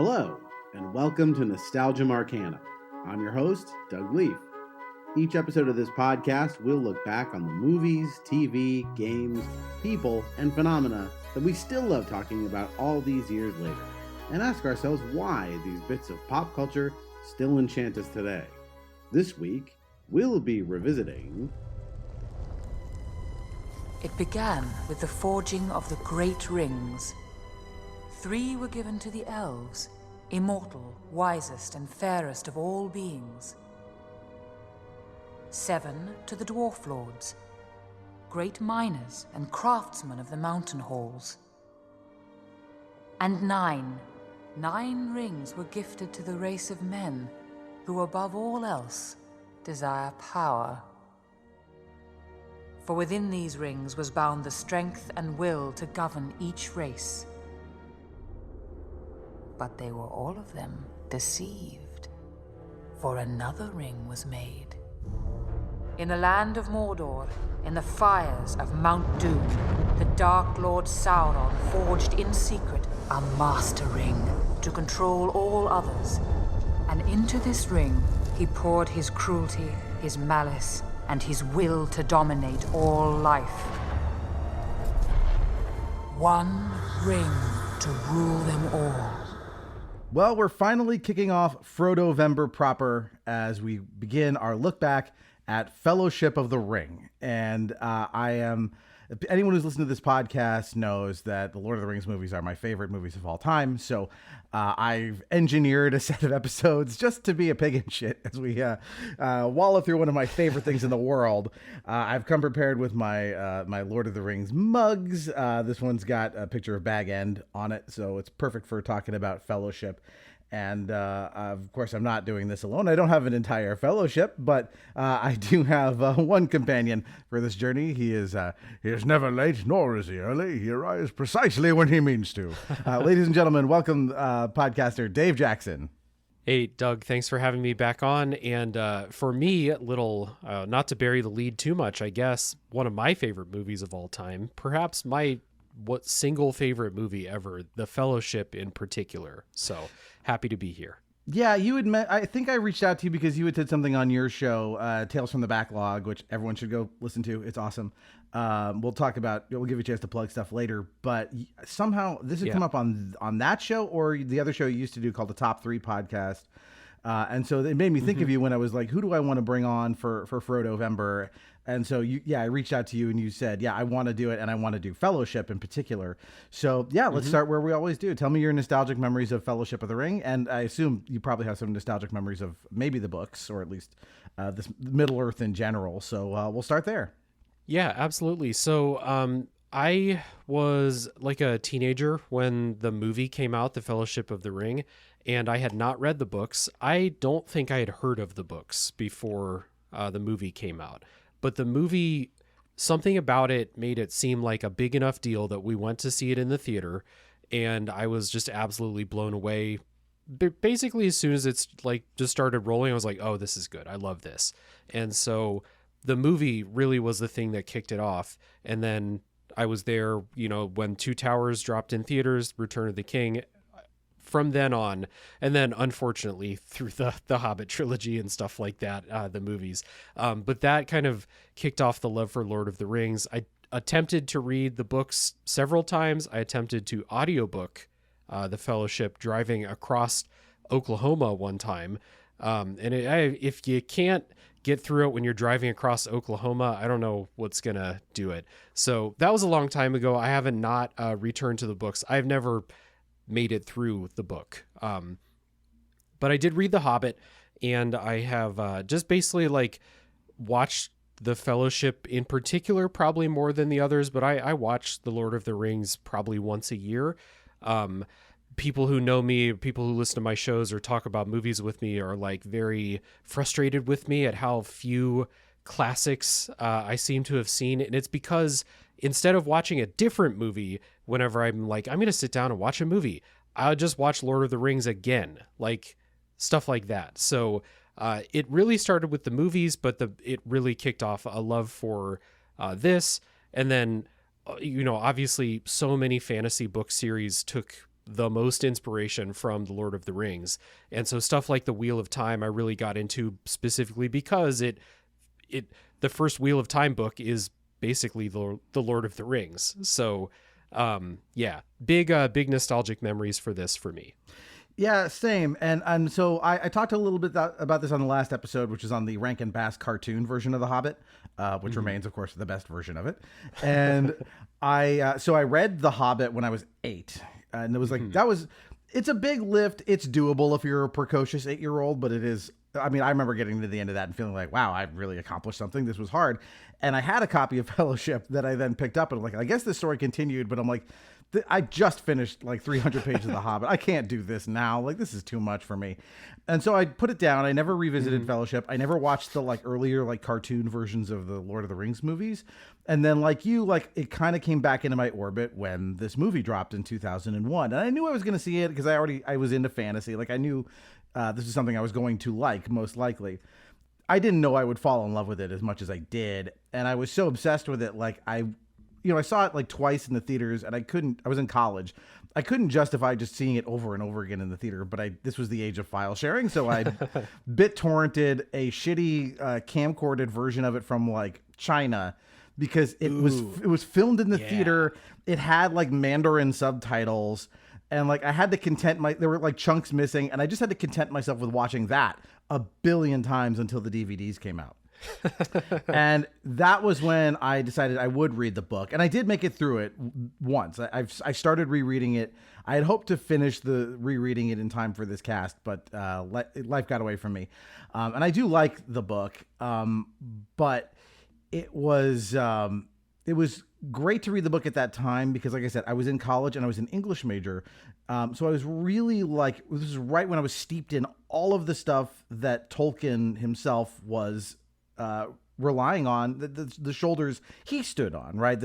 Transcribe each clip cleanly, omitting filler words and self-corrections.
Hello, and welcome to Nostalgia Arcana. I'm your host, Doug Leaf. Each episode of this podcast, we'll look back on the movies, TV, games, people, and phenomena that we still love talking about all these years later, and ask ourselves why these bits of pop culture still enchant us today. This week, we'll be revisiting... It began with the forging of the Great Rings. 3 were given to the elves, immortal, wisest, and fairest of all beings. 7 to the dwarf lords, great miners and craftsmen of the mountain halls. And 9 rings were gifted to the race of men who, above all else, desire power. For within these rings was bound the strength and will to govern each race. But they were all of them deceived, for another ring was made. In the land of Mordor, in the fires of Mount Doom, the Dark Lord Sauron forged in secret a master ring to control all others. And into this ring he poured his cruelty, his malice, and his will to dominate all life. One ring to rule them all. Well, we're finally kicking off Frodovember proper as we begin our look back at Fellowship of the Ring. And anyone who's listened to this podcast knows that the Lord of the Rings movies are my favorite movies of all time. So I've engineered a set of episodes just to be a pig in shit as we wallow through one of my favorite things in the world. I've come prepared with my my Lord of the Rings mugs. This one's got a picture of Bag End on it, so it's perfect for talking about Fellowship. And of course, I'm not doing this alone. I don't have an entire fellowship, but I do have one companion for this journey. He is never late, nor is he early. He arrives precisely when he means to. Ladies and gentlemen, welcome podcaster Dave Jackson. Hey, Doug, thanks for having me back on. And for me, not to bury the lead too much, I guess, one of my favorite movies of all time, perhaps my single favorite movie ever, The Fellowship in particular. So happy to be here. Yeah, I think I reached out to you because you had said something on your show, Tales from the Backlog, which everyone should go listen to. It's awesome. We'll give you a chance to plug stuff later, but somehow this had come up on that show or the other show you used to do called the Top 3 podcast. And so it made me think of you when I was like, who do I want to bring on for Frodovember? And so I reached out to you and you said, I want to do it. And I want to do Fellowship in particular. So let's start where we always do. Tell me your nostalgic memories of Fellowship of the Ring. And I assume you probably have some nostalgic memories of maybe the books or at least this Middle Earth in general. So we'll start there. Yeah, absolutely. So I was like a teenager when the movie came out, The Fellowship of the Ring, and I had not read the books. I don't think I had heard of the books before the movie came out. But the movie, something about it made it seem like a big enough deal that we went to see it in the theater, and I was just absolutely blown away. Basically, as soon as it's like just started rolling, I was like, oh, this is good. I love this. And so the movie really was the thing that kicked it off. And then I was there, when Two Towers dropped in theaters, Return of the King, from then on, and then unfortunately through the Hobbit trilogy and stuff like that, the movies. But that kind of kicked off the love for Lord of the Rings. I attempted to read the books several times. I attempted to audiobook The Fellowship driving across Oklahoma one time. If you can't get through it when you're driving across Oklahoma, I don't know what's going to do it. So that was a long time ago. I haven't not returned to the books. I've never made it through the book. But I did read The Hobbit, and I have just basically watched The Fellowship in particular, probably more than the others, but I watch The Lord of the Rings probably once a year. People who know me, people who listen to my shows or talk about movies with me are very frustrated with me at how few classics I seem to have seen. And it's because instead of watching a different movie, whenever I'm I'm going to sit down and watch a movie, I'll just watch Lord of the Rings again, stuff like that. So it really started with the movies, but it really kicked off a love for this. And then, obviously so many fantasy book series took the most inspiration from the Lord of the Rings. And so stuff like the Wheel of Time I really got into specifically because the first Wheel of Time book is basically the Lord of the Rings. So big nostalgic memories for this for me. Yeah, same. And so I talked a little bit about this on the last episode, which is on the Rankin Bass cartoon version of The Hobbit, which remains, of course, the best version of it. And I read The Hobbit when I was 8, and it was like it's a big lift. It's doable if you're a precocious 8-year-old, but it is. I mean, I remember getting to the end of that and feeling like, wow, I really accomplished something. This was hard. And I had a copy of Fellowship that I then picked up, and I'm like, I guess this story continued, but I'm like, I just finished like 300 pages of The Hobbit. I can't do this now. Like, this is too much for me. And so I put it down. I never revisited Fellowship. I never watched the like earlier like cartoon versions of the Lord of the Rings movies. And then like you, like it kind of came back into my orbit when this movie dropped in 2001. And I knew I was going to see it because I was into fantasy. Like I knew this is something I was going to like most likely. I didn't know I would fall in love with it as much as I did. And I was so obsessed with it. Like I saw it like twice in the theaters, and I was in college. I couldn't justify just seeing it over and over again in the theater, but this was the age of file sharing. So I BitTorrented a shitty camcorded version of it from like China because it was filmed in the theater. It had like Mandarin subtitles, and like I had to there were like chunks missing, and I just had to content myself with watching that a billion times until the DVDs came out. And that was when I decided I would read the book, and I did make it through it once. I started rereading it. I had hoped to finish the rereading it in time for this cast, but life got away from me. And I do like the book, but it was great to read the book at that time because, like I said, I was in college and I was an English major. So I was really like, this is right when I was steeped in all of the stuff that Tolkien himself was relying on, the shoulders he stood on, right?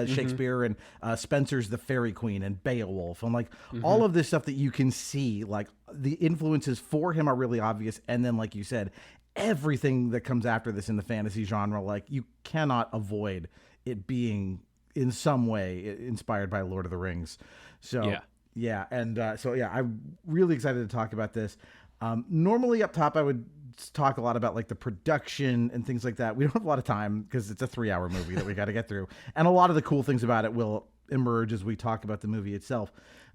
Shakespeare and Spenser's The Fairy Queen and Beowulf, and like all of this stuff that you can see, like the influences for him are really obvious. And then, like you said, everything that comes after this in the fantasy genre, like you cannot avoid it being in some way inspired by Lord of the Rings. So I'm really excited to talk about this. Normally up top, I would talk a lot about like the production and things like that. We don't have a lot of time because it's a 3-hour movie that we got to get through. And a lot of the cool things about it will emerge as we talk about the movie itself.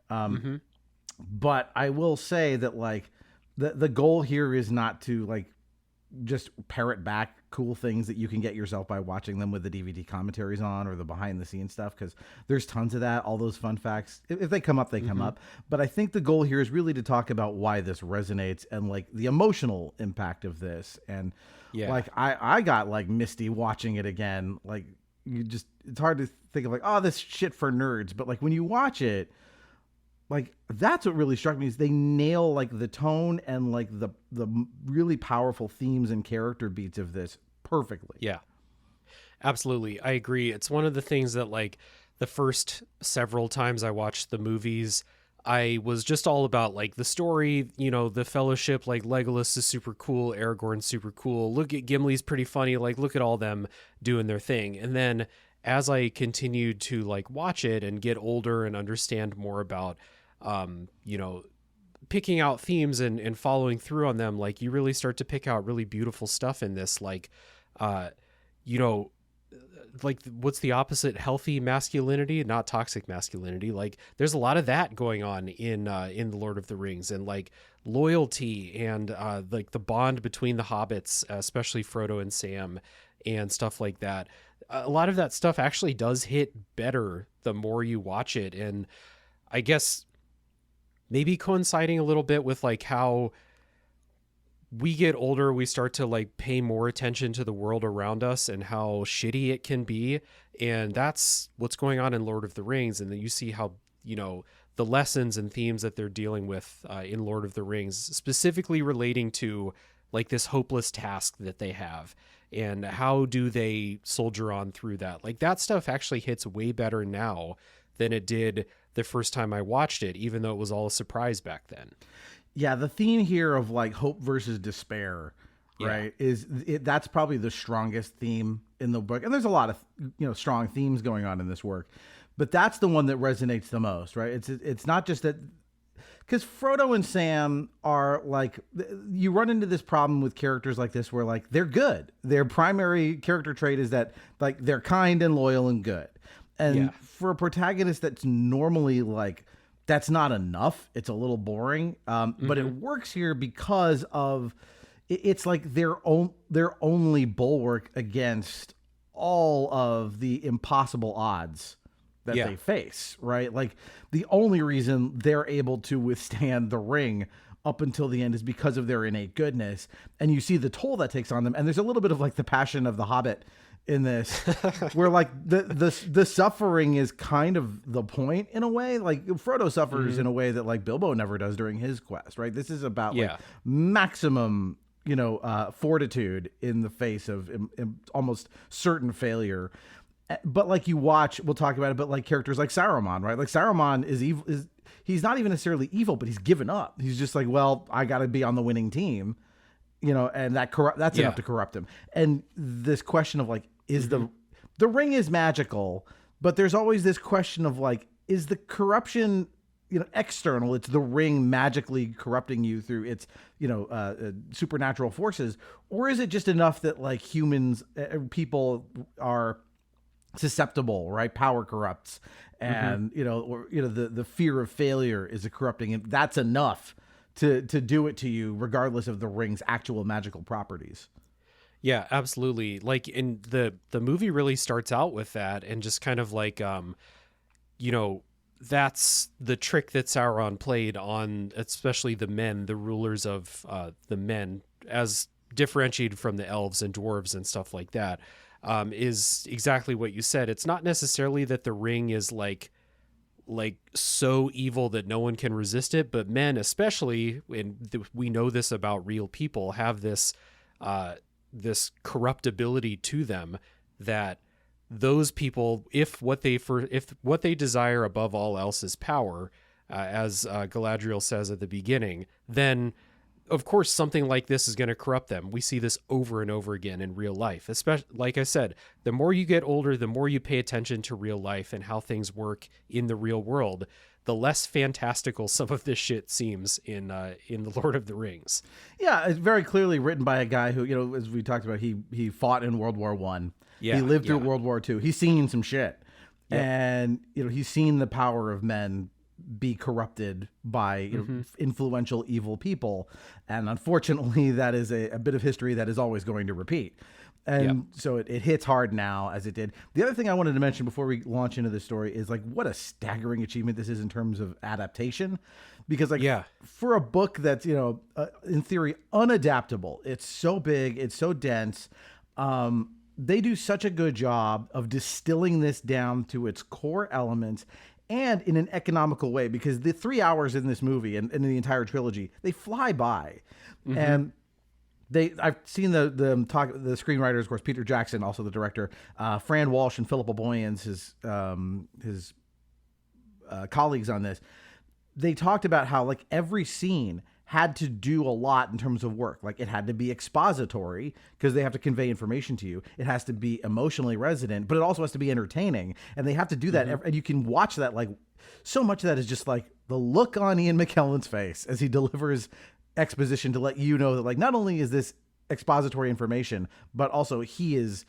But I will say that like the goal here is not to like just parrot back cool things that you can get yourself by watching them with the DVD commentaries on or the behind the scenes stuff, because there's tons of that. All those fun facts, if they come up, they come up. But I think the goal here is really to talk about why this resonates and like the emotional impact of this. And like I got like misty watching it again. Like it's hard to think of like, oh, this shit for nerds, but like when you watch it, like that's what really struck me is they nail like the tone and like the really powerful themes and character beats of this perfectly. Yeah, absolutely. I agree. It's one of the things that like the first several times I watched the movies, I was just all about like the story, the Fellowship, like Legolas is super cool. Aragorn's super cool. Look at Gimli's pretty funny. Like look at all them doing their thing. And then as I continued to like watch it and get older and understand more about picking out themes and following through on them, like you really start to pick out really beautiful stuff in this, like like what's the opposite? Healthy masculinity, not toxic masculinity. Like there's a lot of that going on in the Lord of the Rings, and like loyalty and like the bond between the hobbits, especially Frodo and Sam and stuff like that. A lot of that stuff actually does hit better the more you watch it. And I guess maybe coinciding a little bit with like how we get older, we start to like pay more attention to the world around us and how shitty it can be. And that's what's going on in Lord of the Rings. And then you see how, the lessons and themes that they're dealing with in Lord of the Rings, specifically relating to like this hopeless task that they have and how do they soldier on through that. Like that stuff actually hits way better now than it did the first time I watched it, even though it was all a surprise back then. Yeah, the theme here of like hope versus despair, right, that's probably the strongest theme in the book. And there's a lot of strong themes going on in this work, but that's the one that resonates the most, right? It's not just that, because Frodo and Sam are like, you run into this problem with characters like this where like they're good. Their primary character trait is that like they're kind and loyal and good. And for a protagonist that's normally like, that's not enough. It's a little boring. But it works here because of, it's like their only bulwark against all of the impossible odds that they face, right? Like the only reason they're able to withstand the ring up until the end is because of their innate goodness. And you see the toll that takes on them. And there's a little bit of like the passion of the Hobbit in this, where like the suffering is kind of the point in a way. Like Frodo suffers in a way that like Bilbo never does during his quest, right? This is about like maximum, fortitude in the face of almost certain failure. But like you watch, we'll talk about it, but like characters like Saruman, right? Like Saruman is evil. He's not even necessarily evil, but he's given up. He's just like, well, I got to be on the winning team, and that's enough to corrupt him. And this question of like, is the ring is magical, but there's always this question of like, is the corruption, external? It's the ring magically corrupting you through its, supernatural forces, or is it just enough that like humans, people are susceptible, right? Power corrupts, and the fear of failure is a corrupting, and that's enough to do it to you, regardless of the ring's actual magical properties. Yeah, absolutely. Like in the movie really starts out with that, and just kind of like, that's the trick that Sauron played on, especially the men, the rulers of the men, as differentiated from the elves and dwarves and stuff like that. Is exactly what you said. It's not necessarily that the ring is like so evil that no one can resist it, but men, especially, and we know this about real people, have this this corruptibility to them, that those people, if what they desire above all else is power, as Galadriel says at the beginning, then of course something like this is going to corrupt them. We see this over and over again in real life. Especially, like I said, the more you get older, the more you pay attention to real life and how things work in the real world, the less fantastical some of this shit seems in the Lord of the Rings. Yeah, it's very clearly written by a guy who, as we talked about, he fought in World War I. Yeah, he lived through World War II. He's seen some shit. Yep. And he's seen the power of men be corrupted by influential evil people, and unfortunately that is a bit of history that is always going to repeat. And so it hits hard now, as it did. The other thing I wanted to mention before we launch into this story is like what a staggering achievement this is in terms of adaptation, because like for a book that's in theory unadaptable, it's so big, it's so dense, they do such a good job of distilling this down to its core elements, and in an economical way, because the 3 hours in this movie and in the entire trilogy, they fly by. And I've seen the screenwriters, of course, Peter Jackson, also the director, Fran Walsh and Philippa Boyens, his colleagues on this. They talked about how like every scene had to do a lot in terms of work. Like it had to be expository because they have to convey information to you. It has to be emotionally resonant, but it also has to be entertaining. And they have to do that. And you can watch that, like so much of that is just like the look on Ian McKellen's face as he delivers exposition to let you know that like, not only is this expository information, but also he is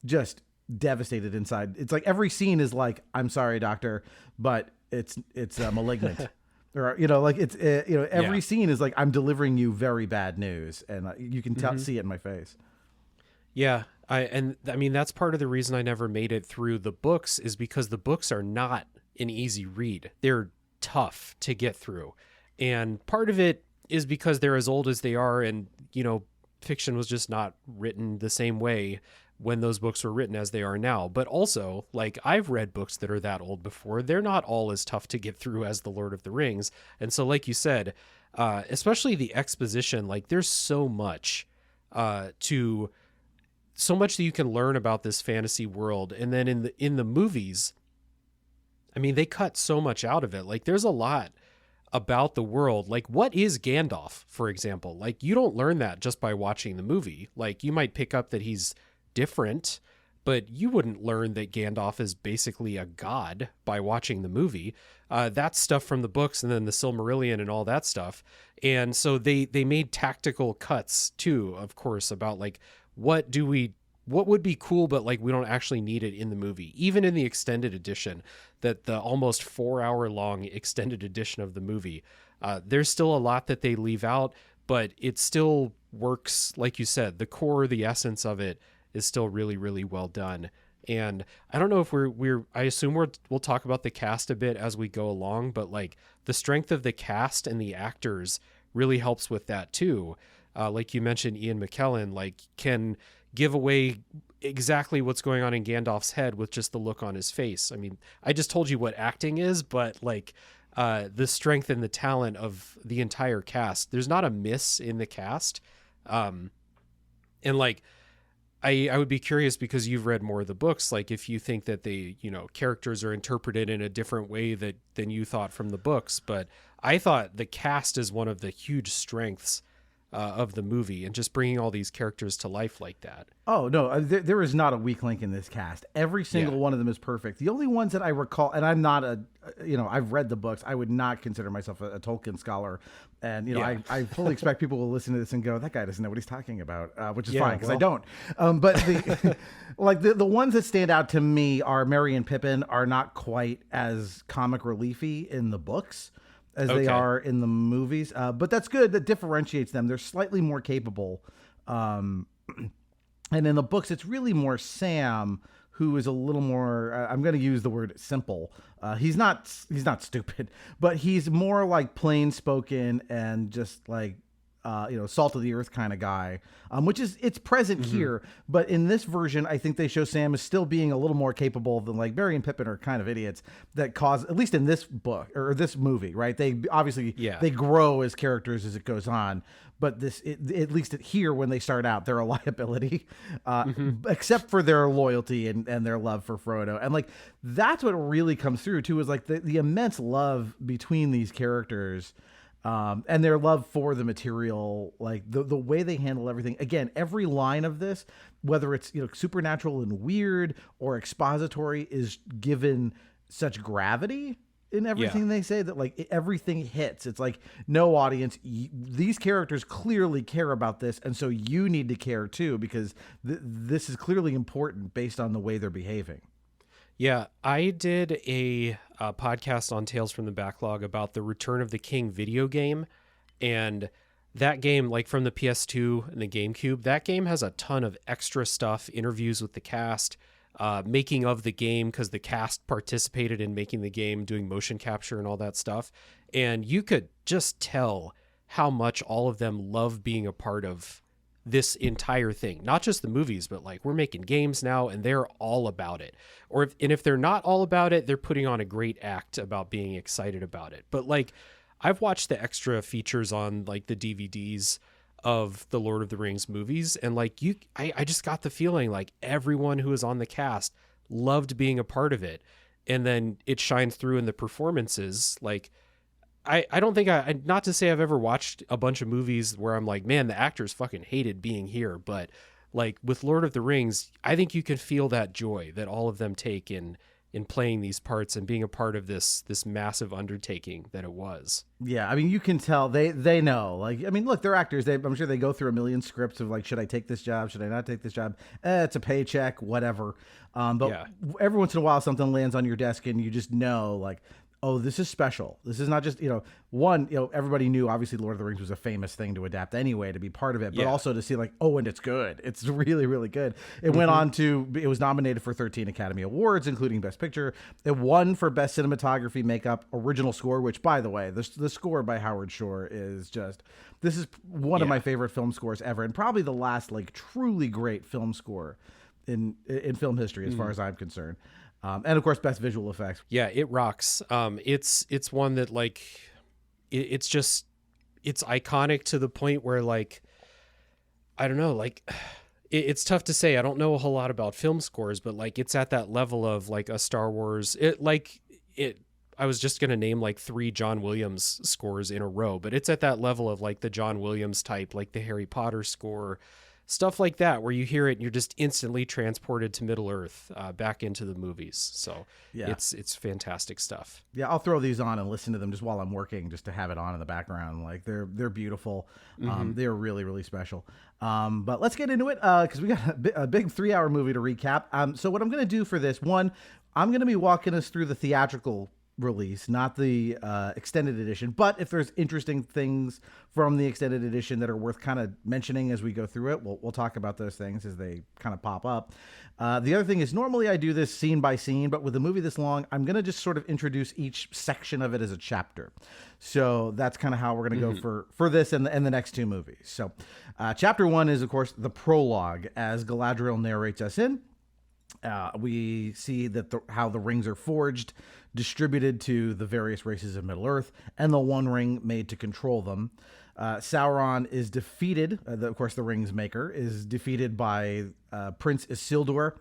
just devastated inside. It's like every scene is like, I'm sorry, doctor, but it's malignant. Or every scene is like, I'm delivering you very bad news, and you can see it in my face. Yeah, I mean that's part of the reason I never made it through the books, is because the books are not an easy read. They're tough to get through, and part of it is because they're as old as they are, and fiction was just not written the same way when those books were written as they are now. But also, like, I've read books that are that old before. They're not all as tough to get through as The Lord of the Rings. And so, like you said, especially the exposition, like there's so much that you can learn about this fantasy world. And then in the movies, I mean, they cut so much out of it. Like there's a lot about the world. Like, what is Gandalf, for example? Like, you don't learn that just by watching the movie. Like, you might pick up that he's different but you wouldn't learn that Gandalf is basically a god by watching the movie. That's stuff from the books, and then the Silmarillion and all that stuff. And so they made tactical cuts too, of course, about like what would be cool, but like we don't actually need it in the movie. Even in the extended edition, that the almost 4-hour long extended edition of the movie, there's still a lot that they leave out, but it still works. Like you said, the core, the essence of it is still really, really well done. And I don't know if I assume we'll talk about the cast a bit as we go along, but like the strength of the cast and the actors really helps with that too. Like you mentioned, Ian McKellen, like can give away exactly what's going on in Gandalf's head with just the look on his face. I mean, I just told you what acting is, but like the strength and the talent of the entire cast, there's not a miss in the cast. And like, I would be curious, because you've read more of the books, like if you think that they, characters are interpreted in a different way than you thought from the books. But I thought the cast is one of the huge strengths of the movie, and just bringing all these characters to life like that. Oh, no, there is not a weak link in this cast. Every single one of them is perfect. The only ones that I recall, and I'm not I've read the books. I would not consider myself a Tolkien scholar. And, I fully expect people will listen to this and go, that guy doesn't know what he's talking about, which is fine, because I don't. But the ones that stand out to me are Merry and Pippin are not quite as comic reliefy in the books as they are in the movies. But that's good. That differentiates them. They're slightly more capable. And in the books, it's really more Sam, who is a little more, I'm going to use the word simple. He's not stupid, but he's more like plain spoken and just like, salt of the earth kind of guy, which it's present here. But in this version, I think they show Sam as still being a little more capable than like Merry and Pippin are kind of idiots that cause, at least in this book or this movie, right? They obviously, they grow as characters as it goes on. But at least here, when they start out, they're a liability, except for their loyalty and their love for Frodo. And like, that's what really comes through too, is like the immense love between these characters. And their love for the material, like the way they handle everything. Again, every line of this, whether it's supernatural and weird or expository, is given such gravity in everything they say that like everything hits. It's like, no, audience, these characters clearly care about this, and so you need to care too, because this is clearly important based on the way they're behaving. Yeah, I did a podcast on Tales from the Backlog about the Return of the King video game, and that game, like from the PS2 and the GameCube, that game has a ton of extra stuff, interviews with the cast, making of the game, because the cast participated in making the game, doing motion capture and all that stuff, and you could just tell how much all of them love being a part of this entire thing. Not just the movies, but like, we're making games now and they're all about it. If they're not all about it, they're putting on a great act about being excited about it. But like, I've watched the extra features on like the DVDs of the Lord of the Rings movies, and like I just got the feeling like everyone who was on the cast loved being a part of it. And then it shines through in the performances. Like, I don't think not to say I've ever watched a bunch of movies where I'm like, man, the actors fucking hated being here. But like with Lord of the Rings, I think you can feel that joy that all of them take in playing these parts and being a part of this massive undertaking that it was. Yeah. I mean, you can tell they know, like, I mean, look, they're actors. I'm sure they go through a million scripts of like, should I take this job? Should I not take this job? It's a paycheck, whatever. But every once in a while, something lands on your desk and you just know, like, oh, this is special. This is not just, everybody knew obviously Lord of the Rings was a famous thing to adapt anyway, to be part of it, but also to see like, oh, and it's good. It's really, really good. It went on it was nominated for 13 Academy Awards, including Best Picture. It won for Best Cinematography, Makeup, Original Score, which, by the way, the score by Howard Shore is this is one of my favorite film scores ever, and probably the last like truly great film score in film history, as far as I'm concerned. And of course, Best Visual Effects. Yeah, it rocks. It's one that like, it's iconic to the point where like, I don't know, like it's tough to say. I don't know a whole lot about film scores, but like it's at that level of like a Star Wars. I was just going to name like 3 John Williams scores in a row, but it's at that level of like the John Williams type, like the Harry Potter score, stuff like that, where you hear it and you're just instantly transported to Middle Earth, back into the movies. So it's fantastic stuff. Yeah, I'll throw these on and listen to them just while I'm working, just to have it on in the background. Like they're beautiful. They're really, really special. But let's get into it, because we got a big 3-hour movie to recap. So what I'm going to do for this one, I'm going to be walking us through the theatrical release, not the extended edition. But if there's interesting things from the extended edition that are worth kind of mentioning as we go through it, we'll talk about those things as they kind of pop up. The other thing is, normally I do this scene by scene, but with a movie this long, I'm going to just sort of introduce each section of it as a chapter. So that's kind of how we're going to go for this and the next two movies. So chapter 1 is, of course, the prologue, as Galadriel narrates us in. We see that how the rings are forged, distributed to the various races of Middle-earth, and the one ring made to control them. Sauron is defeated. Of course, the ring's maker is defeated by Prince Isildur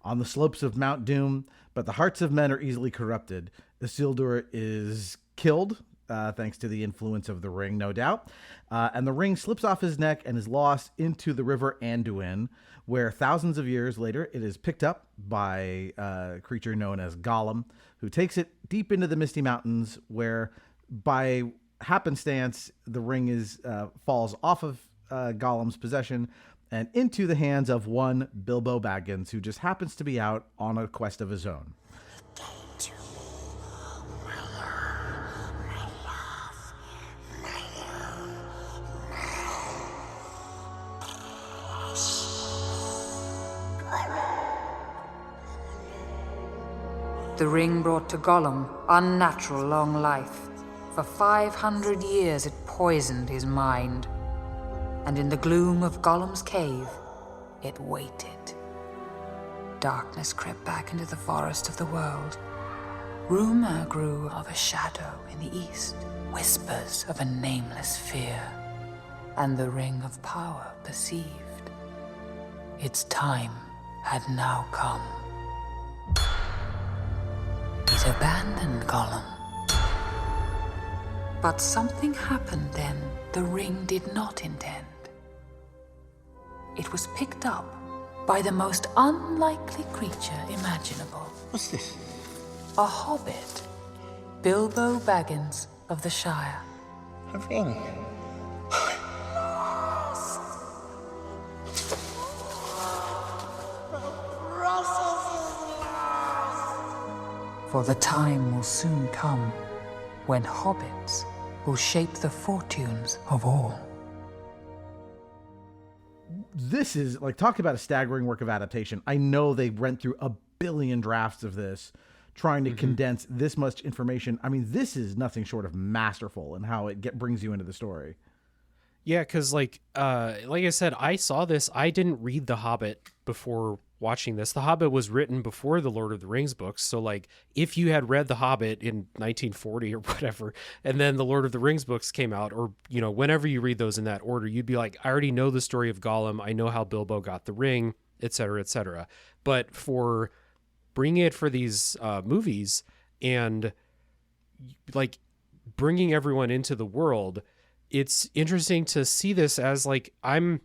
on the slopes of Mount Doom, but the hearts of men are easily corrupted. Isildur is killed, thanks to the influence of the ring, no doubt. And the ring slips off his neck and is lost into the river Anduin, where thousands of years later it is picked up by a creature known as Gollum, who takes it deep into the Misty Mountains, where by happenstance the ring falls off of Gollum's possession and into the hands of one Bilbo Baggins, who just happens to be out on a quest of his own. The ring brought to Gollum unnatural long life. For 500 years it poisoned his mind. And in the gloom of Gollum's cave, it waited. Darkness crept back into the forest of the world. Rumor grew of a shadow in the east, whispers of a nameless fear. And the ring of power perceived. Its time had now come. It abandoned Gollum. But something happened then the ring did not intend. It was picked up by the most unlikely creature imaginable. What's this? A hobbit, Bilbo Baggins of the Shire. A ring. For the time will soon come when hobbits will shape the fortunes of all. This is, like, talk about a staggering work of adaptation. I know they went through 1 billion drafts of this, trying to condense this much information. I mean, this is nothing short of masterful in how it brings you into the story. Yeah, because like I said, I saw this. I didn't read The Hobbit before watching this. The Hobbit was written before the Lord of the Rings books. So like if you had read The Hobbit in 1940 or whatever, and then the Lord of the Rings books came out, or, you know, whenever you read those in that order, you'd be like, I already know the story of Gollum. I know how Bilbo got the ring, et cetera, et cetera. But for bringing it for these movies and like bringing everyone into the world, it's interesting to see this as like, I'm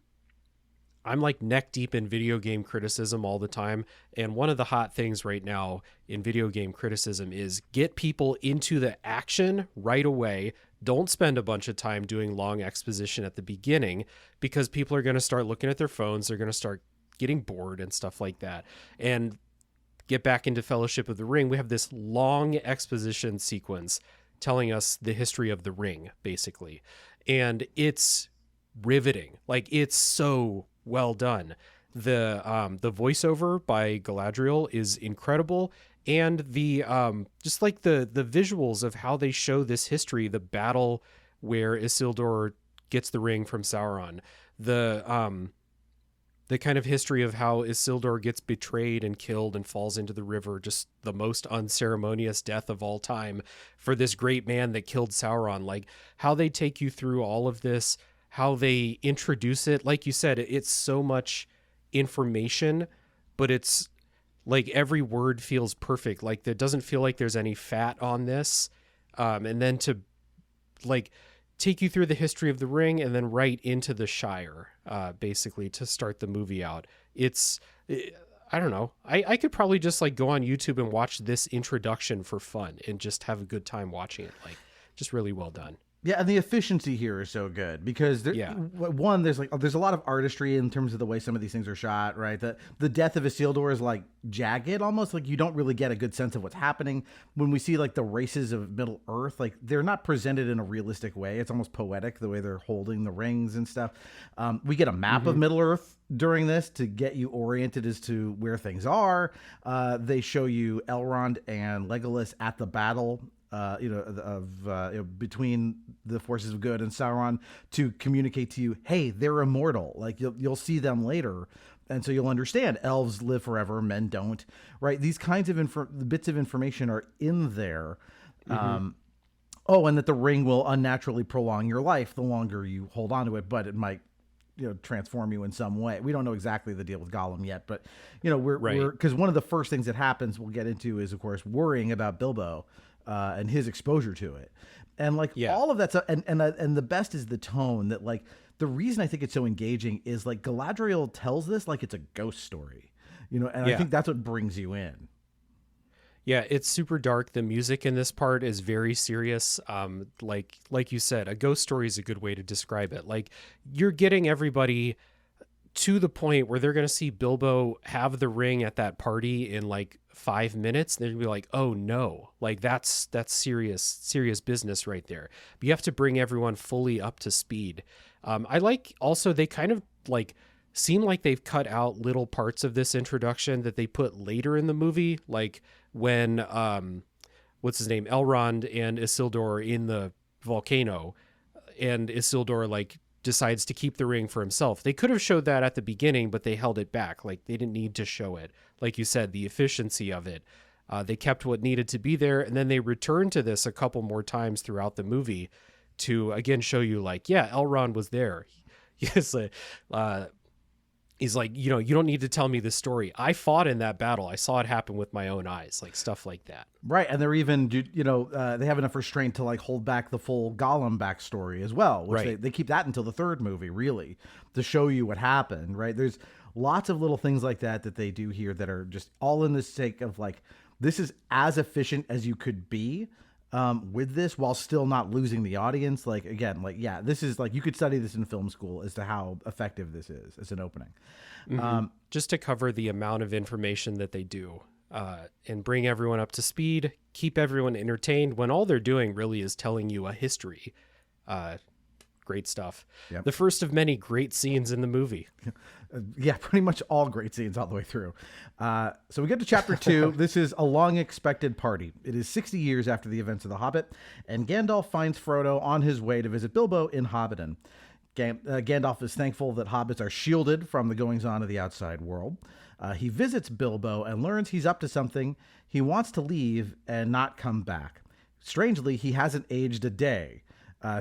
like neck deep in video game criticism all the time. And one of the hot things right now in video game criticism is get people into the action right away. Don't spend a bunch of time doing long exposition at the beginning, because people are going to start looking at their phones. They're going to start getting bored and stuff like that. And get back into Fellowship of the Ring. We have this long exposition sequence telling us the history of the ring, basically. And it's riveting. Like, it's so well done. The voiceover by Galadriel is incredible, and the just like the visuals of how they show this history, the battle where Isildur gets the ring from Sauron, the kind of history of how Isildur gets betrayed and killed and falls into the river, just the most unceremonious death of all time for this great man that killed Sauron. Like, how they take you through all of this, how they introduce it. Like you said, it's so much information, but it's like every word feels perfect. Like, it doesn't feel like there's any fat on this. And then to like take you through the history of the ring and then right into the Shire, basically, to start the movie out. I don't know. I could probably just like go on YouTube and watch this introduction for fun and just have a good time watching it. Like, just really well done. Yeah, and the efficiency here is so good because there's a lot of artistry in terms of the way some of these things are shot, right? The death of Isildur is like jagged, almost like you don't really get a good sense of what's happening. When we see like the races of Middle Earth, like they're not presented in a realistic way. It's almost poetic the way they're holding the rings and stuff. We get a map of Middle Earth during this to get you oriented as to where things are. They show you Elrond and Legolas at the battle. Between the forces of good and Sauron to communicate to you, hey, they're immortal. Like you'll see them later. And so you'll understand elves live forever, men don't, right? These kinds of bits of information are in there. And that the ring will unnaturally prolong your life the longer you hold on to it, but it might, transform you in some way. We don't know exactly the deal with Gollum yet, but we're because one of the first things that happens we'll get into is, of course, worrying about Bilbo. And his exposure to it, and all of that stuff, and the best is the tone that the reason I think it's so engaging is like Galadriel tells this like it's a ghost story, I think that's what brings you in. Yeah, it's super dark. The music in this part is very serious. Like you said, a ghost story is a good way to describe it. Like you're getting everybody to the point where they're going to see Bilbo have the ring at that party in like 5 minutes. They're gonna be like, oh no, like that's serious business right there. But you have to bring everyone fully up to speed. I like also they kind of like seem like they've cut out little parts of this introduction that they put later in the movie, like when what's his name, Elrond and Isildur in the volcano, and Isildur like decides to keep the ring for himself. They could have showed that at the beginning, but they held it back. Like they didn't need to show it. Like you said, the efficiency of it. They kept what needed to be there, and then they returned to this a couple more times throughout the movie to again show you like, yeah, Elrond was there. He's like, you don't need to tell me this story. I fought in that battle. I saw it happen with my own eyes, like stuff like that. Right. And they're even, they have enough restraint to like hold back the full Gollum backstory as well, which they keep that until the third movie, really, to show you what happened. Right. There's lots of little things like that they do here that are just all in the sake of like, this is as efficient as you could be with this while still not losing the audience. Like, again, like, yeah, this is like, you could study this in film school as to how effective this is as an opening. Just to cover the amount of information that they do and bring everyone up to speed, keep everyone entertained when all they're doing really is telling you a history. Great stuff. Yep. The first of many great scenes in the movie. Yeah, pretty much all great scenes all the way through. So we get to chapter 2. This is a long expected party. It is 60 years after the events of The Hobbit, and Gandalf finds Frodo on his way to visit Bilbo in Hobbiton. Gandalf is thankful that hobbits are shielded from the goings-on of the outside world. He visits Bilbo and learns he's up to something. He wants to leave and not come back. Strangely, he hasn't aged a day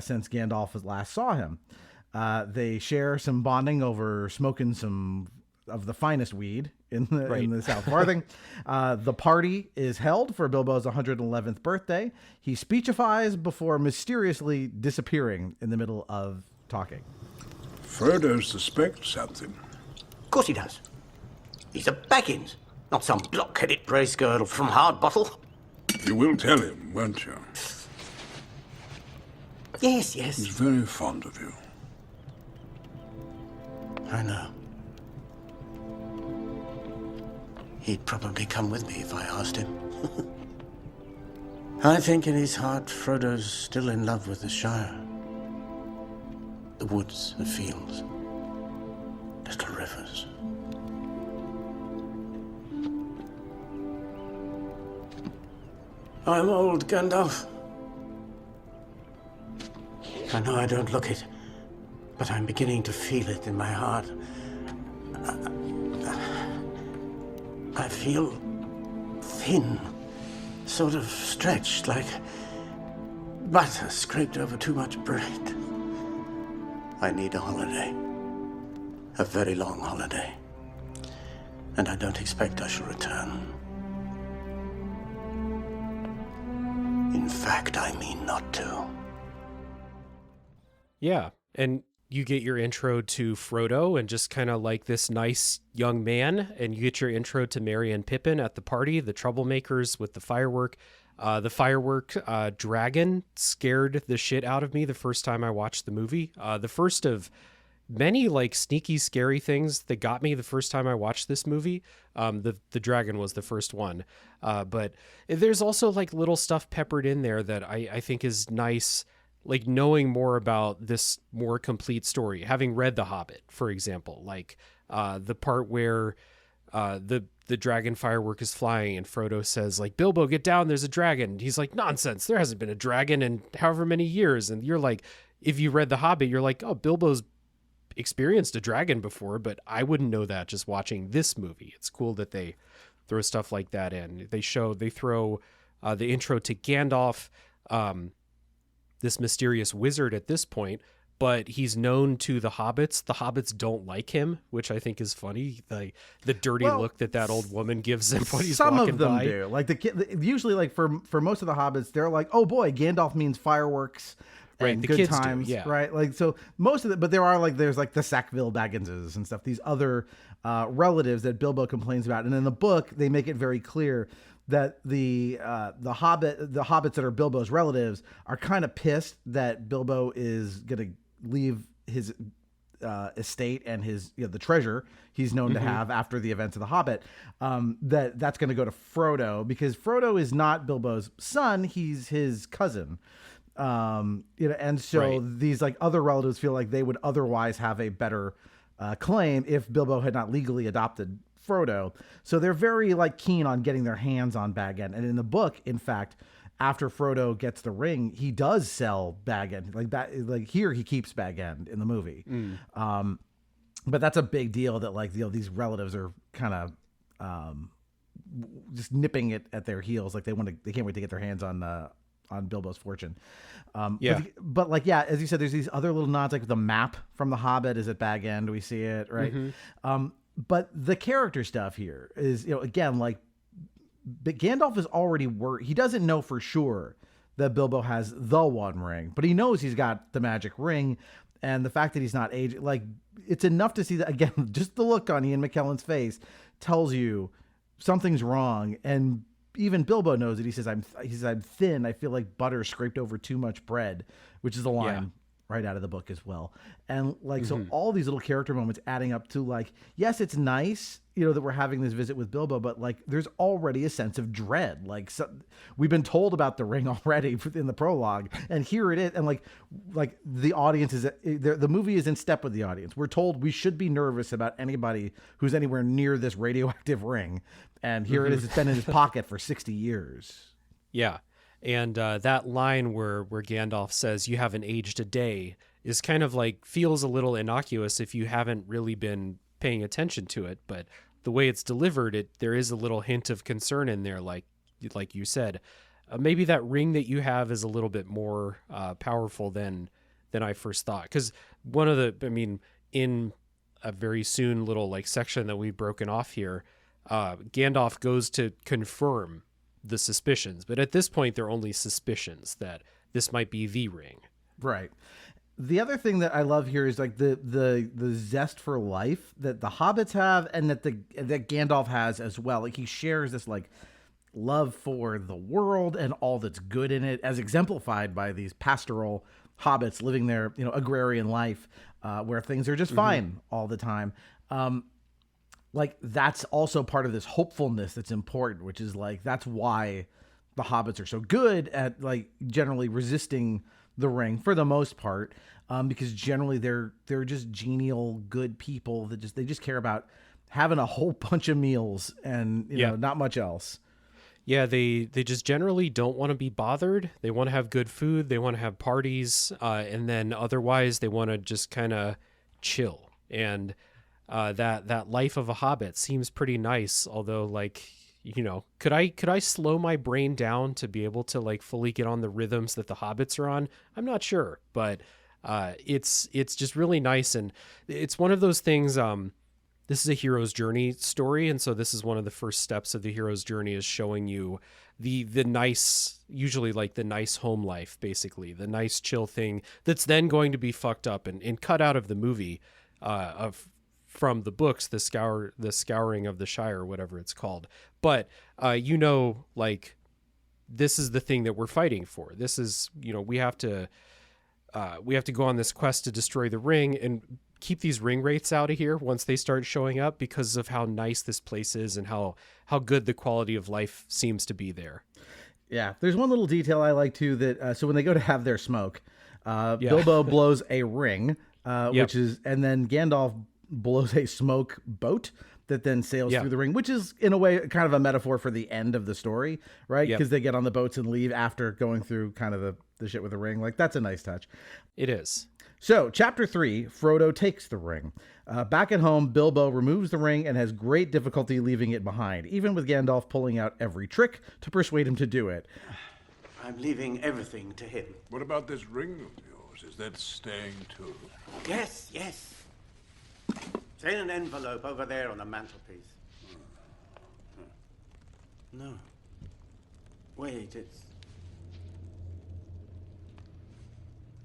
since Gandalf last saw him. They share some bonding over smoking some of the finest weed in the South Farthing. The party is held for Bilbo's 111th birthday. He speechifies before mysteriously disappearing in the middle of talking. Frodo suspects something. Of course he does. He's a Baggins, not some block-headed brace-girdle from Hardbottle. You will tell him, won't you? Yes. He's very fond of you. I know. He'd probably come with me if I asked him. I think in his heart, Frodo's still in love with the Shire. The woods, the fields, little rivers. I'm old, Gandalf. I know I don't look it, but I'm beginning to feel it in my heart. I feel thin, sort of stretched, like butter scraped over too much bread. I need a holiday, a very long holiday, and I don't expect I shall return. In fact, I mean not to. Yeah. And you get your intro to Frodo and just kind of like this nice young man, and you get your intro to Merry and Pippin at the party, the troublemakers with the firework. The firework dragon scared the shit out of me the first time I watched the movie. The first of many like sneaky, scary things that got me the first time I watched this movie. The dragon was the first one. But there's also like little stuff peppered in there that I think is nice, like knowing more about this more complete story, having read The Hobbit, for example, like the part where the dragon firework is flying and Frodo says like, Bilbo, get down, there's a dragon. And he's like, nonsense, there hasn't been a dragon in however many years. And you're like, if you read The Hobbit, you're like, oh, Bilbo's experienced a dragon before, but I wouldn't know that just watching this movie. It's cool that they throw stuff like that in. They throw the intro to Gandalf, this mysterious wizard at this point, but he's known to the hobbits. The hobbits don't like him, which I think is funny. The dirty look that old woman gives him when he's walking by. Some of them do. Like usually, like for most of the hobbits, they're like, "Oh boy, Gandalf means fireworks and right, the good kids times." do, yeah. Right. Like so, most of it. But there's like the Sackville Bagginses and stuff. These other relatives that Bilbo complains about, and in the book they make it very clear that the hobbits that are Bilbo's relatives are kind of pissed that Bilbo is gonna leave his estate and his the treasure he's known to have after the events of the Hobbit. That's going to go to Frodo because Frodo is not Bilbo's son; he's his cousin. And so right. These like other relatives feel like they would otherwise have a better claim if Bilbo had not legally adopted Frodo. So they're very like keen on getting their hands on Bag End. And in the book, in fact, after Frodo gets the ring, he does sell Bag End. Like here he keeps Bag End in the movie. But that's a big deal that like these relatives are kind of just nipping it at their heels. Like they can't wait to get their hands on Bilbo's fortune. But like, yeah, as you said, there's these other little nods, like the map from The Hobbit is at Bag End. We see it, right? But the character stuff here is, again, like Gandalf is already he doesn't know for sure that Bilbo has the One Ring, but he knows he's got the magic ring. And the fact that he's not aged, like it's enough to see that, again, just the look on Ian McKellen's face tells you something's wrong. And even Bilbo knows it. He says, I'm thin. I feel like butter scraped over too much bread, which is a line right out of the book as well. And like, so all these little character moments adding up to like, yes, it's nice, that we're having this visit with Bilbo, but like, there's already a sense of dread. Like we've been told about the ring already in the prologue, and here it is. And like the audience the movie is in step with the audience. We're told we should be nervous about anybody who's anywhere near this radioactive ring. And here it is. It's been in his pocket for 60 years. Yeah. And that line where Gandalf says, you haven't aged a day, is kind of like, feels a little innocuous if you haven't really been paying attention to it. But the way it's delivered, there is a little hint of concern in there, like you said. Maybe that ring that you have is a little bit more powerful than I first thought. Because in a very soon little like section that we've broken off here, Gandalf goes to confirm the suspicions, but at this point they're only suspicions that this might be the ring. Right. The other thing that I love here is like the zest for life that the hobbits have, and that Gandalf has as well. Like he shares this like love for the world and all that's good in it, as exemplified by these pastoral hobbits living their agrarian life, where things are just fine all the time. Like that's also part of this hopefulness that's important, which is like, that's why the hobbits are so good at like generally resisting the ring for the most part. Because generally they're just genial, good people that they just care about having a whole bunch of meals and, not much else. Yeah. They just generally don't want to be bothered. They want to have good food. They want to have parties. And then otherwise they want to just kind of chill. And, that life of a hobbit seems pretty nice, although like, could I slow my brain down to be able to like fully get on the rhythms that the hobbits are on? I'm not sure, but it's just really nice. And it's one of those things this is a hero's journey story, and so this is one of the first steps of the hero's journey, is showing you the nice, usually like the nice home life, basically the nice chill thing that's then going to be fucked up and cut out of the movie from the books, the scouring of the Shire, whatever it's called. But like, this is the thing that we're fighting for. This is, we have to go on this quest to destroy the ring and keep these ring wraiths out of here once they start showing up, because of how nice this place is and how good the quality of life seems to be there. Yeah, there's one little detail I like too, that so when they go to have their smoke, Bilbo blows a ring, which is, and then Gandalf blows a smoke boat that then sails through the ring, which is in a way kind of a metaphor for the end of the story, right? Because they get on the boats and leave after going through kind of the shit with the ring. Like, that's a nice touch. It is. So, chapter 3, Frodo takes the ring. Back at home, Bilbo removes the ring and has great difficulty leaving it behind, even with Gandalf pulling out every trick to persuade him to do it. I'm leaving everything to him. What about this ring of yours? Is that staying too? Yes. It's in an envelope over there on the mantelpiece. No. Wait, it's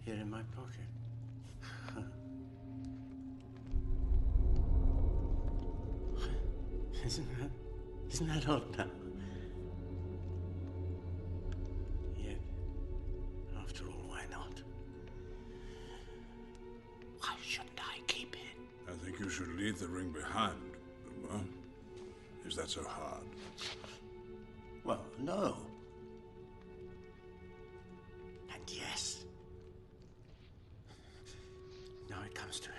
here in my pocket. Isn't that odd now? Yet, after all, why not? Why shouldn't I keep it? I think you should leave the ring behind. Well, is that so hard? Well, no. And yes. Now it comes to it.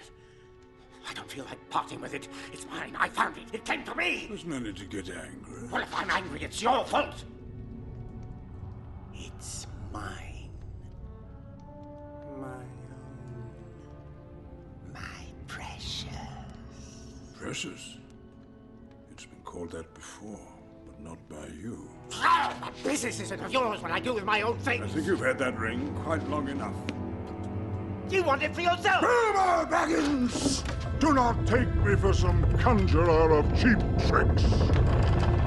I don't feel like parting with it. It's mine. I found it. It came to me. There's no need to get angry. Well, if I'm angry, it's your fault. It's mine. My own. My precious. Precious? It's been called that before, but not by you. Oh, my business isn't of yours when I do with my own things. I think you've had that ring quite long enough. You want it for yourself. Bilbo Baggins! Do not take me for some conjurer of cheap tricks.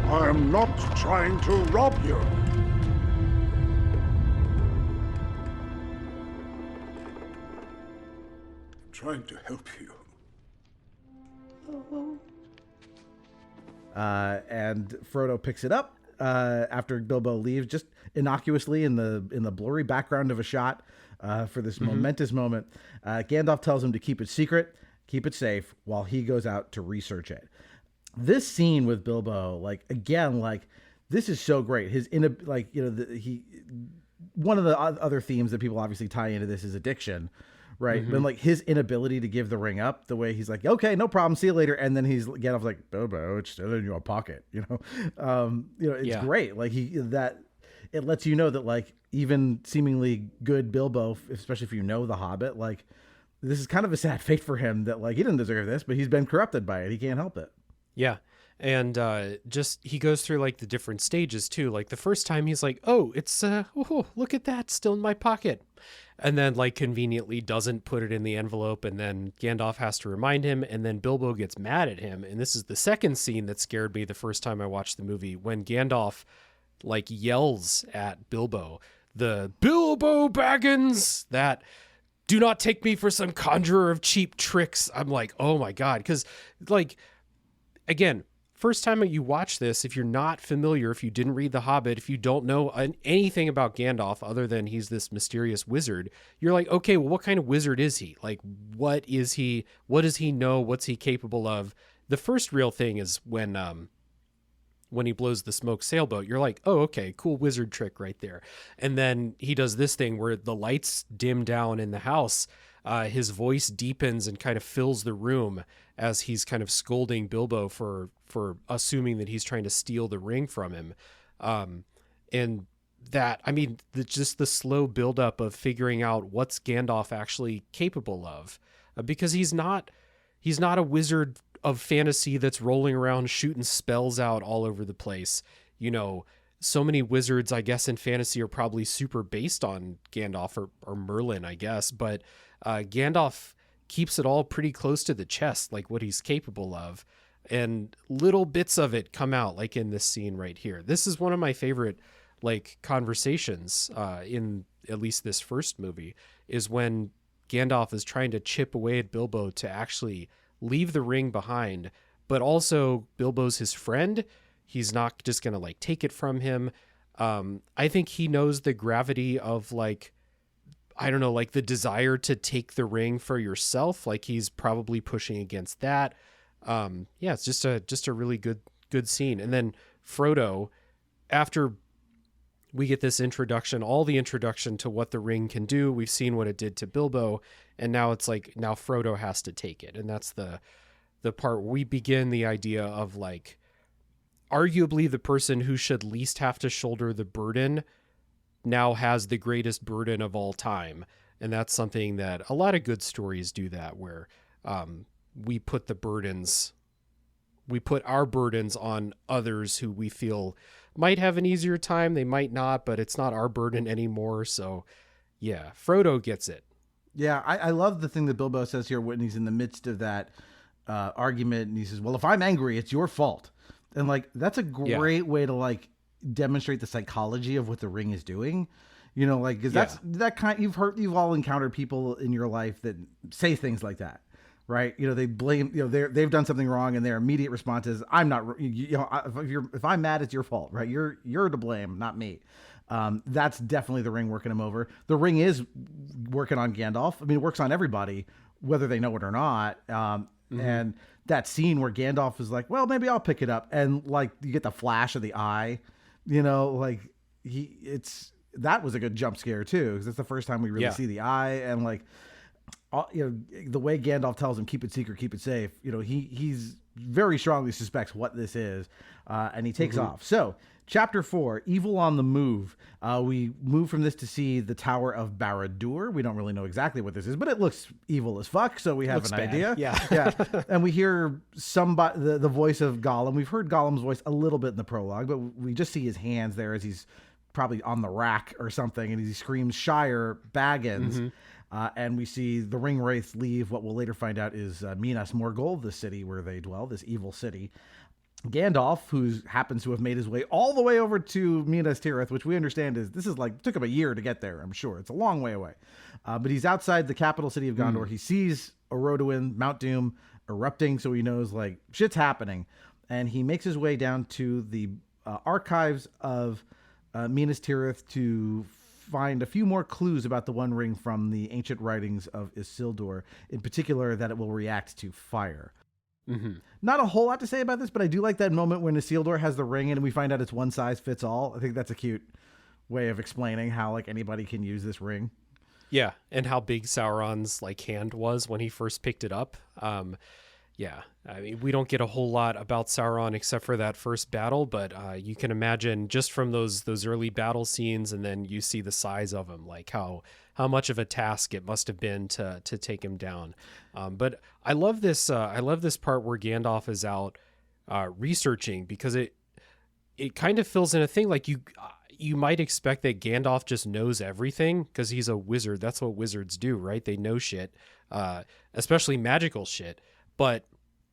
I am not trying to rob you. I'm trying to help you. And Frodo picks it up after Bilbo leaves, just innocuously in the blurry background of a shot for this momentous moment. Gandalf tells him to keep it secret, keep it safe, while he goes out to research it. This scene with Bilbo, this is so great. His one of the other themes that people obviously tie into this is addiction, right? But his inability to give the ring up, the way he's like, okay, no problem, see you later, and then Gandalf's like, Bilbo, it's still in your pocket, it's great. It lets you know that even seemingly good Bilbo, especially if you know The Hobbit, this is kind of a sad fate for him, that he didn't deserve this, but he's been corrupted by it. He can't help it. Yeah. And he goes through the different stages too. The first time he's like, oh, it's look at that, still in my pocket. And then conveniently doesn't put it in the envelope, and then Gandalf has to remind him, and then Bilbo gets mad at him. And this is the second scene that scared me the first time I watched the movie, when Gandalf yells at Bilbo, the Bilbo Baggins, that do not take me for some conjurer of cheap tricks. I'm like, oh my God. Because again, first time you watch this, if you're not familiar, if you didn't read The Hobbit, if you don't know anything about Gandalf other than he's this mysterious wizard, you're like, okay, well, what kind of wizard is he? What is he? What does he know? What's he capable of? The first real thing is when he blows the smoke sailboat. You're like, oh, okay, cool wizard trick right there. And then he does this thing where the lights dim down in the house. His voice deepens and kind of fills the room as he's kind of scolding Bilbo for assuming that he's trying to steal the ring from him. And that, just the slow buildup of figuring out what's Gandalf actually capable of, because he's not a wizard of fantasy that's rolling around shooting spells out all over the place. So many wizards, I guess, in fantasy are probably super based on Gandalf or Merlin, I guess. But Gandalf keeps it all pretty close to the chest, like what he's capable of. And little bits of it come out, like in this scene right here. This is one of my favorite like conversations in at least this first movie, is when Gandalf is trying to chip away at Bilbo to actually leave the ring behind, but also Bilbo's his friend. He's not just going to like take it from him. I think he knows the gravity of like, I don't know, like the desire to take the ring for yourself. Like he's probably pushing against that. It's just a really good scene. And then Frodo, after we get this introduction, all the introduction to what the ring can do, we've seen what it did to Bilbo, and now it's like, now Frodo has to take it. And that's the part where we begin the idea of like, arguably the person who should least have to shoulder the burden now has the greatest burden of all time. And that's something that a lot of good stories do, that where we put our burdens on others who we feel might have an easier time. They might not, but it's not our burden anymore. So yeah, Frodo gets it. Yeah, I love the thing that Bilbo says here when he's in the midst of that argument, and he says, well, if I'm angry, it's your fault. And like, that's a great way to like demonstrate the psychology of what the ring is doing. You know, like, because that's that kind, you've all encountered people in your life that say things like that, right? You know, they blame, you know, they've done something wrong, and their immediate response is, I'm not, you know, if I'm mad, it's your fault, right? You're to blame, not me. That's definitely the ring working him over. The ring is working on Gandalf. I mean, it works on everybody, whether they know it or not. And that scene where Gandalf is like, well, maybe I'll pick it up. And like, you get the flash of the eye, you know, like that was a good jump scare too. Cause it's the first time we really see the eye, and like, you know, the way Gandalf tells him, keep it secret, keep it safe. You know, he's very strongly suspects what this is. And he takes off. So Chapter 4, Evil on the Move. We move from this to see the Tower of Barad-dûr. We don't really know exactly what this is, but it looks evil as fuck, so we have an idea. Yeah. And we hear the voice of Gollum. We've heard Gollum's voice a little bit in the prologue, but we just see his hands there as he's probably on the rack or something, and he screams, Shire, Baggins. And we see the ring wraiths leave what we'll later find out is Minas Morgul, the city where they dwell, this evil city. Gandalf, who happens to have made his way all the way over to Minas Tirith, which we understand took him a year to get there, I'm sure. It's a long way away. But he's outside the capital city of Gondor. He sees Orodruin, Mount Doom, erupting, so he knows, like, shit's happening. And he makes his way down to the archives of Minas Tirith to find a few more clues about the One Ring from the ancient writings of Isildur, in particular that it will react to fire. Not a whole lot to say about this, but I do like that moment when Isildur has the ring and we find out it's one size fits all. I think that's a cute way of explaining how like anybody can use this ring. Yeah, and how big Sauron's like hand was when he first picked it up. Yeah, I mean, we don't get a whole lot about Sauron except for that first battle, but you can imagine just from those early battle scenes, and then you see the size of him, like how much of a task it must have been to take him down. But I love this. I love this part where Gandalf is out researching, because it kind of fills in a thing. Like you might expect that Gandalf just knows everything because he's a wizard. That's what wizards do, right? They know shit, especially magical shit. But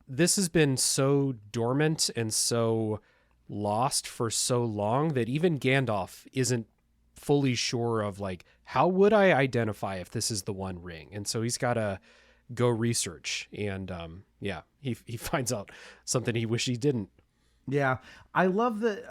this has been so dormant and so lost for so long that even Gandalf isn't fully sure of, like, how would I identify if this is the One Ring? And so he's got to go research. And he finds out something he wished he didn't. Yeah, I love that.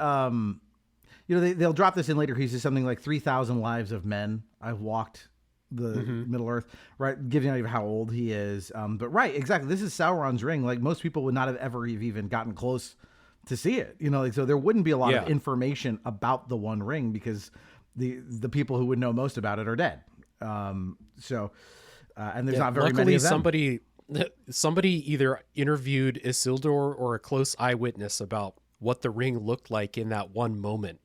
They'll drop this in later. He says something like 3,000 lives of men I've walked the Middle Earth, right? Giving an idea of how old he is. But right, exactly. This is Sauron's ring. Like, most people would not have ever even gotten close to see it. You know, like, so there wouldn't be a lot of information about the One Ring because the people who would know most about it are dead. And there's not very many of them. Somebody either interviewed Isildur or a close eyewitness about what the ring looked like in that one moment.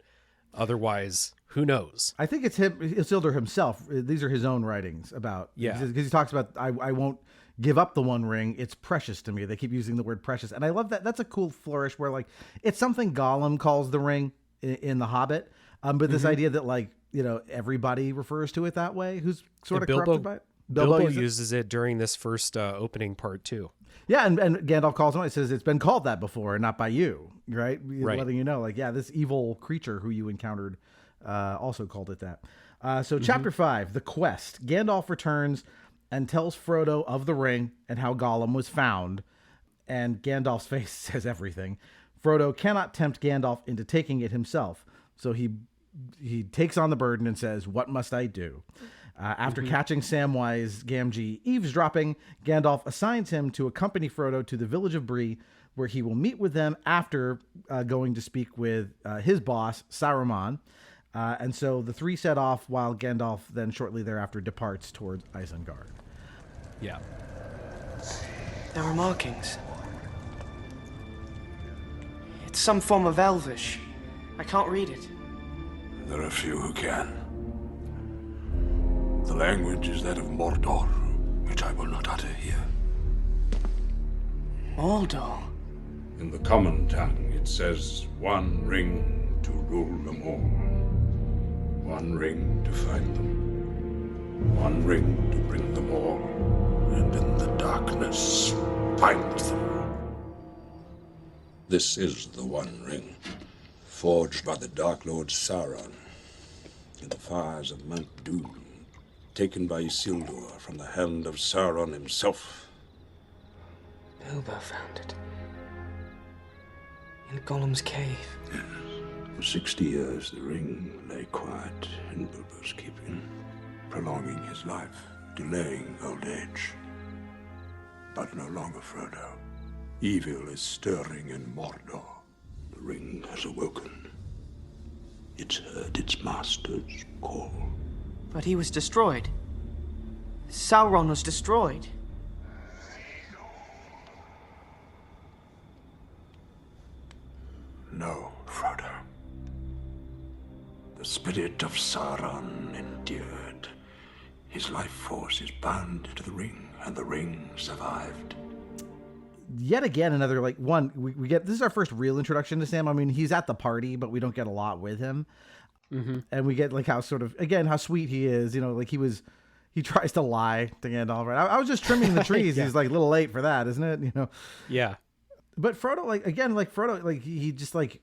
Otherwise, who knows? I think it's Isildur himself. These are his own writings about. Yeah. Because he talks about, I won't give up the One Ring. It's precious to me. They keep using the word precious. And I love that. That's a cool flourish where, like, it's something Gollum calls the ring in The Hobbit. But this idea that, like, you know, everybody refers to it that way, who's sort of corrupted by it. Bilbo uses it during this first opening part too. Yeah, and Gandalf calls him. It says it's been called that before, not by you, right? Right. Letting you know, like, yeah, this evil creature who you encountered also called it that. So chapter 5, The Quest. Gandalf returns and tells Frodo of the ring and how Gollum was found. And Gandalf's face says everything. Frodo cannot tempt Gandalf into taking it himself. So he takes on the burden and says, "What must I do?" After catching Samwise Gamgee eavesdropping, Gandalf assigns him to accompany Frodo to the village of Bree, where he will meet with them after going to speak with his boss, Saruman. And so the three set off while Gandalf then shortly thereafter departs towards Isengard. Yeah. There are markings. It's some form of Elvish. I can't read it. There are few who can. The language is that of Mordor, which I will not utter here. Mordor? In the common tongue, it says, "One ring to rule them all. One ring to find them. One ring to bring them all. And in the darkness, find them." This is the One Ring, forged by the Dark Lord Sauron in the fires of Mount Doom, taken by Isildur from the hand of Sauron himself. Bilbo found it. In Gollum's cave. Yes. For 60 years, the ring lay quiet in Bilbo's keeping, prolonging his life, delaying old age. But no longer, Frodo. Evil is stirring in Mordor. The ring has awoken. It's heard its master's call. But he was destroyed. Sauron was destroyed. No, Frodo. The spirit of Sauron endured. His life force is bound to the ring, and the ring survived. Yet again, another, like, one, we get, this is our first real introduction to Sam. I mean, he's at the party, but we don't get a lot with him. And we get, like, how sort of, again, how sweet he is, you know, like he tries to lie to Gandalf, right? I was just trimming the trees. Yeah. He's like, a little late for that, isn't it? You know? Yeah. But Frodo, like, again, like Frodo, like, he just, like,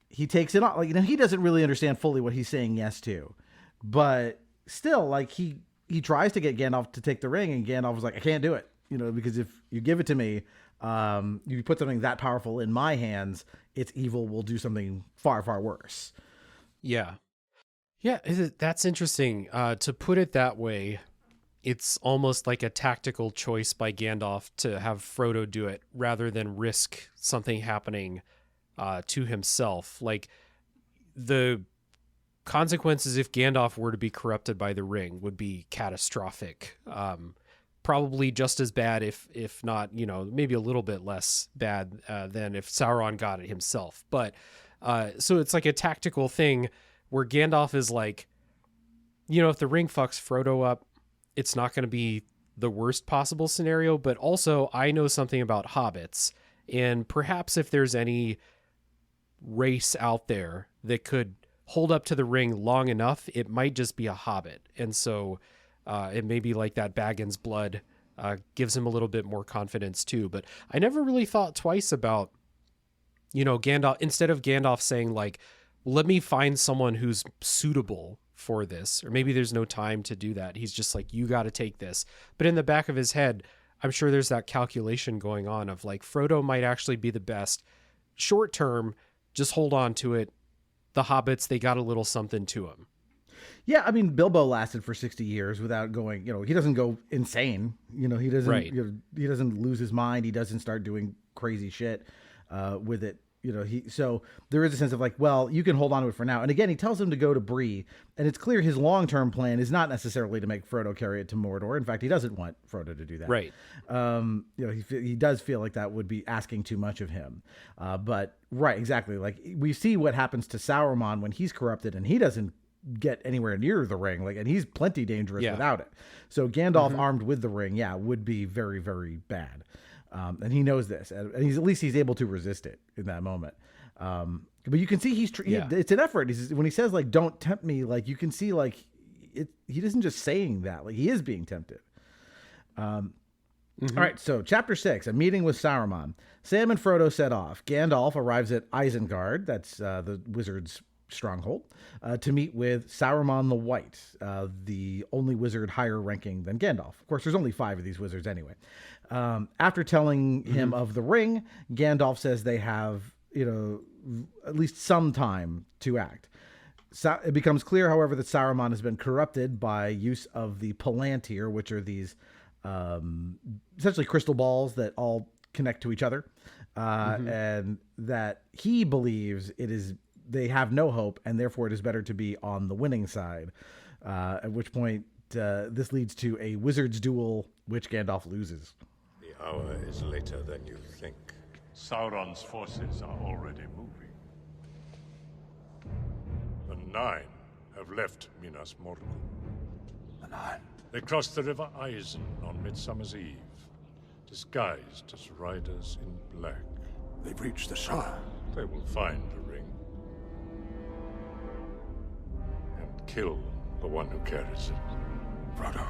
he takes it on, like, you know, he doesn't really understand fully what he's saying yes to, but still, like, he tries to get Gandalf to take the ring, and Gandalf was like, "I can't do it, you know, because if you give it to me, you put something that powerful in my hands, its evil will do something far, far worse." Yeah. Yeah, that's interesting. To put it that way, it's almost like a tactical choice by Gandalf to have Frodo do it rather than risk something happening to himself. Like, the consequences if Gandalf were to be corrupted by the ring would be catastrophic. Probably just as bad, if not, you know, maybe a little bit less bad than if Sauron got it himself. But so it's like a tactical thing where Gandalf is like, you know, if the ring fucks Frodo up, it's not going to be the worst possible scenario. But also, I know something about hobbits, and perhaps if there's any race out there that could hold up to the ring long enough, it might just be a hobbit. And so it may be like that Baggins blood gives him a little bit more confidence too. But I never really thought twice about, you know, Gandalf, instead of Gandalf saying like, let me find someone who's suitable for this, or maybe there's no time to do that. He's just like, you got to take this. But in the back of his head, I'm sure there's that calculation going on of like, Frodo might actually be the best short term. Just hold on to it. The hobbits, they got a little something to them. Yeah, I mean, Bilbo lasted for 60 years without going, you know, he doesn't go insane. You know, he doesn't, right. You know, he doesn't lose his mind. He doesn't start doing crazy shit with it. You know, so there is a sense of like, well, you can hold on to it for now. And again, he tells him to go to Bree, and it's clear his long-term plan is not necessarily to make Frodo carry it to Mordor. In fact, he doesn't want Frodo to do that. Right. You know, he does feel like that would be asking too much of him. But right, exactly. Like we see what happens to Saruman when he's corrupted and he doesn't get anywhere near the ring. Like, and he's plenty dangerous without it. So Gandalf armed with the ring, would be very, very bad. And he knows this, and he's at least he's able to resist it in that moment. But you can see it's an effort. When he says like, "Don't tempt me," like you can see like he isn't just saying that, like he is being tempted. All right, so chapter 6, a meeting with Saruman. Sam and Frodo set off. Gandalf arrives at Isengard, that's the wizard's stronghold, to meet with Saruman the White, the only wizard higher ranking than Gandalf. Of course, there's only 5 of these wizards anyway. After telling him of the ring, Gandalf says they have, at least some time to act. It becomes clear, however, that Saruman has been corrupted by use of the Palantir, which are these essentially crystal balls that all connect to each other, and that he believes they have no hope, and therefore it is better to be on the winning side. At which point this leads to a wizard's duel, which Gandalf loses. The hour is later than you think. Sauron's forces are already moving. The 9 have left Minas Morgul. The 9? They crossed the River Eisen on Midsummer's Eve, disguised as riders in black. They've reached the Shire. They will find the ring and kill the one who carries it. Frodo.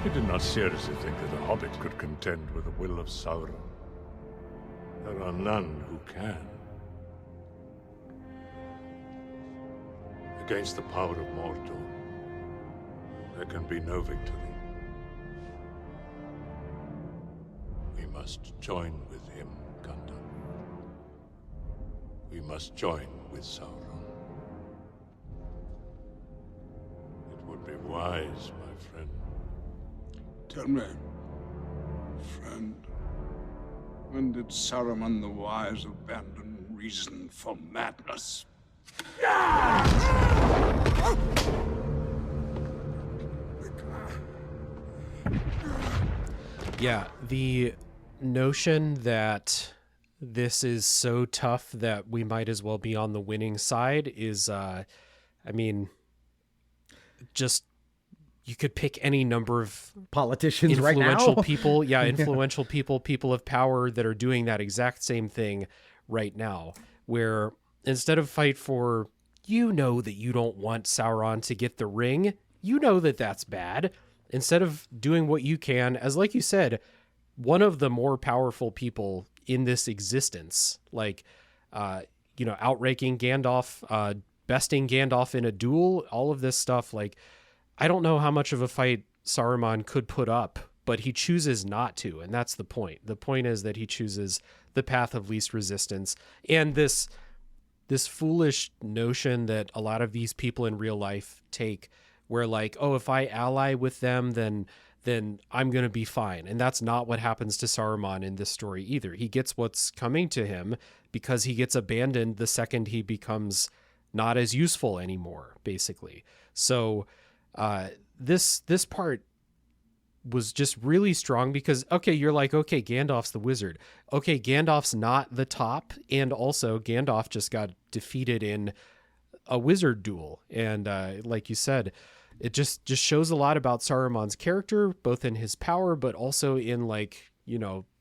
He did not seriously think that a hobbit could contend with the will of Sauron. There are none who can. Against the power of Mordor, there can be no victory. We must join with him, Gandalf. We must join with Sauron. It would be wise, my friend. Tell me, friend, when did Saruman the Wise abandon reason for madness? Yeah, the notion that this is so tough that we might as well be on the winning side is, just, you could pick any number of Politicians right now. influential people. Yeah, influential people of power that are doing that exact same thing right now, where instead of fight for, that you don't want Sauron to get the ring, that that's bad. Instead of doing what you can, as like you said, one of the more powerful people in this existence, outranking Gandalf, besting Gandalf in a duel, all of this stuff, I don't know how much of a fight Saruman could put up, but he chooses not to, and that's the point. The point is that he chooses the path of least resistance, and this foolish notion that a lot of these people in real life take, where if I ally with them, then I'm going to be fine. And that's not what happens to Saruman in this story either. He gets what's coming to him because he gets abandoned the second he becomes not as useful anymore, basically. So this part was just really strong because, you're okay, Gandalf's the wizard. Okay, Gandalf's not the top, and also Gandalf just got defeated in a wizard duel. And like you said, it just shows a lot about Saruman's character, both in his power, but also in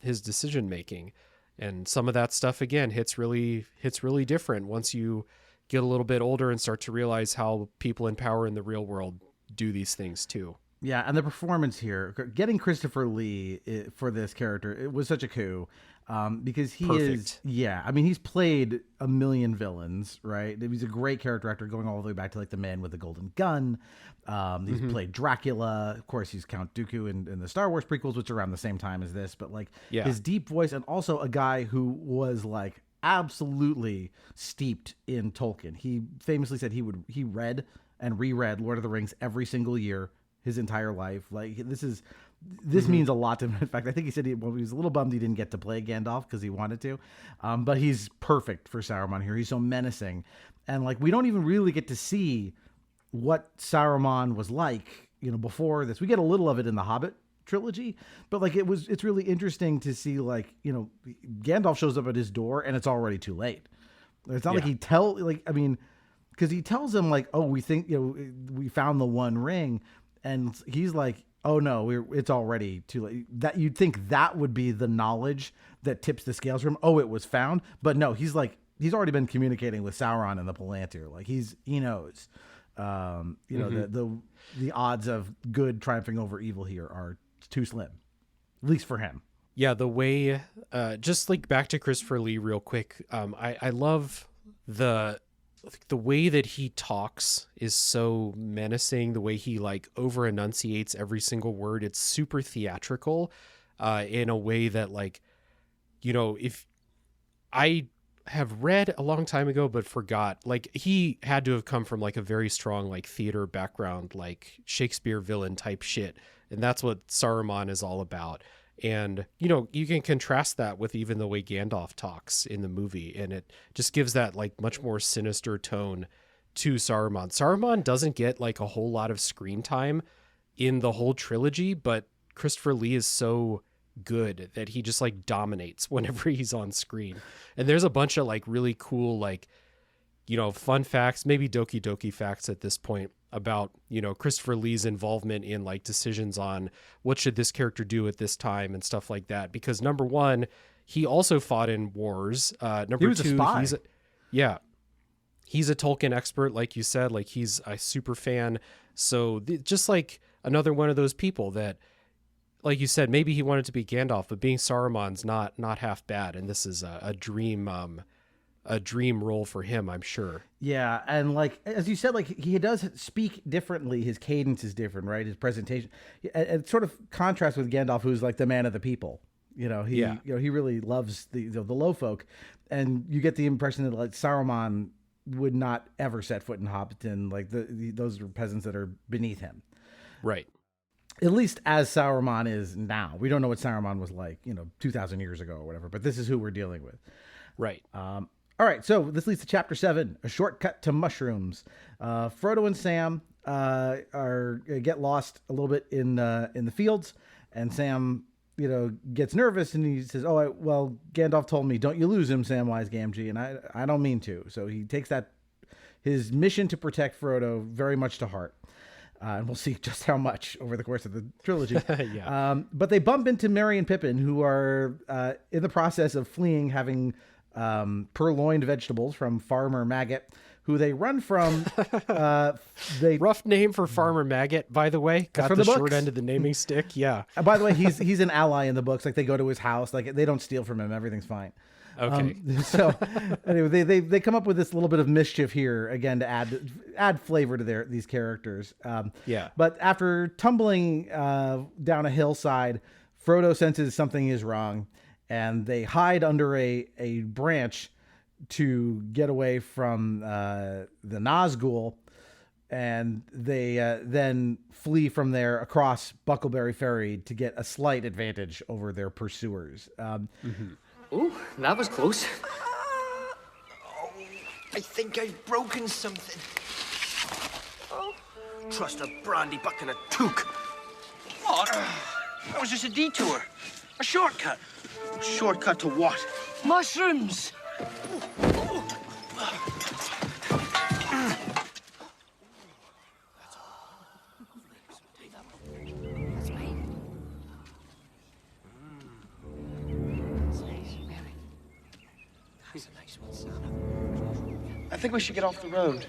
his decision making. And some of that stuff, again, hits really different once you get a little bit older and start to realize how people in power in the real world do these things too. Yeah, and the performance here, getting Christopher Lee for this character, it was such a coup, because he's played a million villains, right? He's a great character actor, going all the way back to the Man with the Golden Gun. He's played Dracula, of course. He's Count Dooku in the Star Wars prequels, which are around the same time as this. But his deep voice, and also a guy who was absolutely steeped in Tolkien. He famously said he read and reread Lord of the Rings every single year his entire life. This means a lot to him. In fact, I think he said he was a little bummed he didn't get to play Gandalf because he wanted to. But he's perfect for Saruman here. He's so menacing. And we don't even really get to see what Saruman was like, before this. We get a little of it in the Hobbit trilogy, but it's really interesting to see, Gandalf shows up at his door and it's already too late. It's not because he tells him oh, we think, we found the One Ring. And he's like, oh no, it's already too late. That you'd think that would be the knowledge that tips the scales from, oh, it was found. But no, he's already been communicating with Sauron and the Palantir. Like he knows, the odds of good triumphing over evil here are too slim, at least for him. Yeah. The way, just like back to Christopher Lee real quick. I love the way that he talks is so menacing. The way he like over enunciates every single word. It's super theatrical, in a way that like, if I have read a long time ago, but forgot, like he had to have come from like a very strong, like theater background, like Shakespeare villain type shit. And that's what Saruman is all about. And, you can contrast that with even the way Gandalf talks in the movie. And it just gives that like much more sinister tone to Saruman. Saruman doesn't get like a whole lot of screen time in the whole trilogy, but Christopher Lee is so good that he just like dominates whenever he's on screen. And there's a bunch of like really cool, like, fun facts, maybe doki doki facts at this point about, Christopher Lee's involvement in like decisions on what should this character do at this time and stuff like that. Because number one, he also fought in wars. Number he was two, a spy. He's a Tolkien expert, like you said, like he's a super fan. So just like another one of those people that, like you said, maybe he wanted to be Gandalf, but being Saruman's not half bad. And this is a dream role for him, I'm sure. Yeah, and like as you said, like he does speak differently. His cadence is different, right? His presentation, it sort of contrasts with Gandalf, who's like the man of the people. He really loves the low folk, and you get the impression that like Saruman would not ever set foot in Hobbiton. Like those are peasants that are beneath him, right? At least as Saruman is now. We don't know what Saruman was like, 2,000 years ago or whatever. But this is who we're dealing with, right? All right, so this leads to Chapter 7, A Shortcut to Mushrooms. Frodo and Sam get lost a little bit in the fields, and Sam, gets nervous, and he says, well, Gandalf told me, don't you lose him, Samwise Gamgee, and I don't mean to. So he takes his mission to protect Frodo very much to heart. And we'll see just how much over the course of the trilogy. Yeah. But they bump into Merry and Pippin, who are in the process of fleeing, having purloined vegetables from Farmer Maggot, who they run from. Rough name for Farmer Maggot, by the way. Got the short end of the naming stick. Yeah. By the way, he's an ally in the books. Like they go to his house. Like they don't steal from him. Everything's fine. Okay. So anyway, they come up with this little bit of mischief here again to add flavor to these characters. Yeah. But after tumbling down a hillside, Frodo senses something is wrong, and they hide under a branch to get away from the Nazgùl, and they then flee from there across Buckleberry Ferry to get a slight advantage over their pursuers. Oh, that was close. I think I've broken something. Trust a brandy buck and a toque. What? That was just a detour. A shortcut. Shortcut to what? Mushrooms! I think we should get off the road.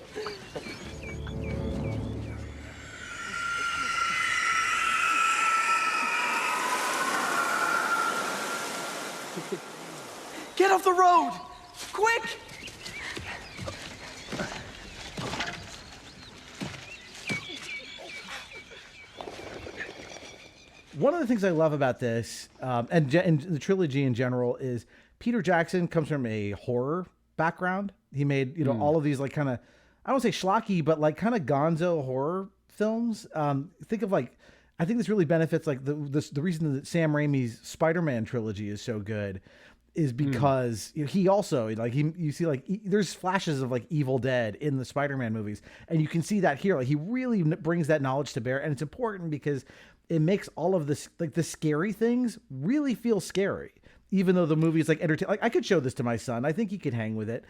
Get off the road! Quick! One of the things I love about this, and the trilogy in general, is Peter Jackson comes from a horror background. He made, all of these like kind of, I don't say schlocky, but like kind of gonzo horror films. Think of like, I think this really benefits like the reason that Sam Raimi's Spider-Man trilogy is so good is because he also like you see like there's flashes of like Evil Dead in the Spider-Man movies, and you can see that here. Like he really brings that knowledge to bear, and it's important because it makes all of this like the scary things really feel scary. Even though the movie is like entertaining, like I could show this to my son. I think he could hang with it.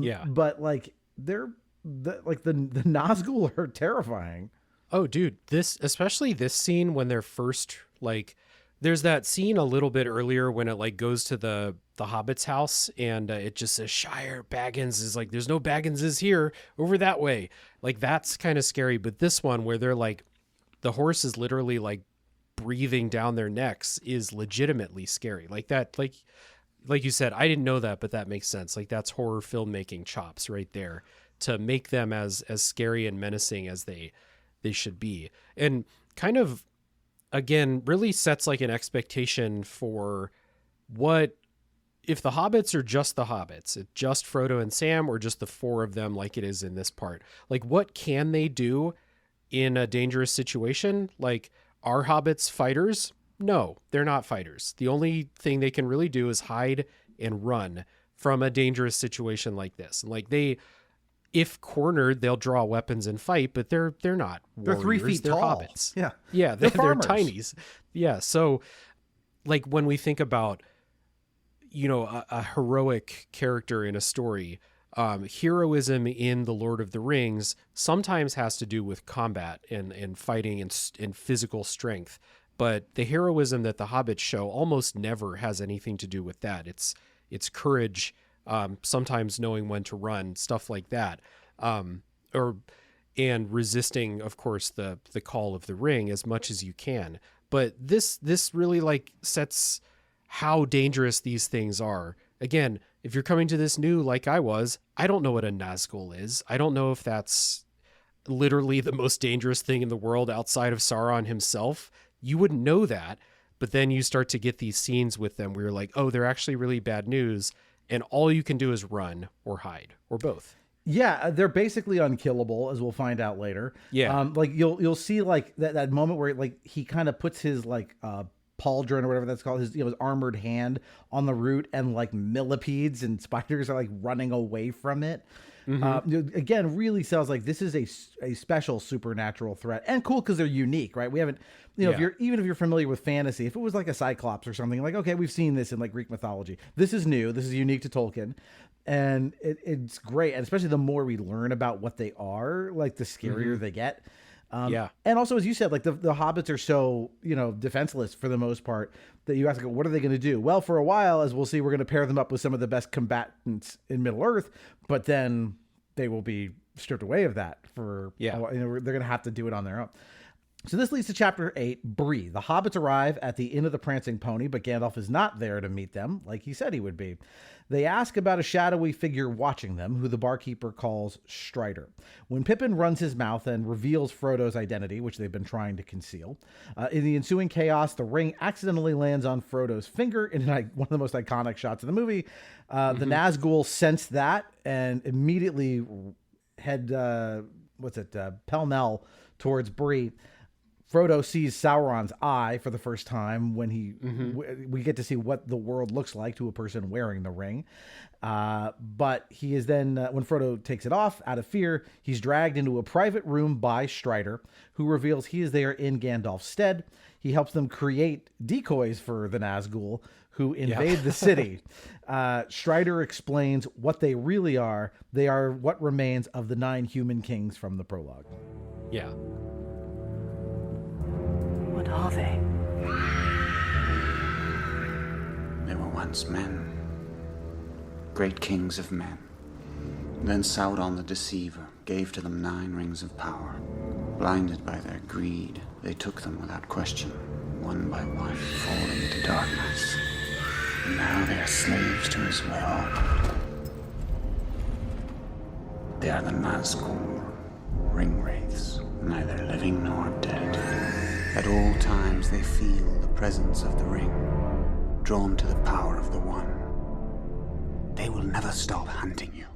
Yeah. But like the Nazgûl are terrifying. Oh, dude, especially this scene when they're first, like, there's that scene a little bit earlier when it like goes to the Hobbit's house and it just says Shire. Baggins is like, there's no Bagginses here, over that way. Like, that's kind of scary. But this one where they're like, the horse is literally like breathing down their necks is legitimately scary. Like that, like you said, I didn't know that, but that makes sense. Like, that's horror filmmaking chops right there to make them as scary and menacing as they should be. And kind of, again, really sets like an expectation for what, if the hobbits are just the hobbits, it's just Frodo and Sam, or just the four of them like it is in this part. Like, what can they do in a dangerous situation? Like, are hobbits fighters? No, they're not fighters. The only thing they can really do is hide and run from a dangerous situation like this. And like, they, if cornered, they'll draw weapons and fight, but they're not warriors. They're 3 feet they're tall. Hobbits. Yeah, they're farmers. tinies. Yeah, so like when we think about, you know, a heroic character in a story, heroism in The Lord of the Rings sometimes has to do with combat and fighting and physical strength. But the heroism that the hobbits show almost never has anything to do with that. It's courage, sometimes knowing when to run, stuff like that, and resisting, of course, the call of the ring as much as you can. But this really like sets how dangerous these things are. Again, if you're coming to this new, like I was, I don't know what a Nazgùl is. I don't know if that's literally the most dangerous thing in the world outside of Sauron himself. You wouldn't know that. But then you start to get these scenes with them where you're like, oh, they're actually really bad news. And all you can do is run or hide or both. Yeah, they're basically unkillable, as we'll find out later. Yeah. Like you'll see like that moment where like he kind of puts his like pauldron or whatever that's called, his his armored hand on the root, and like millipedes and spiders are like running away from it. Again, really sounds like this is a special supernatural threat, and cool because they're unique, right? We haven't, if you're familiar with fantasy, if it was like a Cyclops or something, like, okay, we've seen this in like Greek mythology. This is new. This is unique to Tolkien, and it's great. And especially the more we learn about what they are, like the scarier they get. And also, as you said, like the hobbits are so, defenseless for the most part that you ask, what are they going to do? Well, for a while, as we'll see, we're going to pair them up with some of the best combatants in Middle Earth, but then they will be stripped away of that for, they're going to have to do it on their own. So this leads to chapter 8, Bree. The hobbits arrive at the Inn of the Prancing Pony, but Gandalf is not there to meet them, like he said he would be. They ask about a shadowy figure watching them, who the barkeeper calls Strider. When Pippin runs his mouth and reveals Frodo's identity, which they've been trying to conceal, in the ensuing chaos, the ring accidentally lands on Frodo's finger in one of the most iconic shots of the movie. The Nazgùl sense that and immediately head, pell-mell towards Bree. Frodo sees Sauron's eye for the first time when we get to see what the world looks like to a person wearing the ring. But he is then, when Frodo takes it off out of fear, he's dragged into a private room by Strider, who reveals he is there in Gandalf's stead. He helps them create decoys for the Nazgùl, who invade the city. Strider explains what they really are. They are what remains of the 9 human kings from the prologue. Yeah. What are they? They were once men, great kings of men. Then Sauron the Deceiver gave to them 9 rings of power. Blinded by their greed, they took them without question, one by one, falling into darkness. And now they are slaves to his will. They are the Nazgùl, ring wraiths, neither living nor dead. At all times they feel the presence of the ring, drawn to the power of the one. They will never stop hunting you.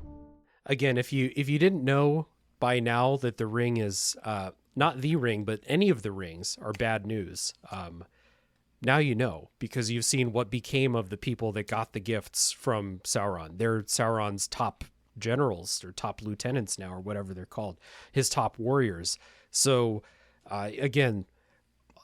Again, if you didn't know by now that the ring is not the ring, but any of the rings are bad news, now you know, because you've seen what became of the people that got the gifts from Sauron. They're Sauron's top generals or top lieutenants now, or whatever they're called, his top warriors. So again,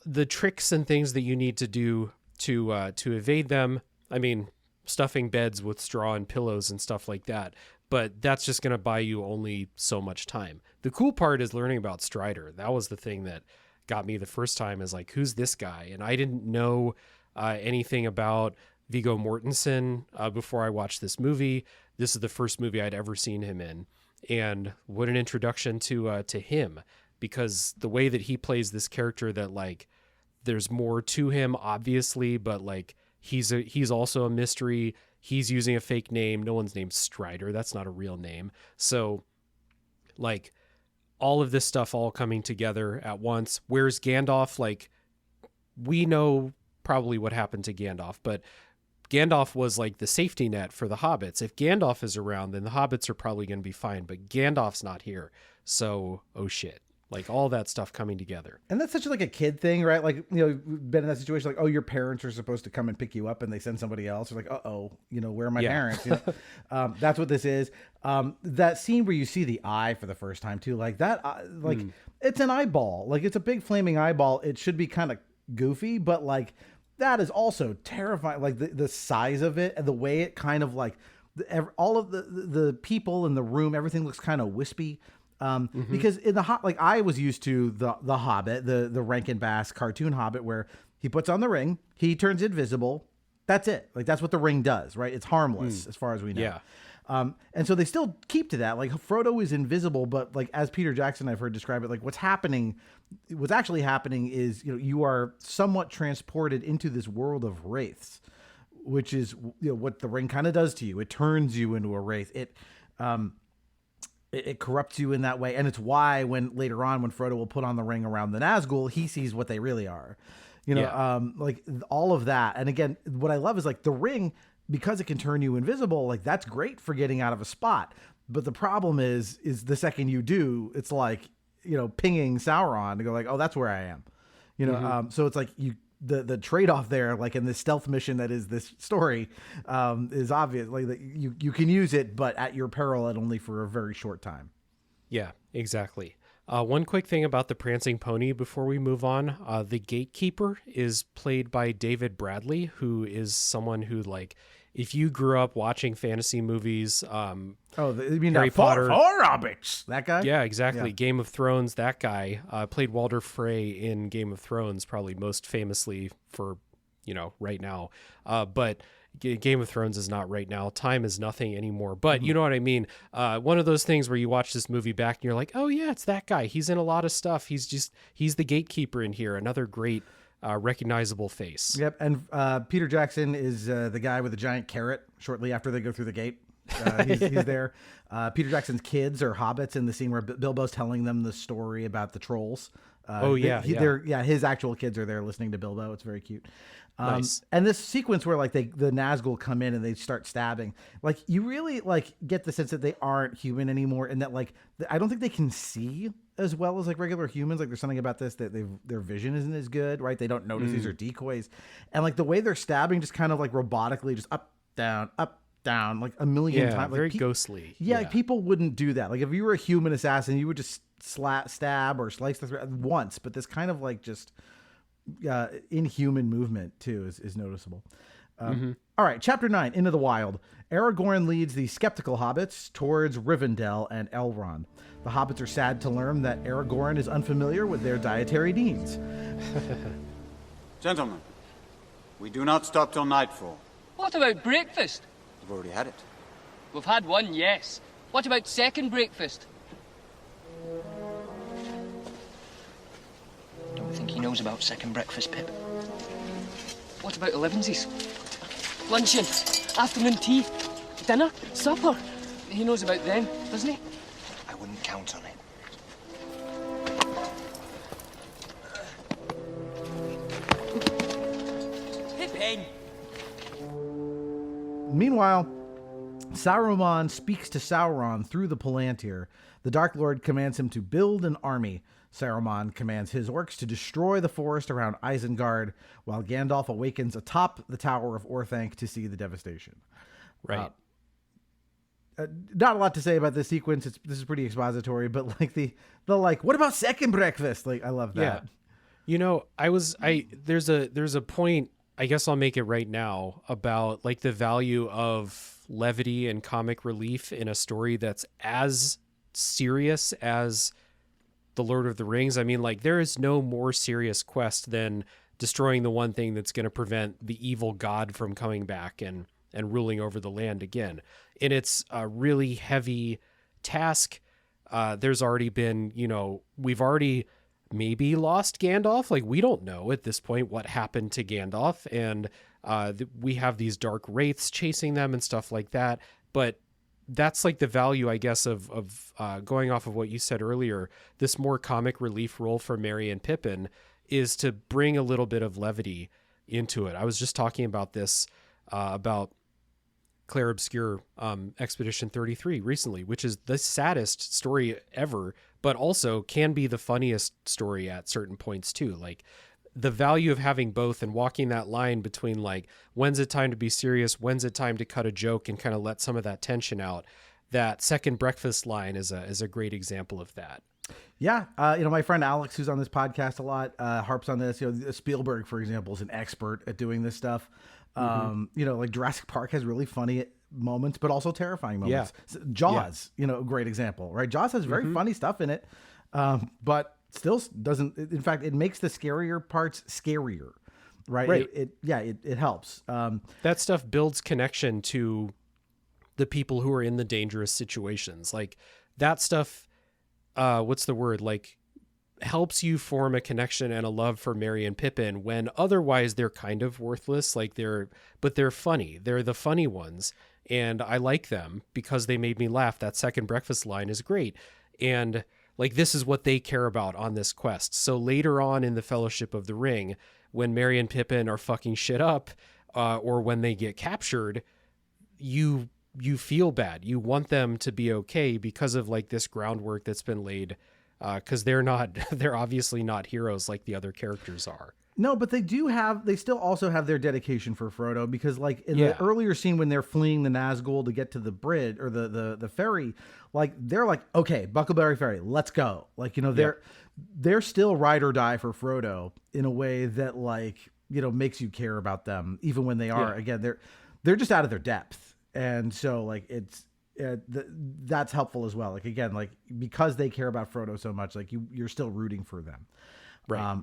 the tricks and things that you need to do to evade them, I mean, stuffing beds with straw and pillows and stuff like that. but that's just going to buy you only so much time. The cool part is learning about Strider. That was the thing that got me the first time, is like, who's this guy? And I didn't know anything about Viggo Mortensen before I watched this movie. This is the first movie I'd ever seen him in. And what an introduction to him, because the way that he plays this character, that like there's more to him, obviously, but like he's also a mystery. He's using a fake name. No one's named Strider. That's not a real name. So like all of this stuff all coming together at once. Whereas Gandalf, like, we know probably what happened to Gandalf, but Gandalf was like the safety net for the hobbits. If Gandalf is around, then the hobbits are probably going to be fine, but Gandalf's not here. So, oh shit. Like all that stuff coming together. And that's such like a kid thing, right? Like, you know, been in that situation, like, oh, your parents are supposed to come and pick you up and they send somebody else. Or like, uh-oh, you know, where are my parents? You know? That's what this is. That scene where you see the eye for the first time too, like that, it's an eyeball. Like it's a big flaming eyeball. It should be kind of goofy, but like that is also terrifying. Like the size of it and the way it kind of like all of the people in the room, everything looks kind of wispy. Because in like I was used to the Hobbit, the Rankin Bass cartoon Hobbit, where he puts on the ring, he turns invisible. That's it. Like that's what the ring does, right? It's harmless as far as we know. Yeah. And so they still keep to that. Like Frodo is invisible, but like as Peter Jackson I've heard describe it, like what's actually happening is, you know, you are somewhat transported into this world of wraiths, which is, you know, what the ring kind of does to you. It turns you into a wraith. It corrupts you in that way. And it's why when later on, when Frodo will put on the ring around the Nazgùl, he sees what they really are, you know, like all of that. And again, what I love is like the ring, because it can turn you invisible, like that's great for getting out of a spot. But the problem is the second you do, it's like, you know, pinging Sauron to go like, oh, that's where I am, you know? So it's like the trade-off there, like in this stealth mission that is this story, is obvious. Like that you can use it, but at your peril and only for a very short time. Yeah, exactly. One quick thing about the prancing pony before we move on. The gatekeeper is played by David Bradley, who is someone who, like, if you grew up watching fantasy movies, you mean Harry Potter, four hobbits, that guy? Yeah, exactly. Yeah. Game of Thrones, that guy played Walder Frey in Game of Thrones, probably most famously for, you know, right now. But Game of Thrones is not right now. Time is nothing anymore. But you know what I mean? One of those things where you watch this movie back and you're like, oh yeah, it's that guy. He's in a lot of stuff. He's the gatekeeper in here. Another great recognizable face. Yep. And Peter Jackson is the guy with the giant carrot shortly after they go through the gate. He's there. Peter Jackson's kids are hobbits in the scene where Bilbo's telling them the story about the trolls. His actual kids are there listening to Bilbo. It's very cute. Nice. And this sequence where like the Nazgùl come in and they start stabbing, like you really like get the sense that they aren't human anymore, and that like I don't think they can see as well as like regular humans. Like there's something about this that their vision isn't as good, right? They don't notice these are decoys, and like the way they're stabbing just kind of like robotically, just up down like a million times. Like, very ghostly. Yeah, like people wouldn't do that. Like if you were a human assassin, you would just stab or slice the throat once, but this kind of like just inhuman movement too is noticeable. All right, chapter 9, Into the Wild. Aragorn leads the skeptical hobbits towards Rivendell and Elrond. The hobbits are sad to learn that Aragorn is unfamiliar with their dietary needs. Gentlemen, we do not stop till nightfall. What about breakfast? We've already had it. We've had one, yes. What about second breakfast? Don't think he knows about second breakfast, Pip. What about elevensies? Luncheon, afternoon tea, dinner, supper. He knows about them, doesn't he? I wouldn't count on it. Pippin! Meanwhile, Saruman speaks to Sauron through the Palantir. The Dark Lord commands him to build an army. Saruman commands his orcs to destroy the forest around Isengard, while Gandalf awakens atop the Tower of Orthanc to see the devastation. Right. Not a lot to say about this sequence. This is pretty expository, but like the like, what about second breakfast? Like, I love that. Yeah. You know, there's a point I guess I'll make it right now about like the value of levity and comic relief in a story that's as serious as The Lord of the Rings. I mean, like, there is no more serious quest than destroying the one thing that's going to prevent the evil god from coming back and ruling over the land again. And it's a really heavy task. There's already been, we've already maybe lost Gandalf. Like, we don't know at this point what happened to Gandalf. And we have these dark wraiths chasing them and stuff like that. But that's like the value, I guess, of going off of what you said earlier. This more comic relief role for Merry and Pippin is to bring a little bit of levity into it. I was just talking about this, about Claire Obscure, Expedition 33 recently, which is the saddest story ever, but also can be the funniest story at certain points too. Like, the value of having both and walking that line between like, when's it time to be serious? When's it time to cut a joke and kind of let some of that tension out? That second breakfast line is a great example of that. Yeah. My friend Alex, who's on this podcast a lot, harps on this. Spielberg, for example, is an expert at doing this stuff. Like Jurassic Park has really funny moments, but also terrifying moments. Yeah. Jaws, a great example, right? Jaws has very funny stuff in it, but still doesn't. In fact, it makes the scarier parts scarier, right? Right. It helps. That stuff builds connection to the people who are in the dangerous situations. Like, that stuff, what's the word? Like, helps you form a connection and a love for Merry and Pippin when otherwise they're kind of worthless. Like, but they're funny. They're the funny ones. And I like them because they made me laugh. That second breakfast line is great. And like, this is what they care about on this quest. So later on in the Fellowship of the Ring, when Merry and Pippin are fucking shit up, or when they get captured, you feel bad. You want them to be okay because of like this groundwork that's been laid. Because they're obviously not heroes like the other characters are. No, but they still also have their dedication for Frodo, because like in the earlier scene when they're fleeing the Nazgùl to get to the bridge or the ferry, like they're like, okay, Buckleberry Ferry, let's go. Like, they're still ride or die for Frodo in a way that like, makes you care about them even when they are, again, they're just out of their depth. And so like that's helpful as well. Like, again, like because they care about Frodo so much, like you're still rooting for them. Right.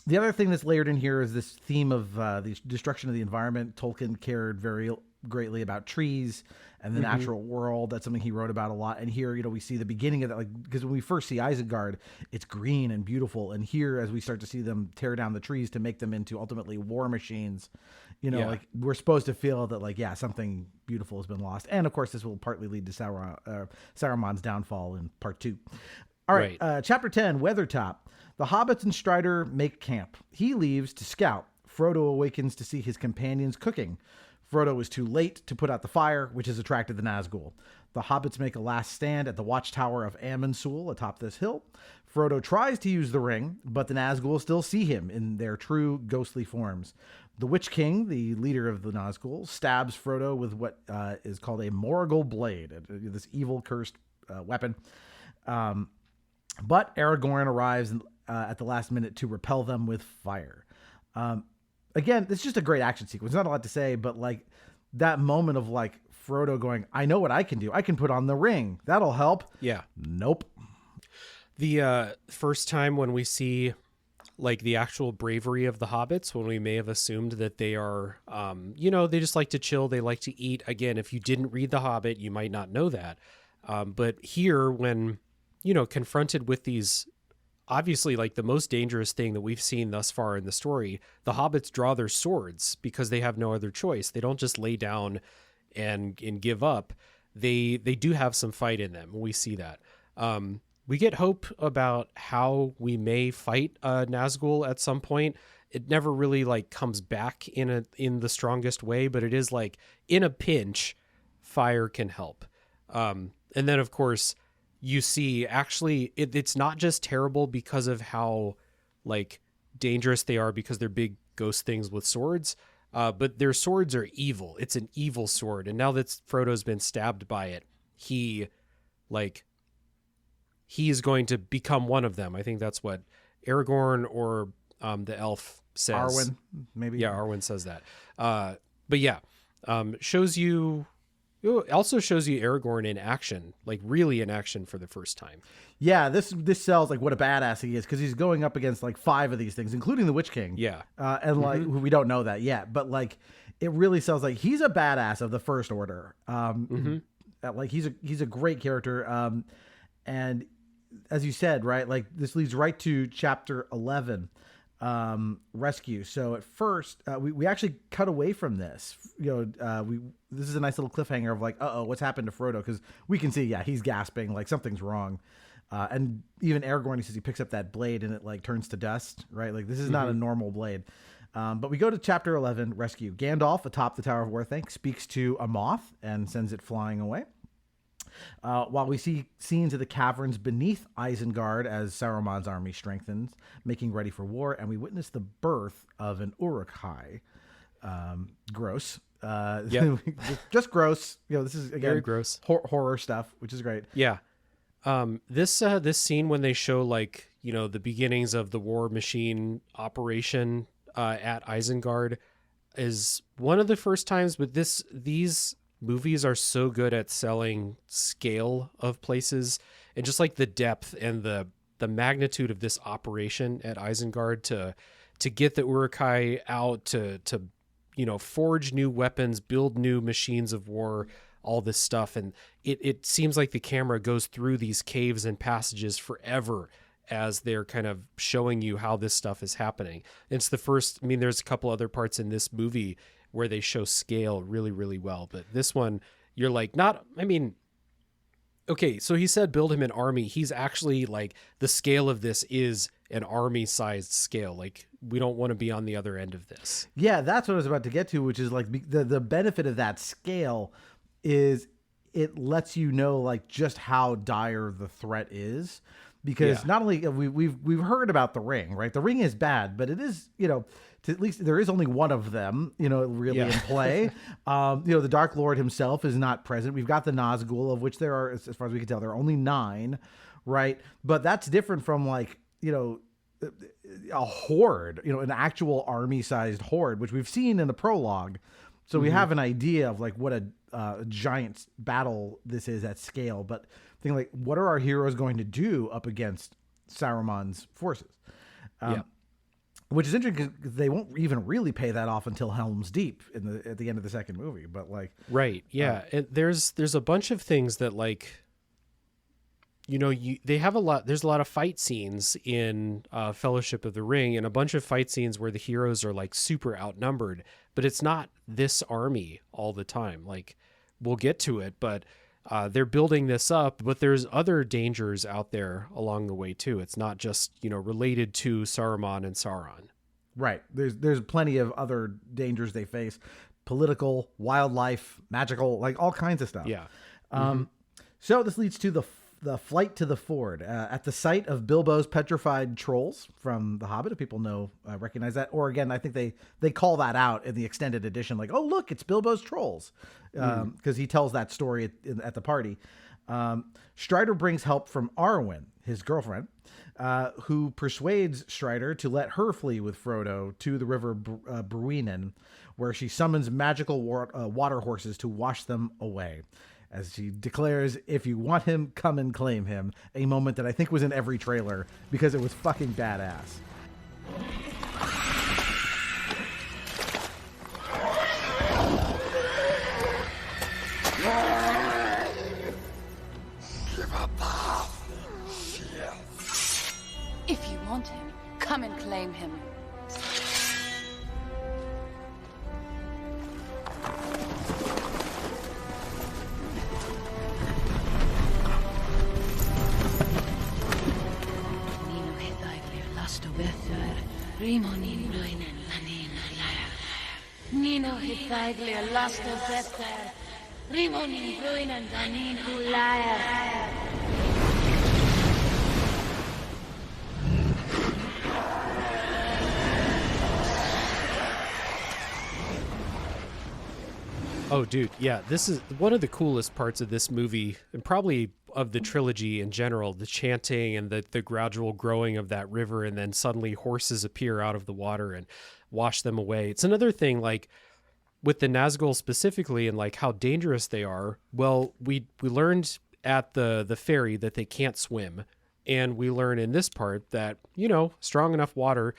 The other thing that's layered in here is this theme of the destruction of the environment. Tolkien cared very greatly about trees and the natural world. That's something he wrote about a lot. And here, we see the beginning of that, like, because when we first see Isengard, it's green and beautiful. And here, as we start to see them tear down the trees to make them into ultimately war machines, like we're supposed to feel that like, something beautiful has been lost. And of course, this will partly lead to Saruman's downfall in part 2. All right. Chapter 10, Weathertop. The hobbits and Strider make camp. He leaves to scout. Frodo awakens to see his companions cooking. Frodo is too late to put out the fire, which has attracted the Nazgùl. The hobbits make a last stand at the watchtower of Amonsul atop this hill. Frodo tries to use the ring, but the Nazgùl still see him in their true ghostly forms. The Witch King, the leader of the Nazgùl, stabs Frodo with what is called a Morgul blade, this evil cursed weapon. But Aragorn arrives at the last minute to repel them with fire. Again, it's just a great action sequence. Not a lot to say, but like that moment of like Frodo going, I know what I can do. I can put on the ring. That'll help. Yeah. Nope. The first time when we see like the actual bravery of the hobbits, when we may have assumed that they are, they just like to chill. They like to eat. Again, if you didn't read The Hobbit, you might not know that. But here, when, confronted with these, obviously like the most dangerous thing that we've seen thus far in the story, the hobbits draw their swords because they have no other choice. They don't just lay down and give up. They do have some fight in them. We see that. We get hope about how we may fight Nazgùl at some point. It never really like comes back in the strongest way, but it is like in a pinch, fire can help. And then of course, you see actually it's not just terrible because of how like dangerous they are because they're big ghost things with swords, but their swords are evil. It's an evil sword. And now that Frodo's been stabbed by it, he is going to become one of them. I think that's what Aragorn or the elf says. Arwen, maybe. Yeah, Arwen says that. But yeah, shows you. It also shows you Aragorn in action, like really in action for the first time. Yeah, this sells like what a badass he is, because he's going up against like 5 of these things, including the Witch King. Yeah. And like we don't know that yet, but like it really sells like he's a badass of the First Order. Like he's a great character. And as you said, right, like this leads right to chapter 11. Rescue. So at first, we actually cut away from this. This is a nice little cliffhanger of like, what's happened to Frodo? Because we can see, he's gasping, like something's wrong. And even Aragorn, he says he picks up that blade and it like turns to dust, right? Like this is not a normal blade. But we go to chapter 11, Rescue. Gandalf atop the Tower of Orthanc speaks to a moth and sends it flying away. While we see scenes of the caverns beneath Isengard as Saruman's army strengthens, making ready for war, and we witness the birth of an Uruk-hai. Gross. Just gross. This is, again, very gross. Horror stuff, which is great. Yeah. This scene when they show like, the beginnings of the war machine operation at Isengard is one of the first times, but these movies are so good at selling scale of places and just like the depth and the magnitude of this operation at Isengard to get the Uruk-hai out to forge new weapons, build new machines of war, all this stuff. And it seems like the camera goes through these caves and passages forever as they're kind of showing you how this stuff is happening. It's the first, there's a couple other parts in this movie where they show scale really, really well. But this one, you're like, okay, so he said build him an army. He's actually like, the scale of this is an army-sized scale. Like, we don't want to be on the other end of this. Yeah, that's what I was about to get to, which is like the benefit of that scale is it lets you know like just how dire the threat is. Because not only we've heard about the ring, right? The ring is bad, but it is, at least there is only one of them, really in play. The Dark Lord himself is not present. We've got the Nazgùl, of which there are, as far as we can tell, there are only 9, right? But that's different from like, a horde, an actual army-sized horde, which we've seen in the prologue. So we have an idea of like what a giant battle this is at scale. But think like, what are our heroes going to do up against Saruman's forces? Which is interesting because they won't even really pay that off until Helm's Deep at the end of the second movie. But like, right, yeah, there's a bunch of things that like, they have a lot. There's a lot of fight scenes in Fellowship of the Ring, and a bunch of fight scenes where the heroes are like super outnumbered. But it's not this army all the time. Like, we'll get to it, but. They're building this up, but there's other dangers out there along the way too. It's not just, related to Saruman and Sauron. Right. There's plenty of other dangers they face. Political, wildlife, magical, like all kinds of stuff. Yeah. So this leads to the flight to the ford at the site of Bilbo's petrified trolls from The Hobbit. If people recognize that, or again, I think they call that out in the extended edition. Like, oh look, it's Bilbo's trolls, because he tells that story at the party. Strider brings help from Arwen, his girlfriend, who persuades Strider to let her flee with Frodo to the river Bruinen, where she summons magical water horses to wash them away. As she declares, if you want him, come and claim him. A moment that I think was in every trailer because it was fucking badass. If you want him, come and claim him. Nino Hithaglia Lasto Bethar Rimonin Bruinan Danin Ulaya. Oh, dude, yeah, this is one of the coolest parts of this movie, and probably of the trilogy in general, the chanting and the gradual growing of that river, and then suddenly horses appear out of the water and wash them away. It's another thing, like with the Nazgùl specifically, and like how dangerous they are. Well, we learned at the ferry that they can't swim, and we learn in this part that, you know, strong enough water,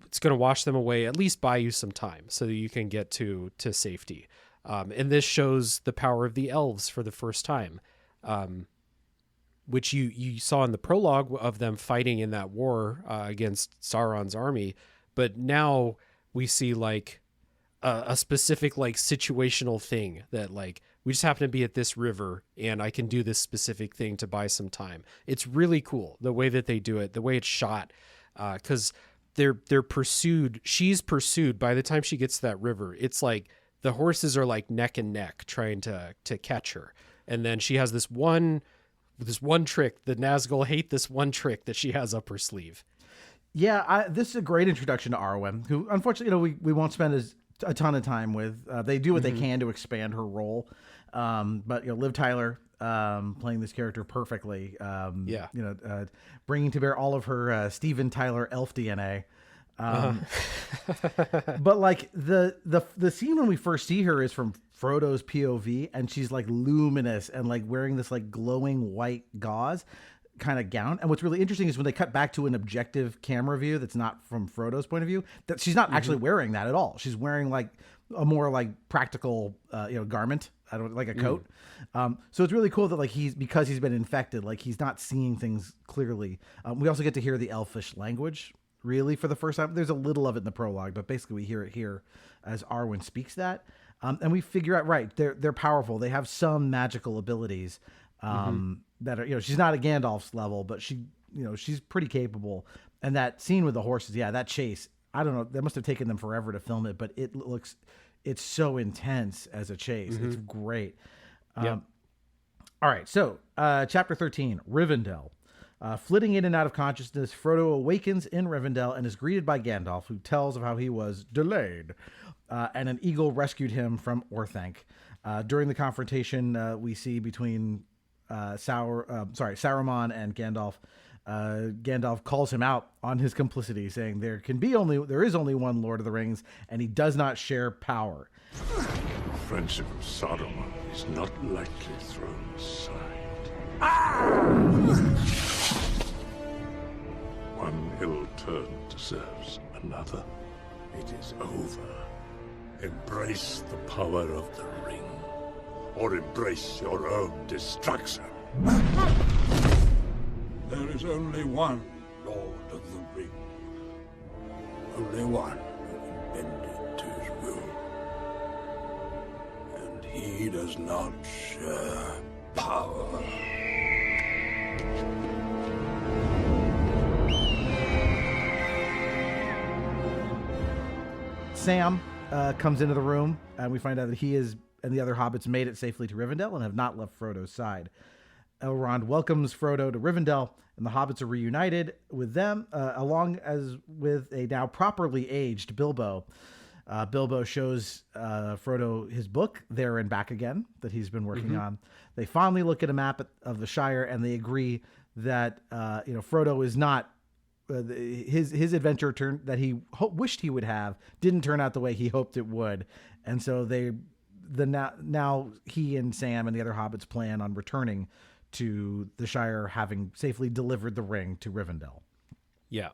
it's going to wash them away, at least buy you some time so that you can get to safety. And this shows the power of the elves for the first time, which you saw in the prologue of them fighting in that war against Sauron's army. But now we see like a specific like situational thing that like, we just happen to be at this river and I can do this specific thing to buy some time. It's really cool the way that they do it, the way it's shot, because they're pursued. She's pursued by the time she gets to that river. It's like the horses are like neck and neck trying to catch her. And then she has this one trick. The Nazgûl hate this one trick that she has up her sleeve. Yeah, this is a great introduction to Arwen, who unfortunately, we won't spend a ton of time with. They do what they can to expand her role. But Liv Tyler playing this character perfectly. Bringing to bear all of her Steven Tyler elf DNA. But like the scene when we first see her is from Frodo's POV, and she's like luminous and like wearing this like glowing white gauze kind of gown. And what's really interesting is when they cut back to an objective camera view that's not from Frodo's point of view, that she's not actually wearing that at all. She's wearing like a more like practical garment. I don't like a coat. So it's really cool that like because he's been infected, like he's not seeing things clearly. We also get to hear the elfish language really for the first time. There's a little of it in the prologue, but basically we hear it here as Arwen speaks that. And we figure out, right, they're powerful. They have some magical abilities that are, she's not at Gandalf's level, but she's pretty capable. And that scene with the horses, that chase, I don't know, that must have taken them forever to film it, but it's so intense as a chase. It's great. All right, so chapter 13, Rivendell. Flitting in and out of consciousness, Frodo awakens in Rivendell and is greeted by Gandalf, who tells of how he was delayed, and an eagle rescued him from Orthanc. During the confrontation we see between Saruman and Gandalf, Gandalf calls him out on his complicity, saying there is only one Lord of the Rings, and he does not share power. The friendship of Saruman is not lightly thrown aside. One ill turn deserves another. It is over. Embrace the power of the ring, or embrace your own destruction. There is only one Lord of the Ring. Only one who bended to his will. And he does not share power. Sam comes into the room, and we find out that he and the other hobbits made it safely to Rivendell and have not left Frodo's side. Elrond welcomes Frodo to Rivendell, and the hobbits are reunited with them, along as with a now properly aged Bilbo. Bilbo shows Frodo his book, There and Back Again, that he's been working on. They fondly look at a map of the Shire, and they agree that Frodo is not his adventure that he wished he would have didn't turn out the way he hoped it would, and so now he and Sam and the other hobbits plan on returning to the Shire, having safely delivered the ring to Rivendell. Yeah.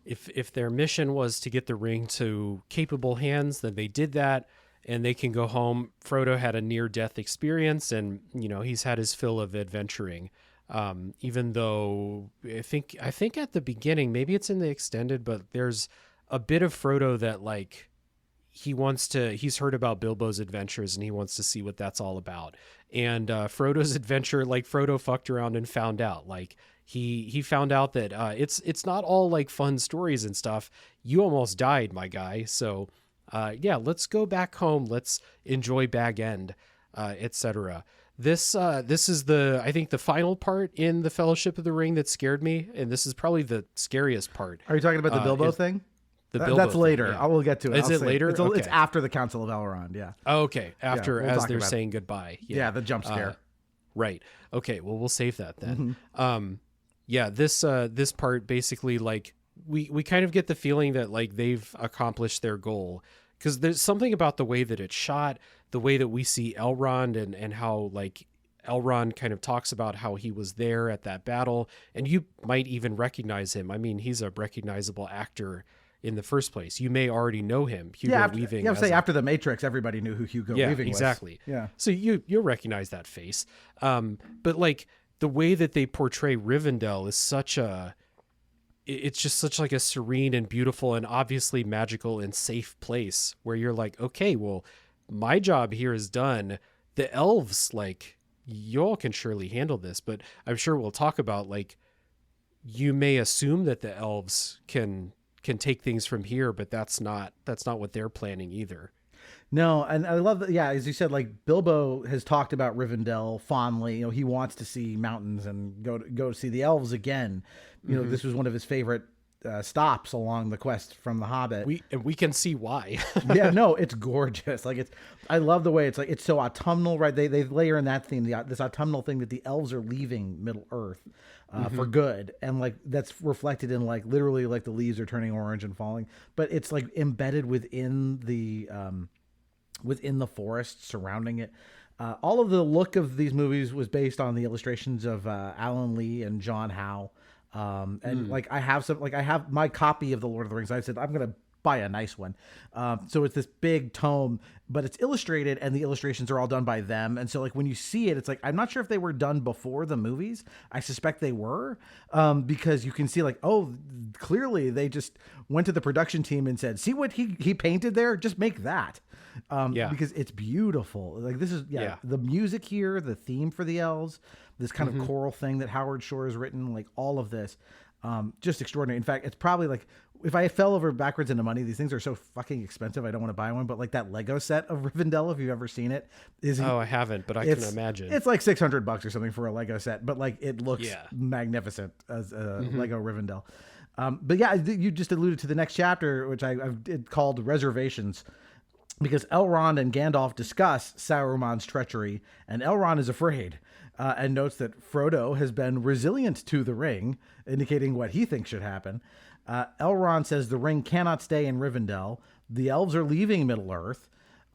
If their mission was to get the ring to capable hands, then they did that, and they can go home. Frodo had a near-death experience, and he's had his fill of adventuring. Even though I think at the beginning, maybe it's in the extended, but there's a bit of Frodo that like he's heard about Bilbo's adventures and he wants to see what that's all about. And Frodo's adventure, like Frodo fucked around and found out, like he found out that it's not all like fun stories and stuff. You almost died, my guy. So let's go back home. Let's enjoy Bag End, etc. This is I think the final part in the Fellowship of the Ring that scared me, and this is probably the scariest part. Are you talking about the Bilbo thing? That's later. Thing, yeah. I will get to it. Is it later? It's after the Council of Elrond. Yeah. Okay. After we'll as they're saying goodbye. Yeah. The jump scare. Right. Okay. Well, we'll save that then. Yeah. This part basically, like, we kind of get the feeling that like they've accomplished their goal, because there's something about the way that it's shot, the way that we see Elrond and how like Elrond kind of talks about how he was there at that battle, and you might even recognize him. I mean, he's a recognizable actor in the first place. You may already know him. Hugo Weaving. Yeah, after The Matrix, everybody knew who Hugo Weaving was. Exactly. Yeah. So you'll recognize that face. But like the way that they portray Rivendell is it's just such like a serene and beautiful and obviously magical and safe place where you're like, okay, well, my job here is done. The elves, like, y'all can surely handle this, but I'm sure we'll talk about, like, you may assume that the elves can take things from here, but that's not what they're planning either. No, and I love that. Yeah, as you said, like Bilbo has talked about Rivendell fondly. You know, he wants to see mountains and go to see the elves again. You know, this was one of his favorite stops along the quest from The Hobbit. We can see why. Yeah, no, it's gorgeous. Like I love the way it's like it's so autumnal, right? They layer in that theme, this autumnal thing that the elves are leaving Middle Earth for good, and like that's reflected in like literally like the leaves are turning orange and falling, but it's like embedded within the forest surrounding it. All of the look of these movies was based on the illustrations of Alan Lee and John Howe. Like I have my copy of the Lord of the Rings. I said I'm gonna buy a nice one. So it's this big tome, but it's illustrated, and the illustrations are all done by them. And so like when you see it, it's like I'm not sure if they were done before the movies. I suspect they were, because you can see like, oh, clearly they just went to the production team and said, see what he painted there, just make that. Because it's beautiful. Like this is the music here, the theme for the elves, this kind of choral thing that Howard Shore has written, like all of this, just extraordinary. In fact, it's probably like if I fell over backwards into money, these things are so fucking expensive, I don't want to buy one. But like that Lego set of Rivendell, if you've ever seen it, I haven't, but I can imagine it's like $600 or something for a Lego set, but like it looks magnificent as a Lego Rivendell. But yeah, you just alluded to the next chapter, which I've called Reservations. Because Elrond and Gandalf discuss Saruman's treachery, and Elrond is afraid, and notes that Frodo has been resilient to the ring, indicating what he thinks should happen. Elrond says the ring cannot stay in Rivendell. The elves are leaving Middle-earth.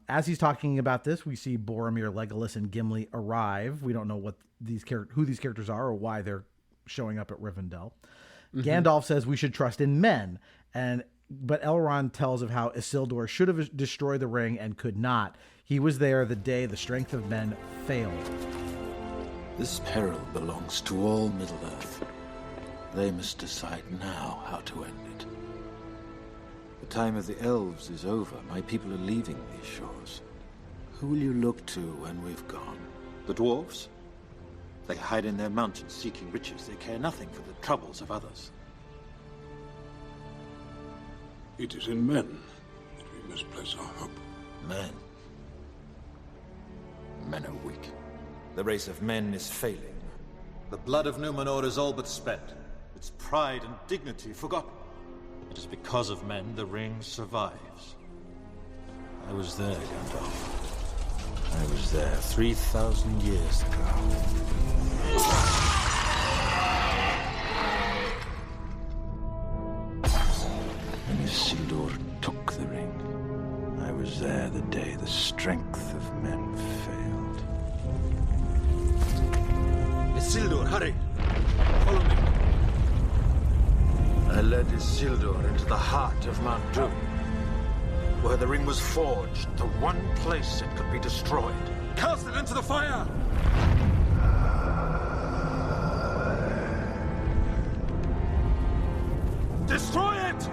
As he's talking about this, we see Boromir, Legolas, and Gimli arrive. We don't know who these characters are or why they're showing up at Rivendell. Gandalf says we should trust in men, but Elrond tells of how Isildur should have destroyed the ring and could not. He was there the day the strength of men failed. This peril belongs to all Middle-earth. They must decide now how to end it. The time of the elves is over. My people are leaving these shores. Who will you look to when we've gone? The dwarves? They hide in their mountains seeking riches. They care nothing for the troubles of others. It is in men that we must place our hope. Men? Men are weak. The race of men is failing. The blood of Numenor is all but spent. Its pride and dignity forgotten. It is because of men the ring survives. I was there, Gandalf. I was there 3,000 years ago. When Isildur took the ring, I was there the day the strength of men failed. Isildur, hurry! Follow me. I led Isildur into the heart of Mount Doom, where the ring was forged, the one place it could be destroyed. Cast it into the fire! Destroy it!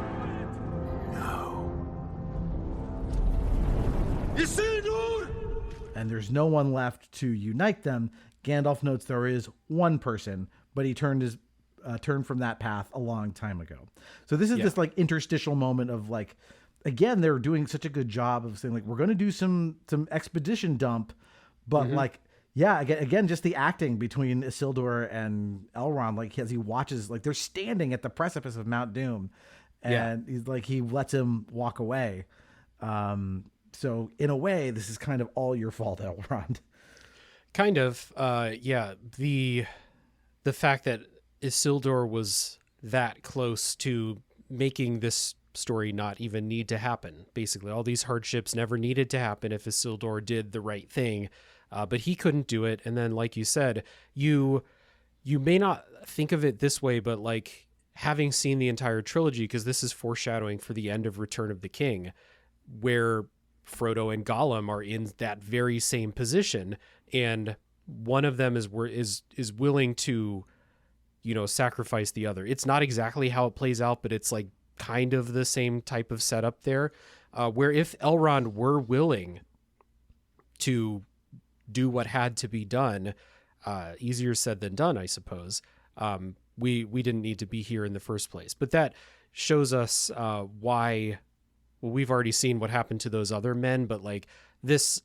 Isildur! And there's no one left to unite them. Gandalf notes there is one person, but he turned from that path a long time ago. So this is this like interstitial moment of like, again, they're doing such a good job of saying like, we're going to do some expedition dump, but like, yeah, again, just the acting between Isildur and Elrond, like as he watches, like they're standing at the precipice of Mount Doom, and he's like, he lets him walk away. So in a way, this is kind of all your fault, Elrond. Kind of. Yeah. The fact that Isildur was that close to making this story not even need to happen. Basically, all these hardships never needed to happen if Isildur did the right thing, but he couldn't do it. And then, like you said, you may not think of it this way, but like having seen the entire trilogy, because this is foreshadowing for the end of Return of the King, where Frodo and Gollum are in that very same position, and one of them is willing to, sacrifice the other. It's not exactly how it plays out, but it's like kind of the same type of setup there, where if Elrond were willing to do what had to be done, easier said than done, I suppose, we didn't need to be here in the first place. But that shows us why. Well, we've already seen what happened to those other men, but like this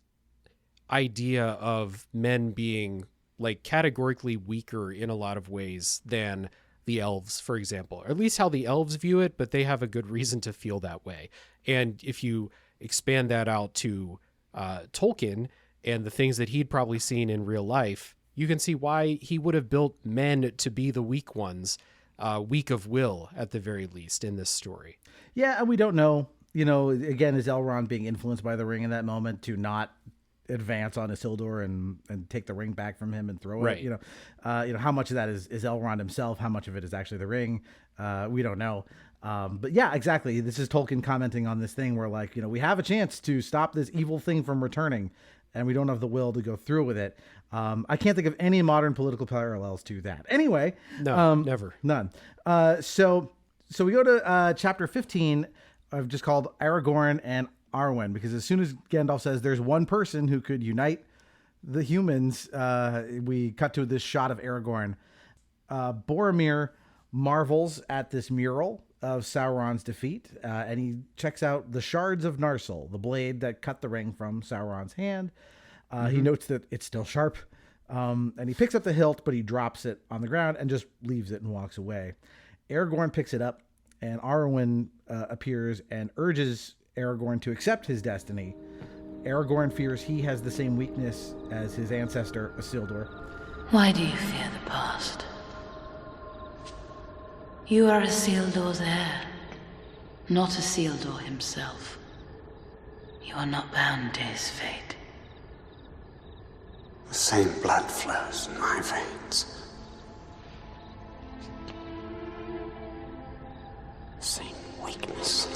idea of men being like categorically weaker in a lot of ways than the elves, for example, or at least how the elves view it, but they have a good reason to feel that way. And if you expand that out to Tolkien and the things that he'd probably seen in real life, you can see why he would have built men to be the weak ones, weak of will at the very least in this story. Yeah, and we don't know. Again, is Elrond being influenced by the ring in that moment to not advance on Isildur and take the ring back from him and throw it? How much of that is Elrond himself? How much of it is actually the ring? We don't know. But yeah, exactly. This is Tolkien commenting on this thing where like, we have a chance to stop this evil thing from returning, and we don't have the will to go through with it. I can't think of any modern political parallels to that. Anyway, no, never, none. So we go to chapter 15. I've just called Aragorn and Arwen, because as soon as Gandalf says there's one person who could unite the humans, we cut to this shot of Aragorn. Boromir marvels at this mural of Sauron's defeat, and he checks out the shards of Narsil, the blade that cut the ring from Sauron's hand. He notes that it's still sharp, and he picks up the hilt, but he drops it on the ground and just leaves it and walks away. Aragorn picks it up, and Arwen appears and urges Aragorn to accept his destiny. Aragorn fears he has the same weakness as his ancestor Isildur. Why do you fear the past? You are Isildur's heir, not Isildur himself. You are not bound to his fate. The same blood flows in my veins. Same weakness.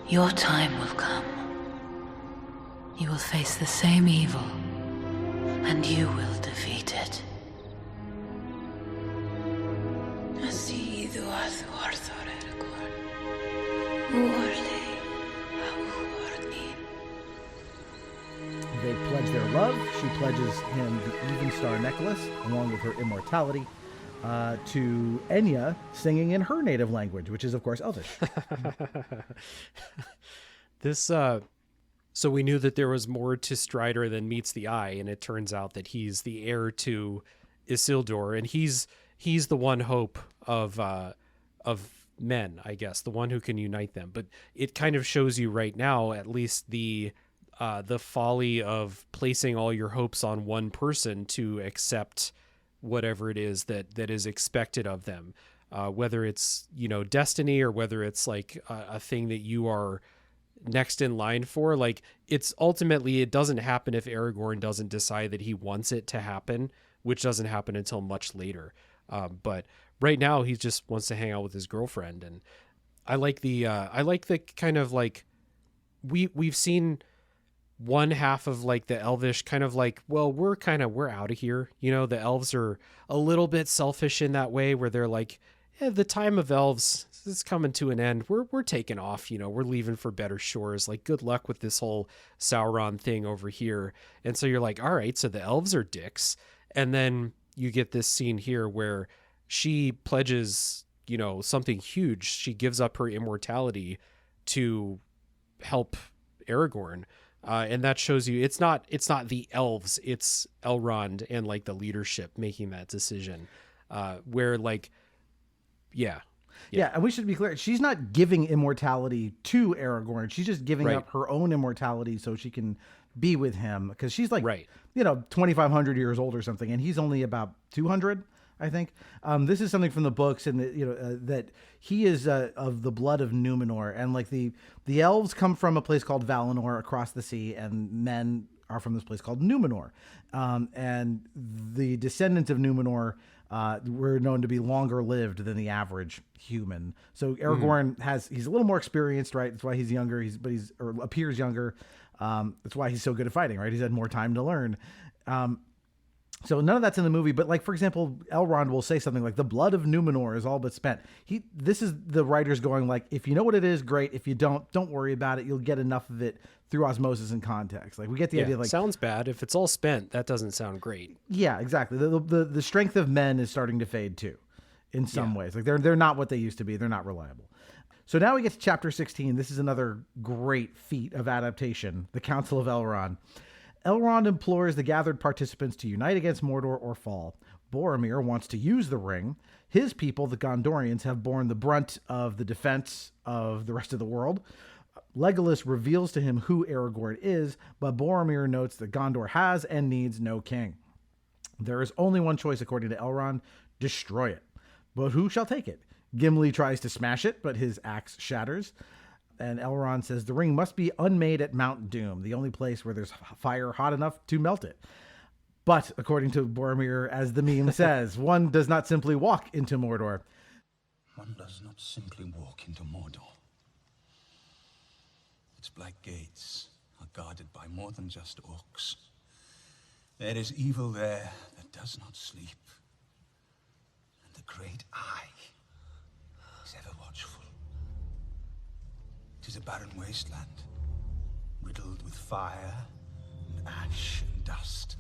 Your time will come. You will face the same evil, and you will defeat it. They pledge their love. She pledges him the Even Star necklace, along with her immortality, to Enya, singing in her native language, which is, of course, Elvish. So we knew that there was more to Strider than meets the eye, and it turns out that he's the heir to Isildur, and he's the one hope of men, I guess, the one who can unite them. But it kind of shows you right now, at least the folly of placing all your hopes on one person to accept whatever it is that is expected of them, whether it's, destiny or whether it's like a thing that you are next in line for. Like, it's ultimately, it doesn't happen if Aragorn doesn't decide that he wants it to happen, which doesn't happen until much later. But right now he just wants to hang out with his girlfriend. And I like the kind of like, we've seen one half of like the Elvish kind of like, well, we're out of here. The elves are a little bit selfish in that way, where they're like, the time of elves is coming to an end. We're taking off, we're leaving for better shores. Like, good luck with this whole Sauron thing over here. And so you're like, all right, so the elves are dicks. And then you get this scene here where she pledges, something huge. She gives up her immortality to help Aragorn. And that shows you it's not the elves, it's Elrond and like the leadership making that decision, where like, yeah, and we should be clear, she's not giving immortality to Aragorn. She's just giving up her own immortality so she can be with him, because she's like, right, 2,500 years old or something, and he's only about 200, I think. This is something from the books, and that he is of the blood of Numenor, and like the elves come from a place called Valinor across the sea, and men are from this place called Numenor, and the descendants of Numenor were known to be longer lived than the average human. So Aragorn he's a little more experienced, right? That's why he's younger. Or appears younger. That's why he's so good at fighting, right? He's had more time to learn. So none of that's in the movie, but like, for example, Elrond will say something like, the blood of Numenor is all but spent. This is the writers going like, if you know what it is, great. If you don't worry about it. You'll get enough of it through osmosis and context. Like, we get the idea, like, sounds bad. If it's all spent, that doesn't sound great. Yeah, exactly. The strength of men is starting to fade too, in some ways. Like, they're not what they used to be. They're not reliable. So now we get to chapter 16. This is another great feat of adaptation, the Council of Elrond. Elrond implores the gathered participants to unite against Mordor or fall. Boromir wants to use the ring. His people, the Gondorians, have borne the brunt of the defense of the rest of the world. Legolas reveals to him who Aragorn is, but Boromir notes that Gondor has and needs no king. There is only one choice, according to Elrond: destroy it. But who shall take it? Gimli tries to smash it, but his axe shatters. And Elrond says the ring must be unmade at Mount Doom, the only place where there's fire hot enough to melt it. But, according to Boromir, as the meme says, one does not simply walk into Mordor. One does not simply walk into Mordor. Its black gates are guarded by more than just orcs. There is evil there that does not sleep. And the great eye is ever watchful. It is a barren wasteland, riddled with fire and ash and dust.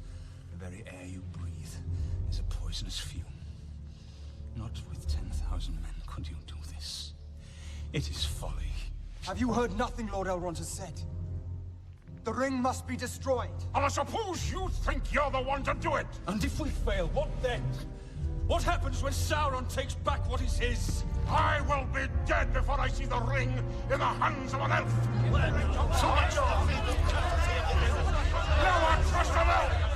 The very air you breathe is a poisonous fume. Not with 10,000 men could you do this. It is folly. Have you heard nothing Lord Elrond has said? The ring must be destroyed. And I suppose you think you're the one to do it. And if we fail, what then? What happens when Sauron takes back what is his? I will be dead before I see the ring in the hands of an elf. So much no one trust an elf.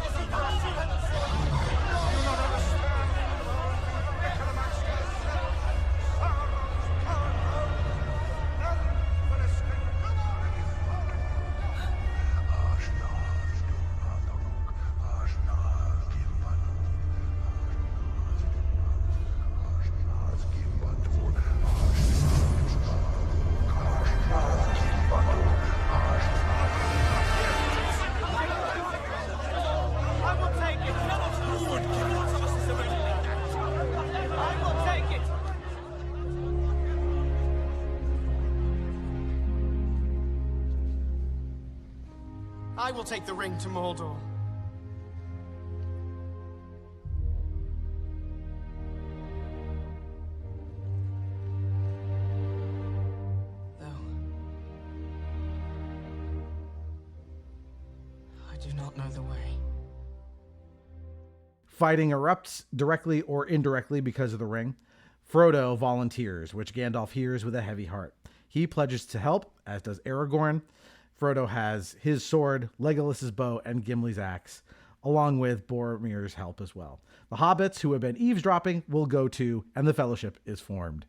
I will take the ring to Mordor. Though I do not know the way. Fighting erupts directly or indirectly because of the ring. Frodo volunteers, which Gandalf hears with a heavy heart. He pledges to help, as does Aragorn. Frodo has his sword, Legolas's bow, and Gimli's axe, along with Boromir's help as well. The hobbits who have been eavesdropping will go too, and the fellowship is formed.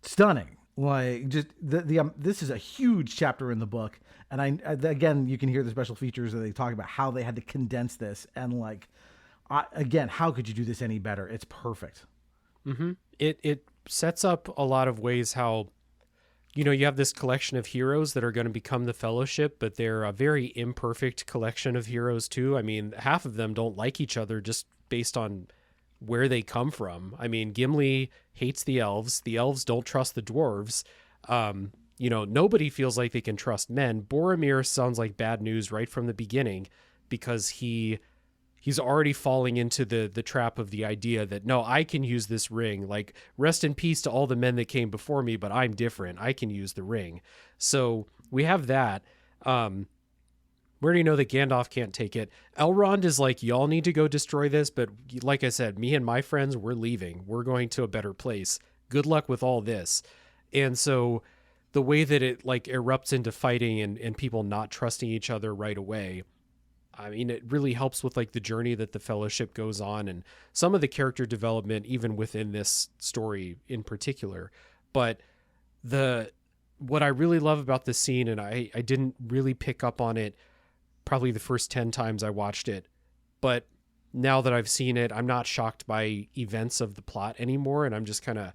Stunning. Like, just this is a huge chapter in the book, and again, you can hear the special features that they talk about how they had to condense this, and like, again, how could you do this any better? It's perfect. Mm-hmm. It sets up a lot of ways how, you have this collection of heroes that are going to become the Fellowship, but they're a very imperfect collection of heroes too. I mean, half of them don't like each other just based on where they come from. I mean, Gimli hates the elves. The elves don't trust the dwarves. Nobody feels like they can trust men. Boromir sounds like bad news right from the beginning because he's already falling into the trap of the idea that, no, I can use this ring. Like, rest in peace to all the men that came before me, but I'm different. I can use the ring. So we have that. We already know that Gandalf can't take it. Elrond is like, y'all need to go destroy this, but like I said, me and my friends, we're leaving. We're going to a better place. Good luck with all this. And so the way that it like erupts into fighting and people not trusting each other right away. I mean, it really helps with like the journey that the Fellowship goes on and some of the character development, even within this story in particular. But what I really love about this scene, and I didn't really pick up on it probably the first 10 times I watched it, but now that I've seen it, I'm not shocked by events of the plot anymore. And I'm just kind of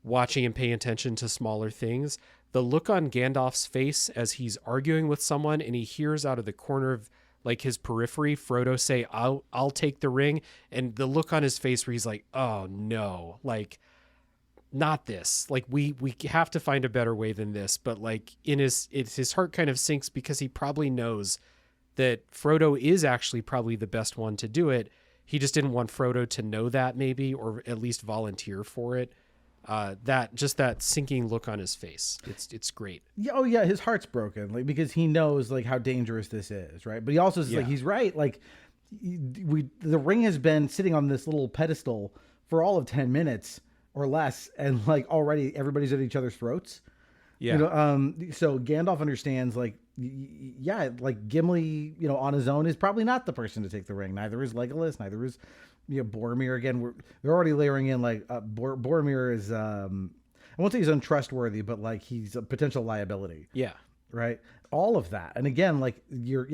watching and paying attention to smaller things. The look on Gandalf's face as he's arguing with someone and he hears out of the corner of like his periphery, Frodo say, I'll take the ring. And the look on his face where he's like, oh no, like not this, like we have to find a better way than this. But like his heart kind of sinks because he probably knows that Frodo is actually probably the best one to do it. He just didn't want Frodo to know that maybe, or at least volunteer for it. That sinking look on his face. It's great. Yeah. Oh yeah. His heart's broken, like, because he knows like how dangerous this is. Right. But he also is like, he's right. Like the ring has been sitting on this little pedestal for all of 10 minutes or less. And like already everybody's at each other's throats. Yeah. You know, so Gandalf understands like, yeah, like Gimli, you know, on his own is probably not the person to take the ring. Neither is Legolas. Neither is, you know, Boromir. Again, they're already layering in like Boromir is, I won't say he's untrustworthy, but like he's a potential liability. Yeah. Right. All of that. And again, like you're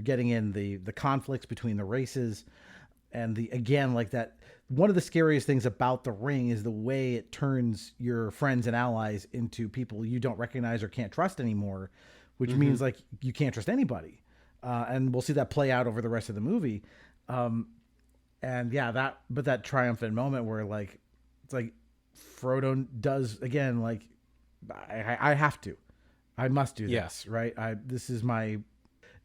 getting in the conflicts between the races and like that. One of the scariest things about the ring is the way it turns your friends and allies into people you don't recognize or can't trust anymore, which means like you can't trust anybody. And we'll see that play out over the rest of the movie. And yeah, that triumphant moment where like, it's like Frodo does again, like I have to, I must do this, right? This is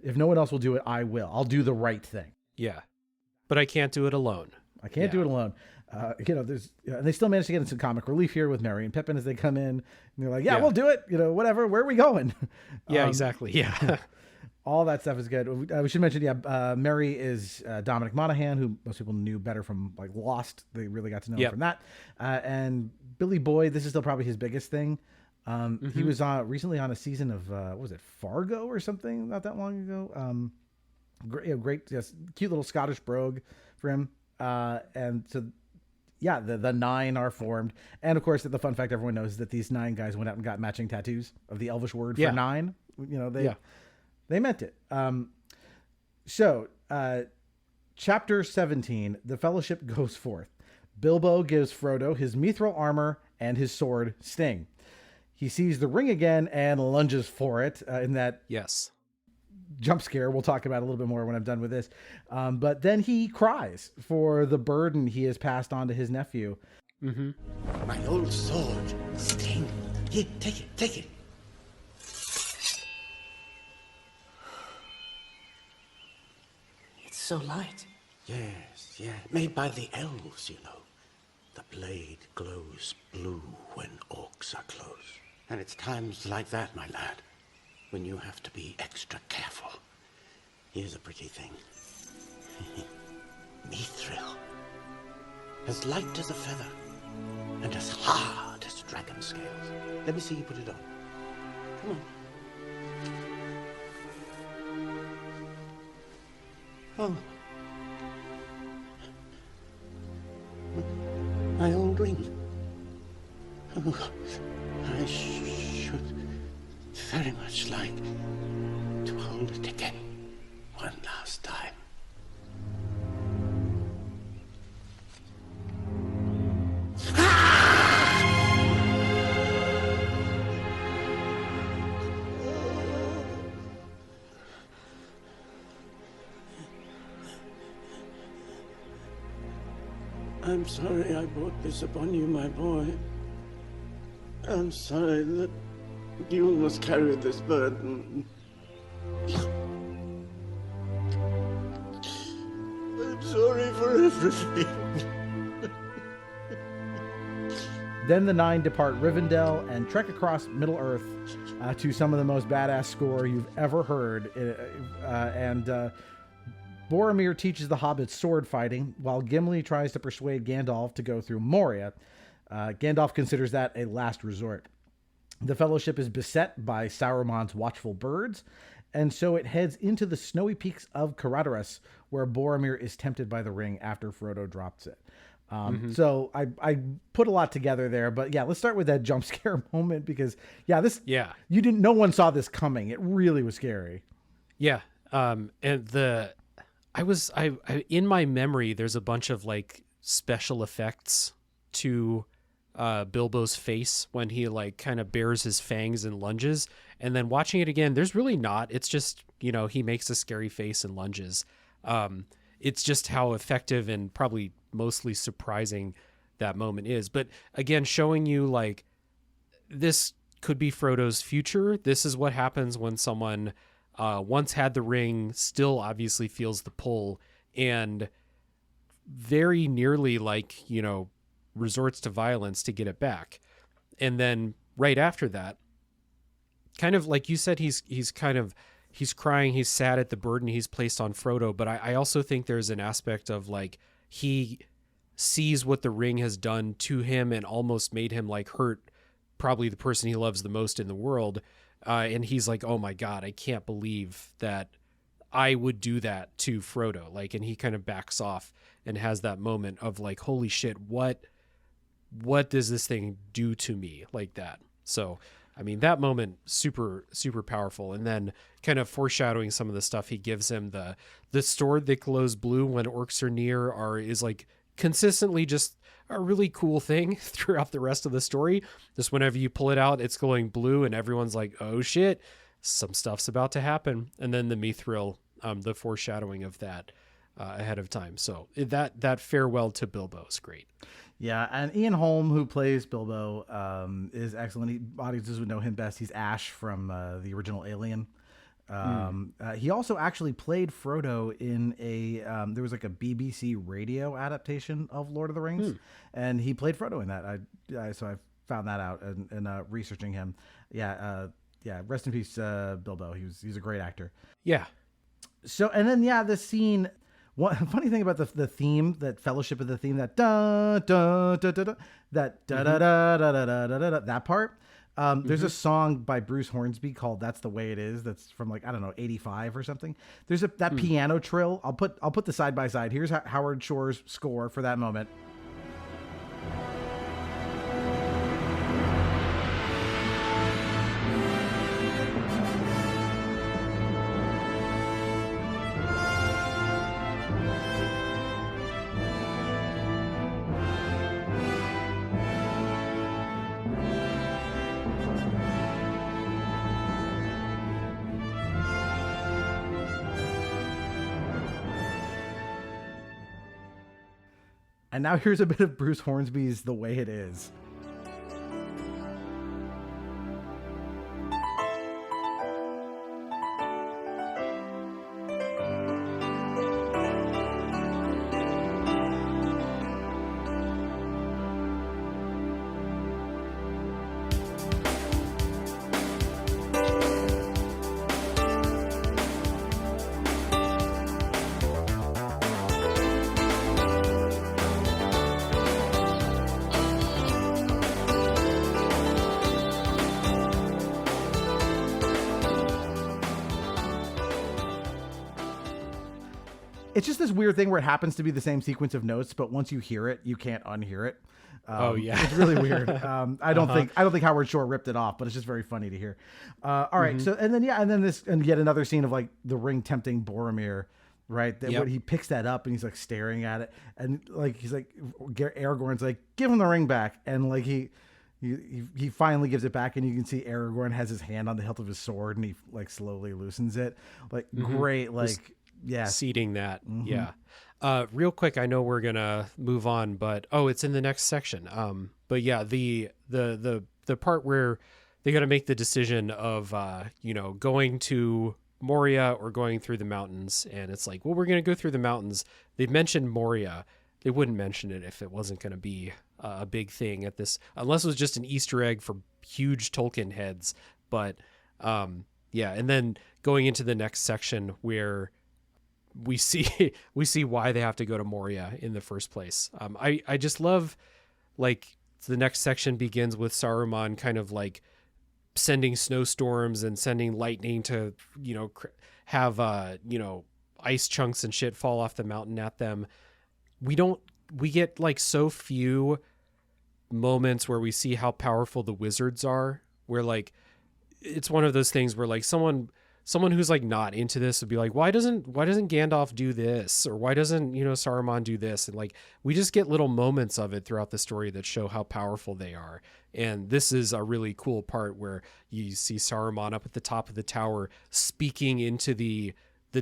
if no one else will do it, I will. I'll do the right thing. Yeah. But I can't do it alone. I can't do it alone. You know, and they still manage to get some comic relief here with Merry and Pippin as they come in and they're like, we'll do it. You know, whatever. Where are we going? Yeah, exactly. Yeah. All that stuff is good. We should mention, Merry is Dominic Monaghan, who most people knew better from like Lost. They really got to know him from that. And Billy Boyd, this is still probably his biggest thing. He was recently on a season of, what was it, Fargo or something not that long ago. Great, cute little Scottish brogue for him. And so, yeah, the 9 are formed. And of course, the fun fact everyone knows is that these 9 guys went out and got matching tattoos of the Elvish word for 9. You know, they meant it. So, chapter 17, the Fellowship goes forth. Bilbo gives Frodo his mithril armor and his sword Sting. He sees the ring again and lunges for it in that jump scare we'll talk about a little bit more when I'm done with this. But then he cries for the burden he has passed on to his nephew. My old sword, Sting. Here, take it. It's so light. Yes, made by the elves, you know. The blade glows blue when orcs are close. And it's times like that, my lad, when you have to be extra careful. Here's a pretty thing. Mithril. As light as a feather, and as hard as dragon scales. Let me see you put it on. Come on. Oh. My old ring. Oh, I should very much like to hold it again one last time. I'm sorry I brought this upon you, my boy. I'm sorry that you must carry this burden. I'm sorry for everything. Then the 9 depart Rivendell and trek across Middle-earth to some of the most badass score you've ever heard. Boromir teaches the hobbits sword fighting, while Gimli tries to persuade Gandalf to go through Moria. Gandalf considers that a last resort. The Fellowship is beset by Saruman's watchful birds, and so it heads into the snowy peaks of Caradhras, where Boromir is tempted by the ring after Frodo drops it. So I put a lot together there, but yeah, let's start with that jump scare moment because no one saw this coming. It really was scary. Yeah. And I in my memory, there's a bunch of like special effects to Bilbo's face when he like kind of bares his fangs and lunges, and then watching it again, there's really not. It's just, he makes a scary face and lunges. It's just how effective and probably mostly surprising that moment is. But again, showing you like this could be Frodo's future. This is what happens when someone once had the ring, still obviously feels the pull, and very nearly like, resorts to violence to get it back. And then right after that, kind of like you said, he's crying, he's sad at the burden he's placed on Frodo. But I also think there's an aspect of like, he sees what the ring has done to him and almost made him like hurt probably the person he loves the most in the world. And he's like, oh my God, I can't believe that I would do that to Frodo. Like, and he kind of backs off and has that moment of like, holy shit, what does this thing do to me like that? So, I mean, that moment, super, super powerful. And then kind of foreshadowing some of the stuff he gives him, the sword that glows blue when orcs are near is like consistently just a really cool thing throughout the rest of the story. Just whenever you pull it out, it's glowing blue and everyone's like, oh shit, some stuff's about to happen. And then the Mithril, the foreshadowing of that ahead of time. So that farewell to Bilbo is great. Yeah, and Ian Holm, who plays Bilbo, is excellent. Audiences would know him best. He's Ash from the original Alien. He also actually played Frodo in there was like a BBC radio adaptation of Lord of the Rings, and he played Frodo in that. So I found that out and researching him. Yeah, rest in peace, Bilbo. He's a great actor. Yeah. So, and then, the scene. One funny thing about the theme, that Fellowship of the theme, that da da da da da, that da da da da da da da da, that part. There's a song by Bruce Hornsby called "That's the Way It Is." That's from like, I don't know, 85 or something. There's that piano trill. I'll put the side by side. Here's Howard Shore's score for that moment. And now here's a bit of Bruce Hornsby's "The Way It Is." It's just this weird thing where it happens to be the same sequence of notes, but once you hear it, you can't unhear it. It's really weird. I don't think Howard Shore ripped it off, but it's just very funny to hear. All right, so and then yet another scene of like the ring tempting Boromir, right? When he picks that up and he's like staring at it, and like he's like, Aragorn's like, give him the ring back, and like he finally gives it back, and you can see Aragorn has his hand on the hilt of his sword, and he like slowly loosens it. Like great, like. Yeah, seeding that. Real quick, I know we're gonna move on, but it's in the next section. But yeah, the part where they got to make the decision of going to Moria or going through the mountains, and it's like, well, we're gonna go through the mountains. They mentioned Moria. They wouldn't mention it if it wasn't gonna be a big thing at this, unless it was just an Easter egg for huge Tolkien heads. But and then going into the next section where we see why they have to go to Moria in the first place. I just love, like, the next section begins with Saruman kind of like sending snowstorms and sending lightning to, have, ice chunks and shit fall off the mountain at them. We get like so few moments where we see how powerful the wizards are, where like, it's one of those things where like someone who's like not into this would be like, why doesn't Gandalf do this? Or why doesn't, Saruman do this? And like, we just get little moments of it throughout the story that show how powerful they are. And this is a really cool part where you see Saruman up at the top of the tower speaking into the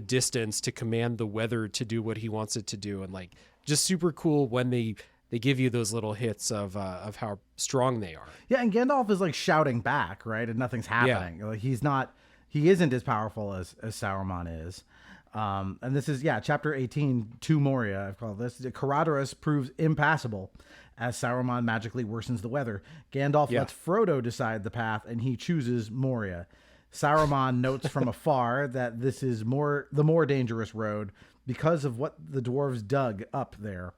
distance to command the weather to do what he wants it to do. And like, just super cool when they give you those little hits of how strong they are. Yeah. And Gandalf is like shouting back, right? And nothing's happening. Like he isn't as powerful as Saruman is. And this is, chapter 18, to Moria, I've called this. Caradoras proves impassable as Saruman magically worsens the weather. Gandalf lets Frodo decide the path, and he chooses Moria. Saruman notes from afar that this is the more dangerous road because of what the dwarves dug up there.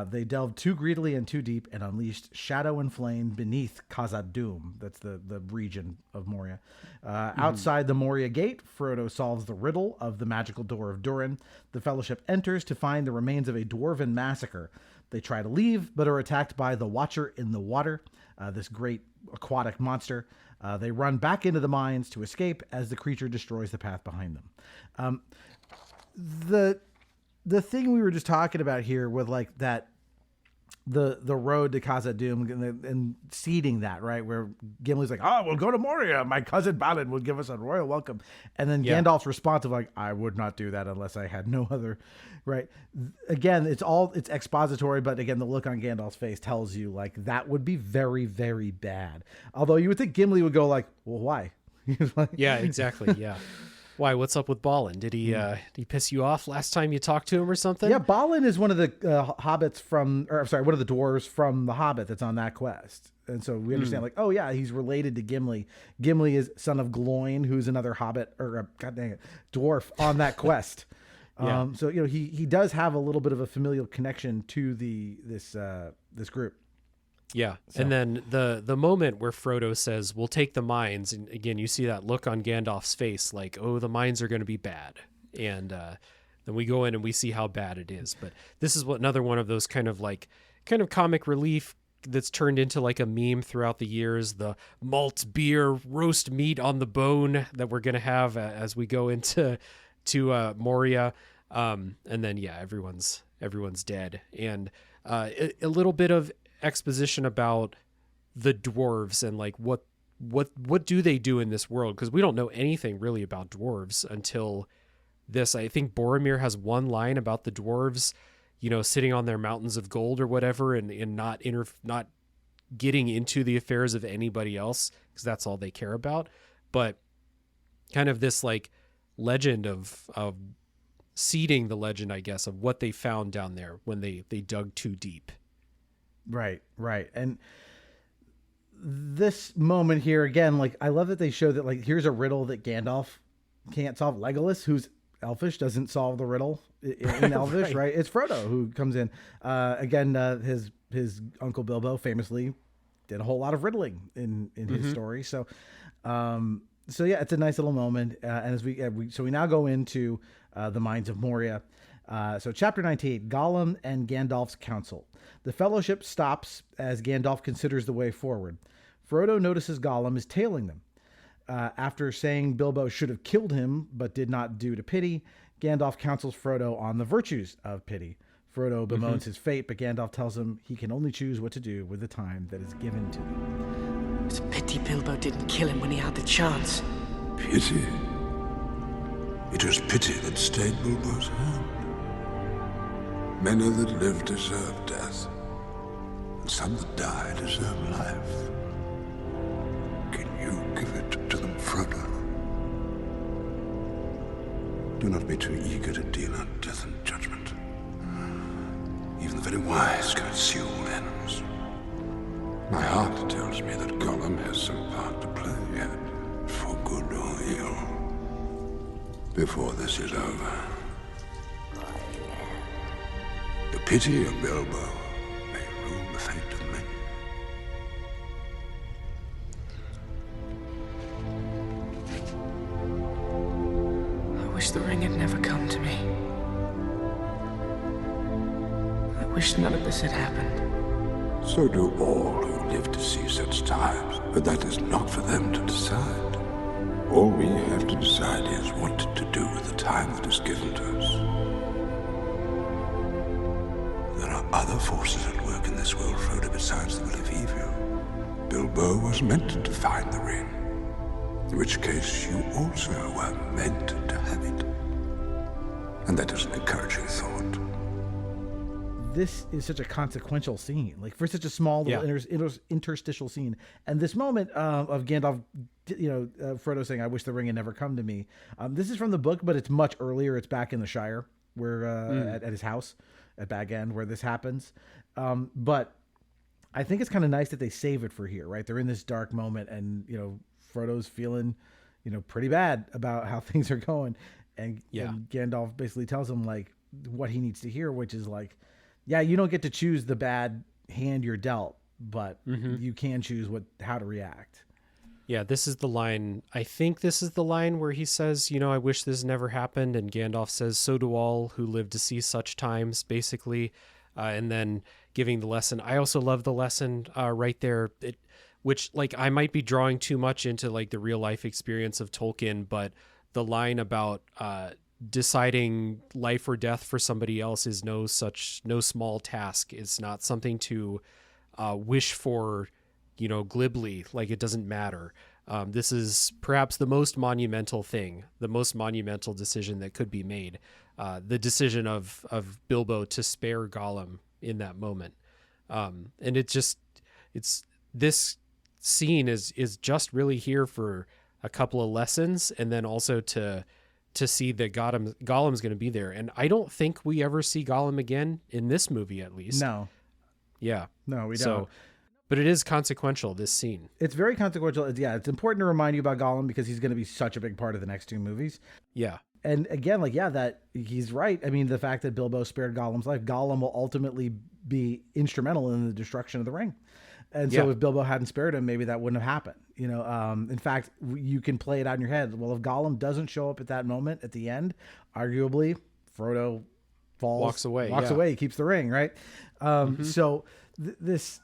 They delved too greedily and too deep and unleashed shadow and flame beneath Khazad-dûm. That's the region of Moria. Outside the Moria gate, Frodo solves the riddle of the magical door of Durin. The Fellowship enters to find the remains of a dwarven massacre. They try to leave, but are attacked by the Watcher in the Water, this great aquatic monster. They run back into the mines to escape as the creature destroys the path behind them. The thing we were just talking about here with like that, the road to Khazad-dûm and seeding that, right? Where Gimli's like, oh, we'll go to Moria. My cousin Balin will give us a royal welcome. And then Gandalf's response of like, I would not do that unless I had no other, right? Again, it's expository, but again, the look on Gandalf's face tells you like that would be very, very bad. Although you would think Gimli would go like, well, why? Yeah, exactly. Yeah. Why? What's up with Balin? Did he piss you off last time you talked to him or something? Yeah, Balin is one of the one of the dwarves from The Hobbit that's on that quest. And so we understand like, oh yeah, he's related to Gimli. Gimli is son of Gloin, who's another hobbit or dwarf on that quest. So he does have a little bit of a familial connection to this group. Yeah. So. And then the moment where Frodo says, we'll take the mines. And again, you see that look on Gandalf's face, like, oh, the mines are going to be bad. And then we go in and we see how bad it is. But this is another one of those kind of comic relief that's turned into like a meme throughout the years. The malt beer, roast meat on the bone that we're going to have as we go into Moria. And then, everyone's dead. And a little bit of exposition about the dwarves and like what do they do in this world, because we don't know anything really about dwarves until this. I think Boromir has one line about the dwarves, sitting on their mountains of gold or whatever, and not getting into the affairs of anybody else because that's all they care about. But kind of this like legend of seeding the legend, I guess, of what they found down there when they dug too deep. Right. And this moment here, again, like, I love that they show that, like, here's a riddle that Gandalf can't solve. Legolas, who's elfish, doesn't solve the riddle in Elvish, right? It's Frodo who comes in. His Uncle Bilbo famously did a whole lot of riddling in his story. So it's a nice little moment. And as we now go into the Mines of Moria. So chapter 98, Gollum and Gandalf's Council. The Fellowship stops as Gandalf considers the way forward. Frodo notices Gollum is tailing them. After saying Bilbo should have killed him, but did not due to pity, Gandalf counsels Frodo on the virtues of pity. Frodo bemoans his fate, but Gandalf tells him he can only choose what to do with the time that is given to him. It's a pity Bilbo didn't kill him when he had the chance. Pity? It was pity that stayed Bilbo's hand. Many that live deserve death, and some that die deserve life. Can you give it to them, Frodo? Do not be too eager to deal out death and judgment. Even the very wise can assume ends. My heart tells me that Gollum has some part to play yet, for good or ill, before this is over. The pity of Bilbo may rule the fate of men. wish the ring had never come to me. I wish none of this had happened. So do all who live to see such times, but that is not for them to decide. All we have to decide is what to do with the time that is given to us. There are other forces at work in this world, Frodo, besides the will of evil. Bilbo was meant to find the ring, in which case you also were meant to have it. And that is an encouraging thought. This is such a consequential scene, like for such a small little interstitial scene. And this moment of Gandalf, Frodo saying, "I wish the ring had never come to me." This is from the book, but it's much earlier. It's back in the Shire, where at his house at Bag End, where this happens. But I think it's kind of nice that they save it for here, right? They're in this dark moment, and Frodo's feeling, pretty bad about how things are going, and Gandalf basically tells him like what he needs to hear, which is like, yeah, you don't get to choose the bad hand you're dealt, but you can choose how to react. Yeah, this is the line. I think this is the line where he says, I wish this never happened. And Gandalf says, so do all who live to see such times, basically. And then giving the lesson. I also love the lesson right there, which like I might be drawing too much into like the real life experience of Tolkien, but the line about deciding life or death for somebody else is no small task. It's not something to wish for, glibly, like it doesn't matter. This is perhaps the most monumental thing, the most monumental decision that could be made. The decision of Bilbo to spare Gollum in that moment. And this scene is just really here for a couple of lessons, and then also to see that Gollum's going to be there. And I don't think we ever see Gollum again in this movie, at least. No. Yeah. No, we don't. But it is consequential, this scene. It's very consequential. Yeah, it's important to remind you about Gollum because he's going to be such a big part of the next two movies. Yeah. And again, that he's right. I mean, the fact that Bilbo spared Gollum's life, Gollum will ultimately be instrumental in the destruction of the ring. And so if Bilbo hadn't spared him, maybe that wouldn't have happened. In fact, you can play it out in your head. Well, if Gollum doesn't show up at that moment at the end, arguably Frodo walks away, he keeps the ring, right? So this,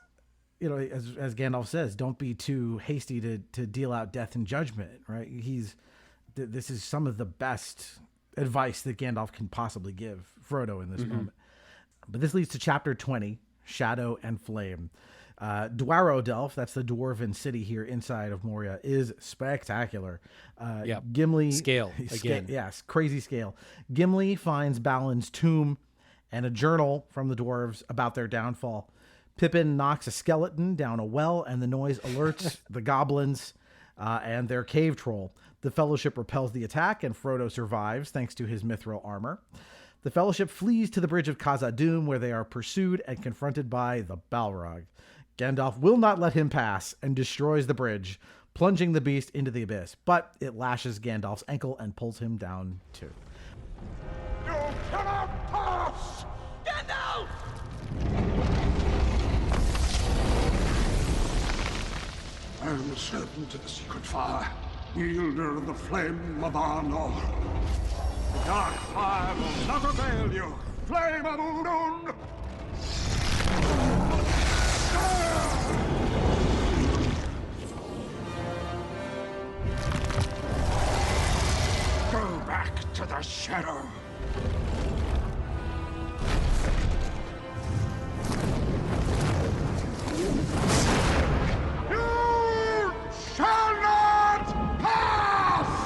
as Gandalf says, don't be too hasty to deal out death and judgment, right? This is some of the best advice that Gandalf can possibly give Frodo in this moment. But this leads to chapter 20, Shadow and Flame. Dwarodelf, that's the dwarven city here inside of Moria, is spectacular. Gimli scale again. Yes, crazy scale. Gimli finds Balin's tomb and a journal from the dwarves about their downfall. Pippin knocks a skeleton down a well, and the noise alerts the goblins and their cave troll. The Fellowship repels the attack, and Frodo survives thanks to his mithril armor. The Fellowship flees to the bridge of Khazad-dûm, where they are pursued and confronted by the Balrog. Gandalf will not let him pass and destroys the bridge, plunging the beast into the abyss, but it lashes Gandalf's ankle and pulls him down too. You cannot pass! Gandalf! I am the servant of the secret fire, wielder of the flame of Arnor. The dark fire will not avail you! Flame of Udun! Go back to the shadow. You shall not pass!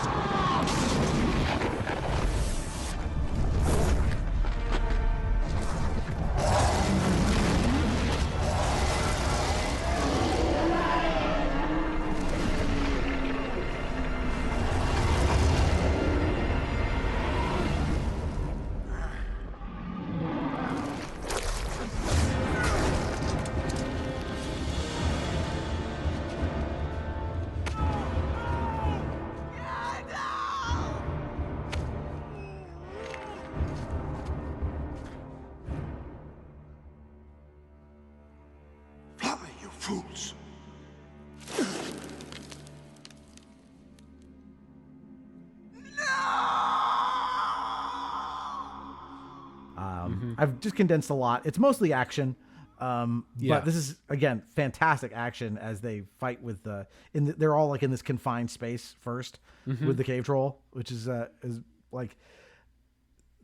Fools. No! I've just condensed a lot. It's mostly action. But this is, again, fantastic action as they fight with they're all like in this confined space first with the cave troll, which is like,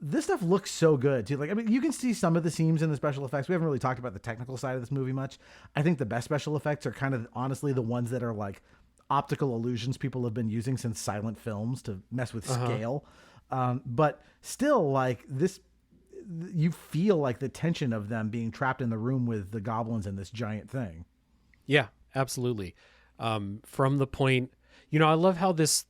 this stuff looks so good too. Like, I mean, you can see some of the seams in the special effects. We haven't really talked about the technical side of this movie much. I think the best special effects are kind of honestly the ones that are like optical illusions people have been using since silent films to mess with scale. But still, like, this, you feel like the tension of them being trapped in the room with the goblins and this giant thing. Yeah, absolutely. From the point, I love how this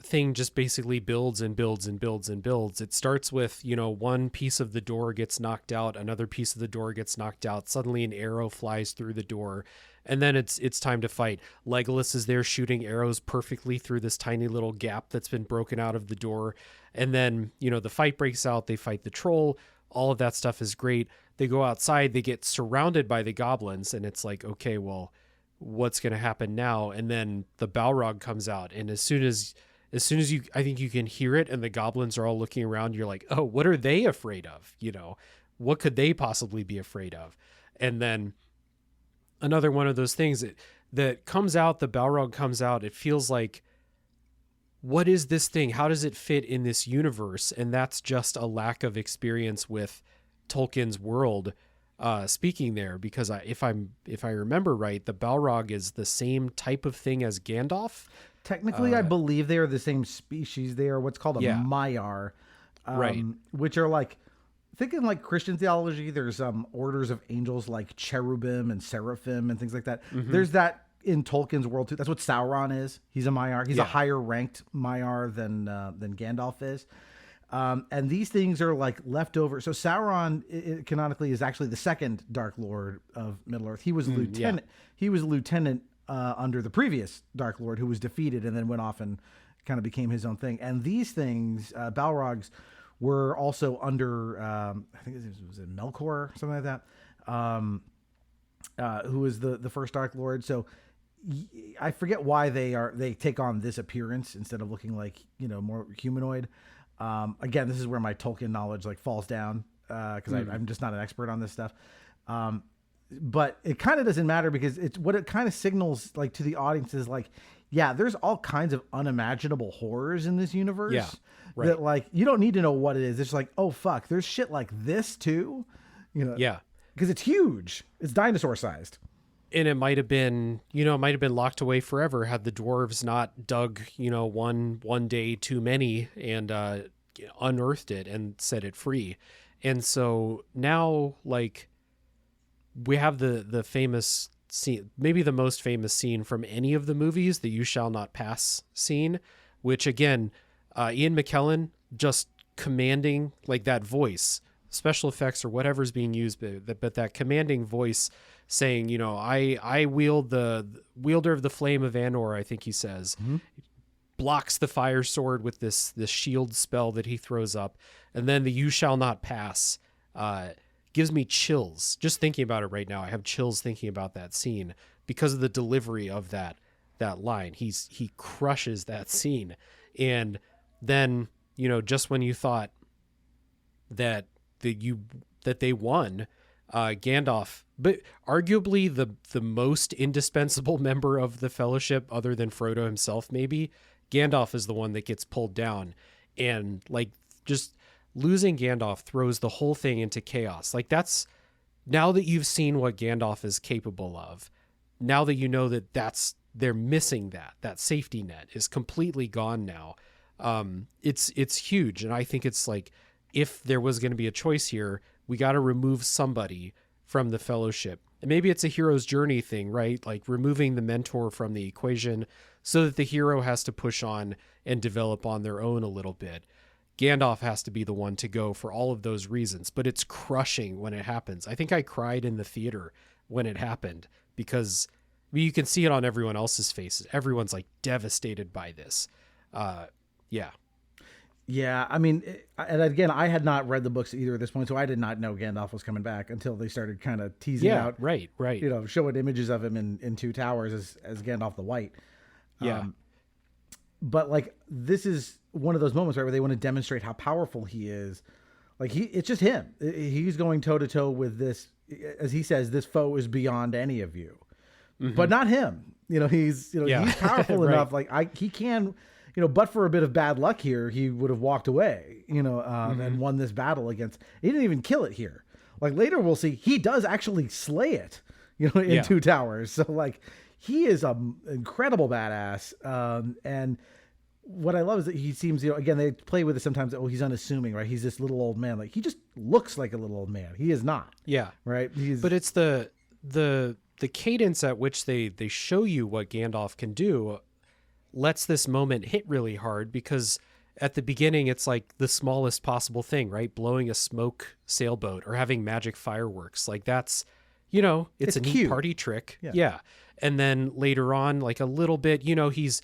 thing just basically builds and builds and builds and builds. It starts with, one piece of the door gets knocked out, another piece of the door gets knocked out. Suddenly an arrow flies through the door, and then it's time to fight. Legolas is there shooting arrows perfectly through this tiny little gap that's been broken out of the door. And then, the fight breaks out. They fight the troll. All of that stuff is great. They go outside, they get surrounded by the goblins, and it's like, okay, well, what's going to happen now? And then the Balrog comes out, and as soon as you, I think you can hear it, and the goblins are all looking around, you're like, oh, what are they afraid of? What could they possibly be afraid of? And then another one of those things that comes out, the Balrog comes out, it feels like, what is this thing? How does it fit in this universe? And that's just a lack of experience with Tolkien's world speaking there, because if I remember right, the Balrog is the same type of thing as Gandalf. Technically, I believe they are the same species. They are what's called a Maiar, right? Which are like, thinking like Christian theology. There's orders of angels like cherubim and seraphim and things like that. There's that in Tolkien's world too. That's what Sauron is. He's a Maiar. He's a higher ranked Maiar than Gandalf is. And these things are like leftover. So Sauron canonically is actually the second Dark Lord of Middle Earth. He was lieutenant. Yeah. He was a lieutenant under the previous Dark Lord who was defeated and then went off and kind of became his own thing. And these things, Balrogs, were also under I think it was Melkor or something like that. Who was the first Dark Lord. So I forget why they take on this appearance instead of looking like, more humanoid. Again, this is where my Tolkien knowledge like falls down because I'm just not an expert on this stuff. But it kind of doesn't matter because it's what it kind of signals like to the audience is like, yeah, there's all kinds of unimaginable horrors in this universe. Yeah, right. That like you don't need to know what it is. It's like, oh fuck, there's shit like this too. Yeah, because it's huge. It's dinosaur sized. And it might have been, locked away forever had the dwarves not dug, one day too many and unearthed it and set it free. And so now, like, we have the famous scene, maybe the most famous scene from any of the movies, the "You Shall Not Pass" scene, which again, Ian McKellen just commanding, like, that voice, special effects or whatever's being used, but that commanding voice saying, I wield the wielder of the flame of Anor, I think he says, blocks the fire sword with this shield spell that he throws up. And then the "You Shall Not Pass" gives me chills. Just thinking about it right now, I have chills thinking about that scene because of the delivery of that line. He crushes that scene. And then, just when you thought that they won, Gandalf, but arguably the most indispensable member of the Fellowship other than Frodo himself, maybe, Gandalf is the one that gets pulled down. And like, just losing Gandalf throws the whole thing into chaos. Like, that's, now that you've seen what Gandalf is capable of, now that you know that they're missing that safety net is completely gone now. It's huge. And I think it's like, if there was going to be a choice here, we got to remove somebody from the Fellowship. And maybe it's a hero's journey thing, right? Like removing the mentor from the equation so that the hero has to push on and develop on their own a little bit. Gandalf has to be the one to go for all of those reasons, but it's crushing when it happens. I think I cried in the theater when it happened because you can see it on everyone else's faces. Everyone's like devastated by this. Yeah. Yeah, I mean, and again, I had not read the books either at this point, so I did not know Gandalf was coming back until they started kind of teasing out. Right. Showing images of him in Two Towers as Gandalf the White. Yeah. But like, this is one of those moments, right, where they want to demonstrate how powerful he is. Like it's just him. He's going toe to toe with this, as he says, this foe is beyond any of you, but not him. He's he's powerful Right. enough. Like he can, but for a bit of bad luck here, he would have walked away, and won this battle against. He didn't even kill it here. Like later we'll see, he does actually slay it, in Two Towers. So like he is an incredible badass. And what I love is that he seems, again, they play with it sometimes. Oh, he's unassuming, right? He's this little old man. Like he just looks like a little old man. He is not. Yeah. Right. But it's the cadence at which they show you what Gandalf can do lets this moment hit really hard, because at the beginning it's like the smallest possible thing, right? Blowing a smoke sailboat or having magic fireworks. Like that's, it's a neat cute. party trick. Yeah. And then later on, like a little bit, he's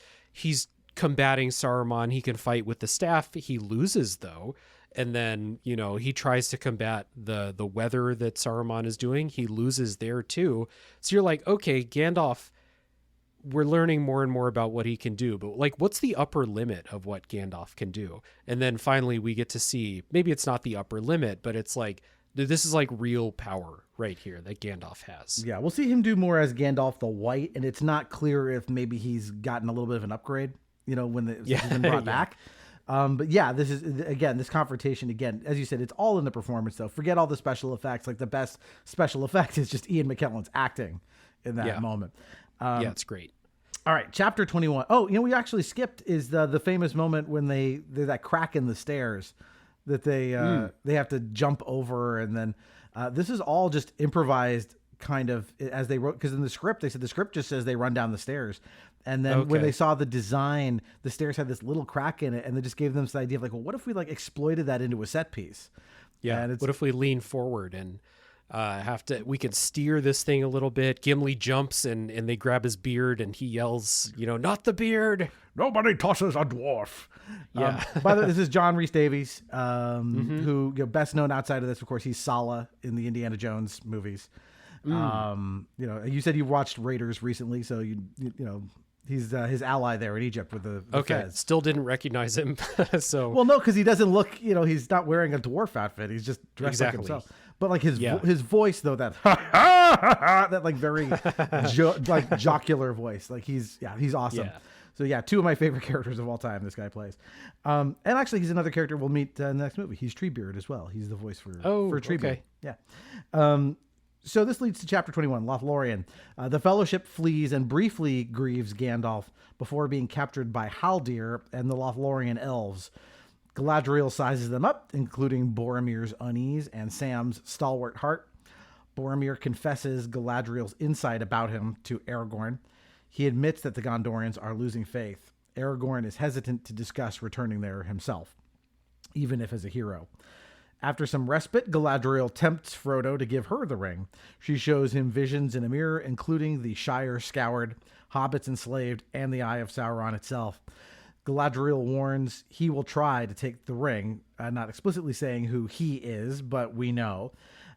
combating Saruman. He can fight with the staff. He loses though. And then, he tries to combat the weather that Saruman is doing. He loses there too. So you're like, okay, Gandalf, we're learning more and more about what he can do, but like, what's the upper limit of what Gandalf can do? And then finally we get to see, maybe it's not the upper limit, but it's like, this is like real power right here that Gandalf has. Yeah. We'll see him do more as Gandalf the White. And it's not clear if maybe he's gotten a little bit of an upgrade, when he's been brought back. But yeah, this is, again, this confrontation, again, as you said, it's all in the performance though. Forget all the special effects. Like the best special effect is just Ian McKellen's acting in that moment. Yeah, it's great. All right, chapter 21. Oh, we actually skipped is the famous moment when there's that crack in the stairs that they have to jump over, and then this is all just improvised kind of as they wrote, because in the script they said the script just says they run down the stairs, and then when they saw the design, the stairs had this little crack in it, and they just gave them this idea of like, well, what if we like exploited that into a set piece? Yeah, and what if we lean forward and we can steer this thing a little bit. Gimli jumps and they grab his beard and he yells, not the beard. Nobody tosses a dwarf. Yeah. By the way, this is John Rhys Davies, who best known outside of this, of course, he's Sala in the Indiana Jones movies. You said you watched Raiders recently, so he's his ally there in Egypt with the Fez. Still didn't recognize him. So well, no, because he doesn't look, he's not wearing a dwarf outfit. He's just dressed like himself. But like his voice though, that that like very like jocular voice, like he's awesome. Yeah. So yeah, two of my favorite characters of all time this guy plays. And actually he's another character we'll meet in the next movie. He's Treebeard as well. He's the voice for Treebeard. Okay. Yeah. So this leads to chapter 21, Lothlorien. The Fellowship flees and briefly grieves Gandalf before being captured by Haldir and the Lothlorien elves. Galadriel sizes them up, including Boromir's unease and Sam's stalwart heart. Boromir confesses Galadriel's insight about him to Aragorn. He admits that the Gondorians are losing faith. Aragorn is hesitant to discuss returning there himself, even if as a hero. After some respite, Galadriel tempts Frodo to give her the ring. She shows him visions in a mirror, including the Shire scoured, hobbits enslaved, and the Eye of Sauron itself. Galadriel warns he will try to take the ring, not explicitly saying who he is, but we know,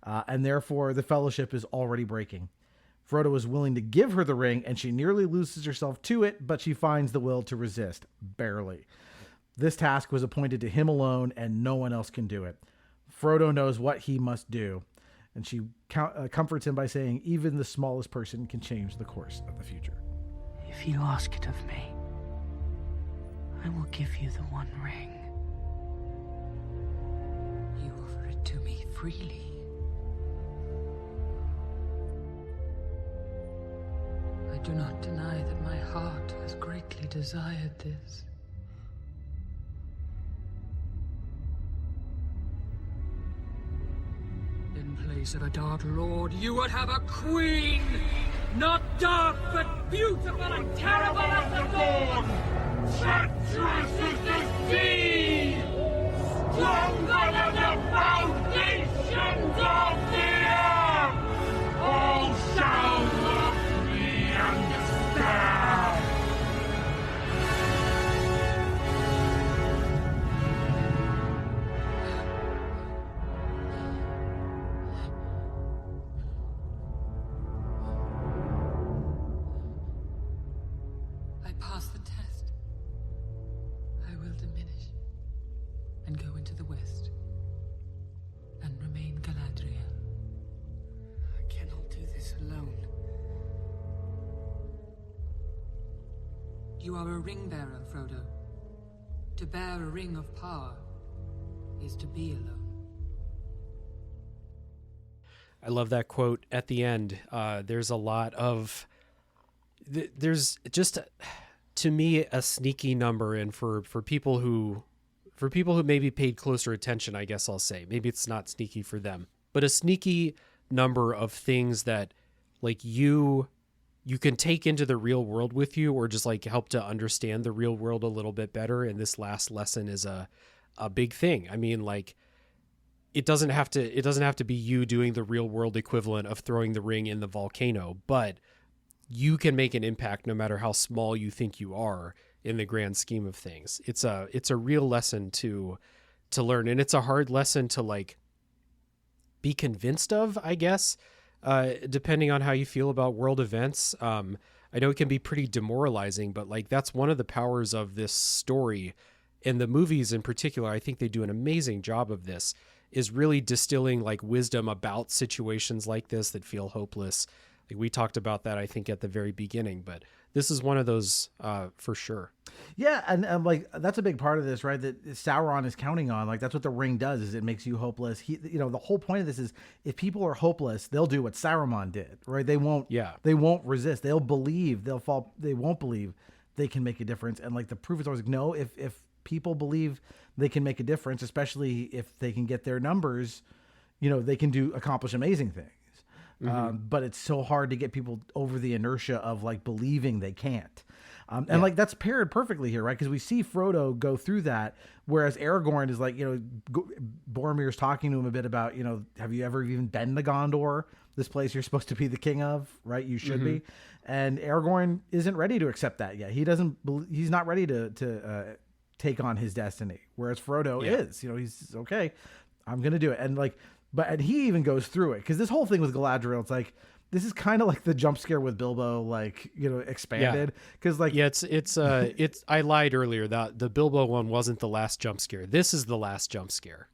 and therefore the Fellowship is already breaking. Frodo is willing to give her the ring, and she nearly loses herself to it, but she finds the will to resist, barely. This task was appointed to him alone, and no one else can do it. Frodo knows what he must do, and she comforts him by saying even the smallest person can change the course of the future. If you ask it of me, I will give you the One Ring. You offer it to me freely. I do not deny that my heart has greatly desired this. In place of a dark lord, you would have a queen! Not dark, but beautiful and terrible as the dawn! Treacherous as the sea! Stronger than the foundations of the earth! All shall love me and despair! I pass the test. I will diminish and go into the west. You are a ring bearer, Frodo. To bear a ring of power is to be alone. I love that quote at the end. There's a lot of... There's just, to me, a sneaky number, and for people who maybe paid closer attention, I guess I'll say. Maybe it's not sneaky for them. But a sneaky number of things that like you can take into the real world with you, or just like help to understand the real world a little bit better. And this last lesson is a big thing. I mean, like, it doesn't have to be you doing the real world equivalent of throwing the ring in the volcano, but you can make an impact no matter how small you think you are in the grand scheme of things. It's a real lesson to learn. And it's a hard lesson to like be convinced of, I guess, depending on how you feel about world events. I know it can be pretty demoralizing, but like that's one of the powers of this story, and the movies in particular. I think they do an amazing job of this, is really distilling like wisdom about situations like this that feel hopeless. Like we talked about that, I think, at the very beginning, but this is one of those for sure. Yeah, and like that's a big part of this, right? That Sauron is counting on. Like that's what the ring does, is it makes you hopeless. The whole point of this is if people are hopeless, they'll do what Saruman did, right? They won't. Yeah. They won't resist. They'll believe. They'll fall. They won't believe they can make a difference. And like the proof is always like, no. If people believe they can make a difference, especially if they can get their numbers, they can accomplish amazing things. Mm-hmm. But it's so hard to get people over the inertia of like believing they can't. And like that's paired perfectly here, right? Because we see Frodo go through that, whereas Aragorn is like, Boromir's talking to him a bit about, have you ever even been to Gondor? This place you're supposed to be the king of, right? You should be. And Aragorn isn't ready to accept that yet. He's not ready to take on his destiny. Whereas Frodo is, he's okay, I'm going to do it. And like, and he even goes through it, because this whole thing with Galadriel, it's like, this is kind of like the jump scare with Bilbo, like, expanded. Because like, it's I lied earlier that the Bilbo one wasn't the last jump scare. This is the last jump scare.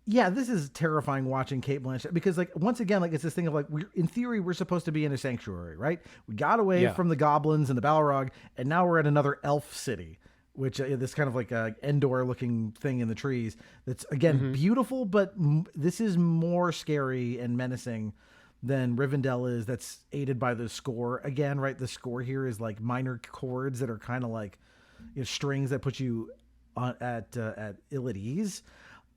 Yeah, this is terrifying watching Cate Blanchett, because like, once again, like it's this thing of like, in theory, we're supposed to be in a sanctuary, right? We got away from the goblins and the Balrog, and now we're at another elf city, which this kind of like a Endor looking thing in the trees. That's again, beautiful, but this is more scary and menacing than Rivendell is. That's aided by the score again, right? The score here is like minor chords that are kind of like strings that put you at ill at ease.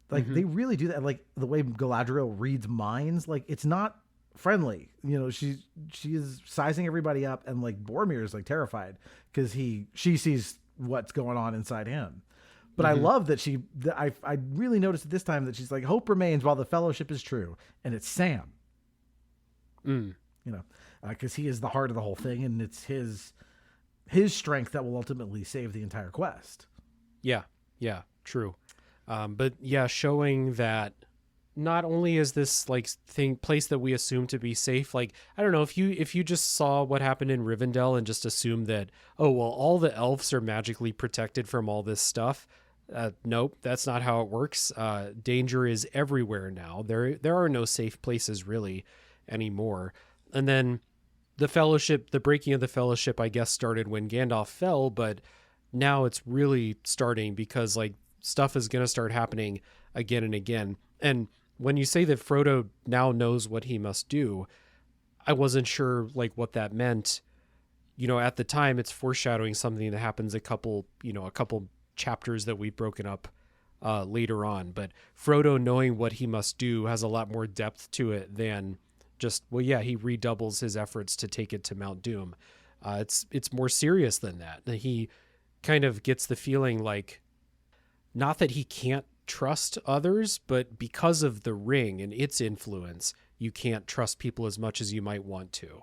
Like they really do that. Like the way Galadriel reads minds, like it's not friendly. She is sizing everybody up, and like Boromir is like terrified because she sees what's going on inside him. But I love that I really noticed at this time that she's like, hope remains while the fellowship is true, and it's Sam. Because he is the heart of the whole thing, and it's his strength that will ultimately save the entire quest. Yeah, true. But yeah, showing that not only is this like place that we assume to be safe, like, I don't know, if you just saw what happened in Rivendell and just assumed that, oh, well, all the elves are magically protected from all this stuff. Nope, that's not how it works. Danger is everywhere now. There are no safe places really anymore. And then the fellowship, the breaking of the fellowship, I guess, started when Gandalf fell, but now it's really starting because like stuff is going to start happening again and again. And when you say that Frodo now knows what he must do, I wasn't sure like what that meant. At the time, it's foreshadowing something that happens a couple chapters that we've broken up later on. But Frodo knowing what he must do has a lot more depth to it than just, he redoubles his efforts to take it to Mount Doom. It's more serious than that. He kind of gets the feeling like, not that he can't trust others, but because of the ring and its influence, you can't trust people as much as you might want to.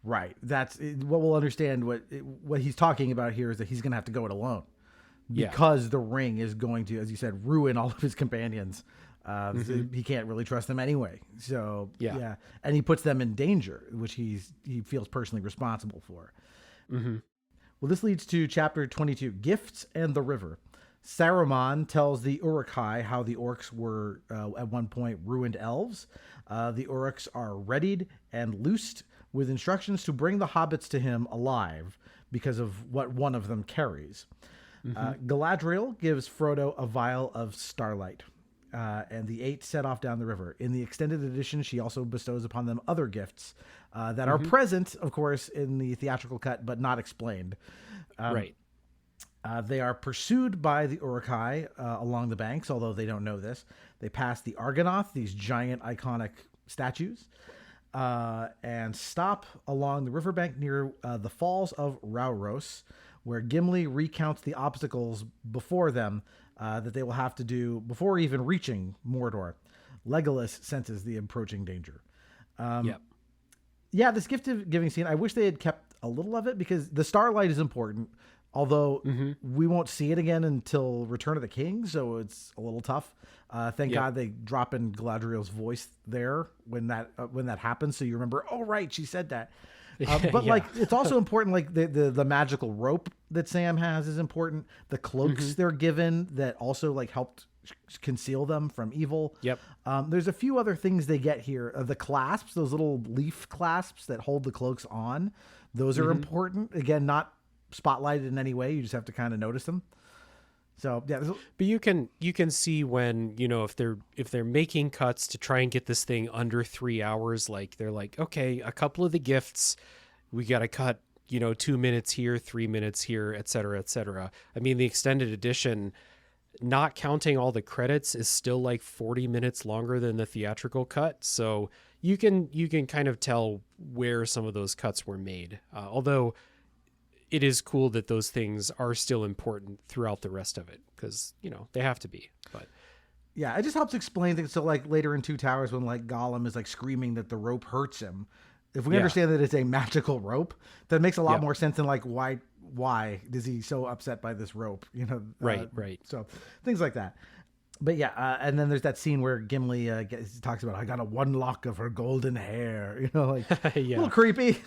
Right. That's what we'll understand. What he's talking about here is that he's going to have to go it alone, because the ring is going to, as you said, ruin all of his companions. He can't really trust them anyway. So and he puts them in danger, which he feels personally responsible for. Well, this leads to chapter 22, Gifts and the River. Saruman tells the Uruk-hai how the orcs were at one point ruined elves. The Uruks are readied and loosed with instructions to bring the hobbits to him alive because of what one of them carries. Galadriel gives Frodo a vial of starlight, and the 8 set off down the river. In the extended edition, she also bestows upon them other gifts that are present, of course, in the theatrical cut, but not explained. Right. They are pursued by the Uruk-hai along the banks, although they don't know this. They pass the Argonath, these giant iconic statues, and stop along the riverbank near the Falls of Rauros, where Gimli recounts the obstacles before them that they will have to do before even reaching Mordor. Legolas senses the approaching danger. Yeah, this gift-giving scene, I wish they had kept a little of it, because the starlight is important, although we won't see it again until Return of the King, so it's a little tough. Thank God they drop in Galadriel's voice there when that happens, so you remember, oh, right, she said that. But like, it's also important, like the magical rope that Sam has is important. The cloaks they're given that also like helped conceal them from evil. There's a few other things they get here. The clasps, those little leaf clasps that hold the cloaks on, those are important. Again, not spotlighted in any way. You just have to kind of notice them. So yeah, but you can see when, you know, if they're making cuts to try and get this thing under 3 hours, like they're like, okay, a couple of the gifts, we got to cut, you know, 2 minutes here, 3 minutes here, et cetera, et cetera. I mean, the extended edition, not counting all the credits, is still like 40 minutes longer than the theatrical cut. So you can kind of tell where some of those cuts were made. Although it is cool that those things are still important throughout the rest of it, because, you know, they have to be. But yeah, it just helps explain things. So like later in Two Towers, when like Gollum is like screaming that the rope hurts him, if we understand that it's a magical rope, that makes a lot more sense than like why is he so upset by this rope, you know? Right. So things like that. But yeah, and then there's that scene where Gimli talks about, I got a one lock of her golden hair, you know, like a little creepy.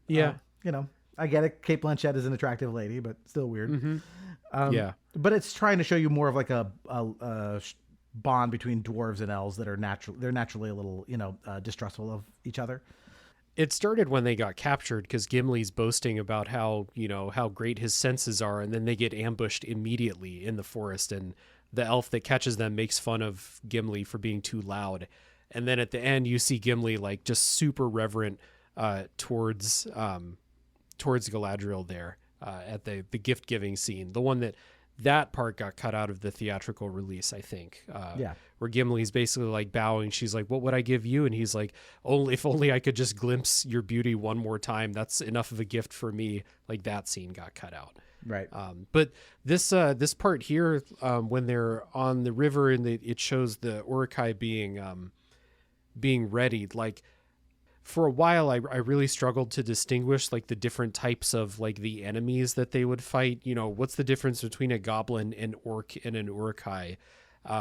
You know, I get it. Cate Blanchett is an attractive lady, but still weird. But it's trying to show you more of like a bond between dwarves and elves that are they're naturally a little, you know, distrustful of each other. It started when they got captured, because Gimli's boasting about how, you know, how great his senses are, and then they get ambushed immediately in the forest, and the elf that catches them makes fun of Gimli for being too loud. And then at the end, you see Gimli like just super reverent towards Galadriel there at the gift giving scene, the one that part got cut out of the theatrical release, I think. Where Gimli's basically like bowing. She's like, what would I give you? And he's like, if only I could just glimpse your beauty one more time. That's enough of a gift for me. Like, that scene got cut out. Right. But this part here, when they're on the river and it shows the Uruk-hai being readied, like, for a while, I really struggled to distinguish like the different types of like the enemies that they would fight. You know, what's the difference between a goblin, an orc, and an Uruk-hai?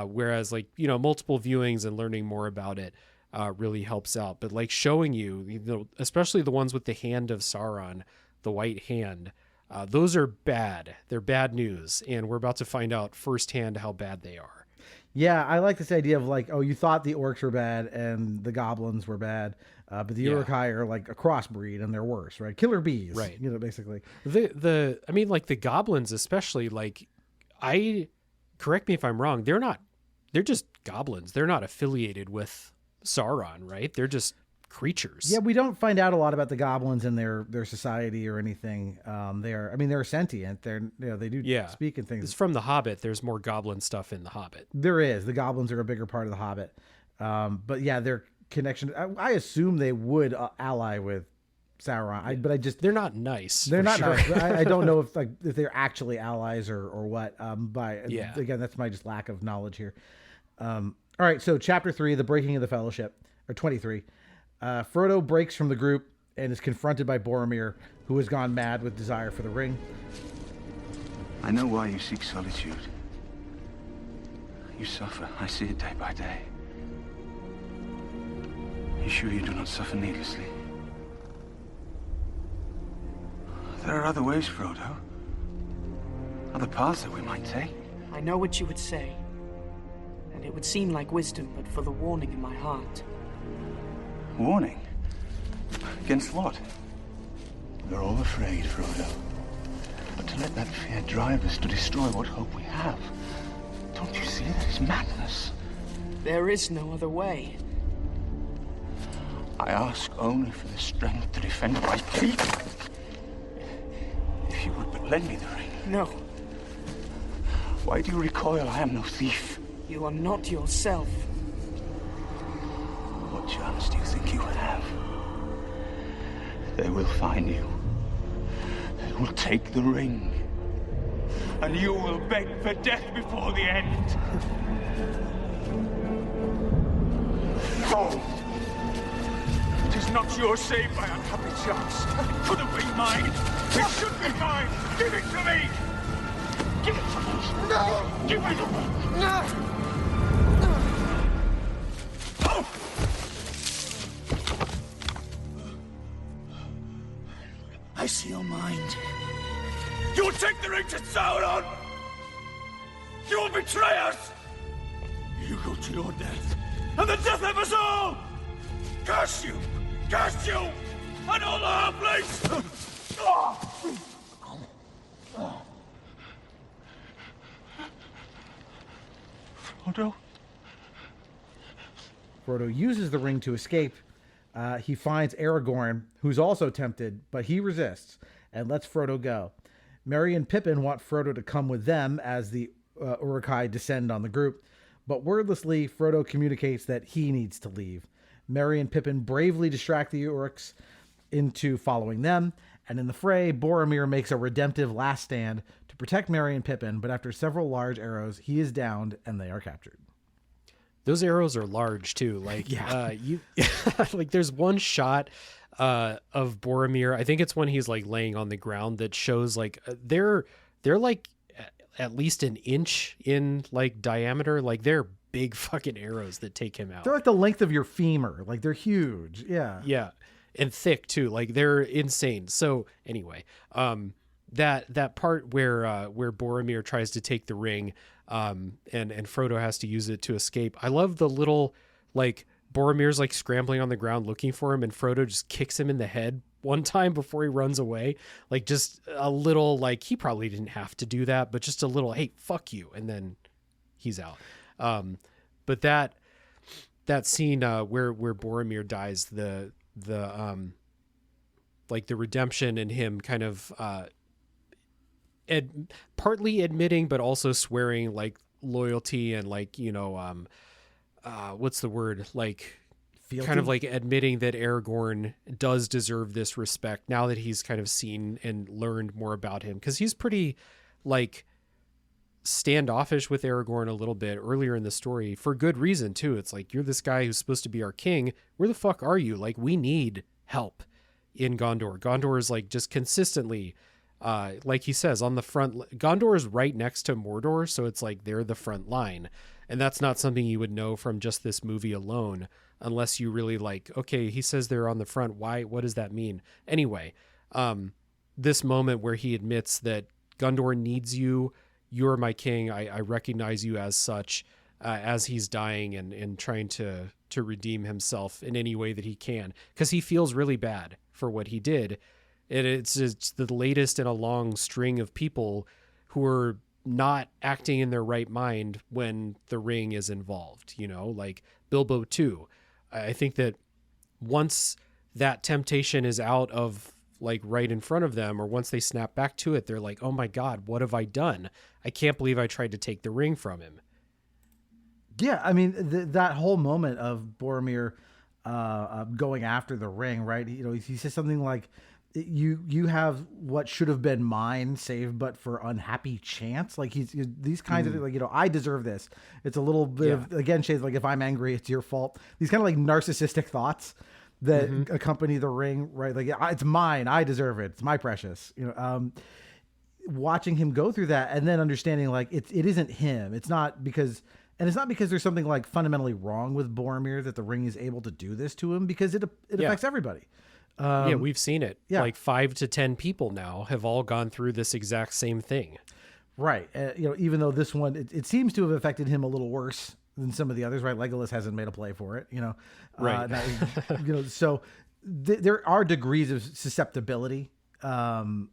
Whereas like, you know, multiple viewings and learning more about it really helps out. But like showing you know, especially the ones with the hand of Sauron, the white hand, those are bad. They're bad news, and we're about to find out firsthand how bad they are. Yeah, I like this idea of like, oh, you thought the orcs were bad and the goblins were bad, but the Uruk-hai are like a crossbreed and they're worse, right? Killer bees, right? You know, basically. I mean, like the goblins, especially. Like, correct me if I'm wrong. They're just goblins. They're not affiliated with Sauron, right? They're just creatures. Yeah, we don't find out a lot about the goblins and their society or anything. They're sentient. They do speak and things. It's from The Hobbit. There's more goblin stuff in The Hobbit. There is. The goblins are a bigger part of The Hobbit. But yeah, their connection. I assume they would ally with Sauron. They're not nice. They're not nice. I don't know if they're actually allies or what. Again, that's my just lack of knowledge here. All right. So Chapter 3, the breaking of the Fellowship, or 23. Frodo breaks from the group and is confronted by Boromir, who has gone mad with desire for the ring. I know why you seek solitude. You suffer. I see it day by day. Are you sure you do not suffer needlessly? There are other ways, Frodo. Other paths that we might take. I know what you would say. And it would seem like wisdom, but for the warning in my heart. Warning? Against what? We're all afraid, Frodo. But to let that fear drive us to destroy what hope we have, don't you see that is madness? There is no other way. I ask only for the strength to defend my people. If you would but lend me the ring. No. Why do you recoil? I am no thief. You are not yourself. What chance do you think you have? They will find you. They will take the ring. And you will beg for death before the end. Go! It is not yours saved by unhappy chance. It could have been mine. It should be mine. Give it to me! Give it to me! No! Give it to me! No! I see your mind. You will take the ring to Sauron! You will betray us! You go to your death, and the death of us all! Curse you! Curse you! And all our place! Frodo? Frodo uses the ring to escape. He finds Aragorn, who's also tempted, but he resists and lets Frodo go. Merry and Pippin want Frodo to come with them as the Uruk-hai descend on the group, but wordlessly, Frodo communicates that he needs to leave. Merry and Pippin bravely distract the Uruks into following them, and in the fray, Boromir makes a redemptive last stand to protect Merry and Pippin, but after several large arrows, he is downed and they are captured. Those arrows are large too. Like, like there's one shot of Boromir. I think it's when he's like laying on the ground that shows like they're like at least an inch in like diameter. Like they're big fucking arrows that take him out. They're like the length of your femur. Like they're huge. Yeah. Yeah. And thick too. Like they're insane. So anyway, that part where Boromir tries to take the ring, and Frodo has to use it to escape. I love the little, like, Boromir's like scrambling on the ground looking for him, and Frodo just kicks him in the head one time before he runs away. Like just a little, like, he probably didn't have to do that, but just a little, hey, fuck you. And then he's out. But that scene, where Boromir dies, the like the redemption in him kind of, partly admitting, but also swearing like loyalty and like, you know, what's the word? Like fealty? Kind of like admitting that Aragorn does deserve this respect now that he's kind of seen and learned more about him. Cause he's pretty like standoffish with Aragorn a little bit earlier in the story for good reason too. It's like, you're this guy who's supposed to be our king. Where the fuck are you? Like, we need help in Gondor. Gondor is like just consistently, like he says, on the front. Gondor is right next to Mordor, so it's like they're the front line, and that's not something you would know from just this movie alone, unless you really like, okay, he says they're on the front. Why? What does that mean? Anyway, this moment where he admits that Gondor needs you. You're my king. I recognize you as such, as he's dying and trying to redeem himself in any way that he can, because he feels really bad for what he did. And it's the latest in a long string of people who are not acting in their right mind when the ring is involved, you know, like Bilbo too. I think that once that temptation is out of like right in front of them, or once they snap back to it, they're like, oh my God, what have I done? I can't believe I tried to take the ring from him. Yeah. I mean, that whole moment of Boromir going after the ring, right? You know, he says something like, you have what should have been mine, save but for unhappy chance. Like these kinds of, like, you know, I deserve this. It's a little bit of, again, shades like, if I'm angry, it's your fault. These kind of like narcissistic thoughts that accompany the ring, right? Like, it's mine. I deserve it. It's my precious, you know, watching him go through that and then understanding like it isn't him. It's not because there's something like fundamentally wrong with Boromir that the ring is able to do this to him, because it affects everybody. Yeah, we've seen it. Yeah. Like 5 to 10 people now have all gone through this exact same thing. Right. You know, even though this one, it seems to have affected him a little worse than some of the others, right? Legolas hasn't made a play for it, you know? Right. You know, so there are degrees of susceptibility. And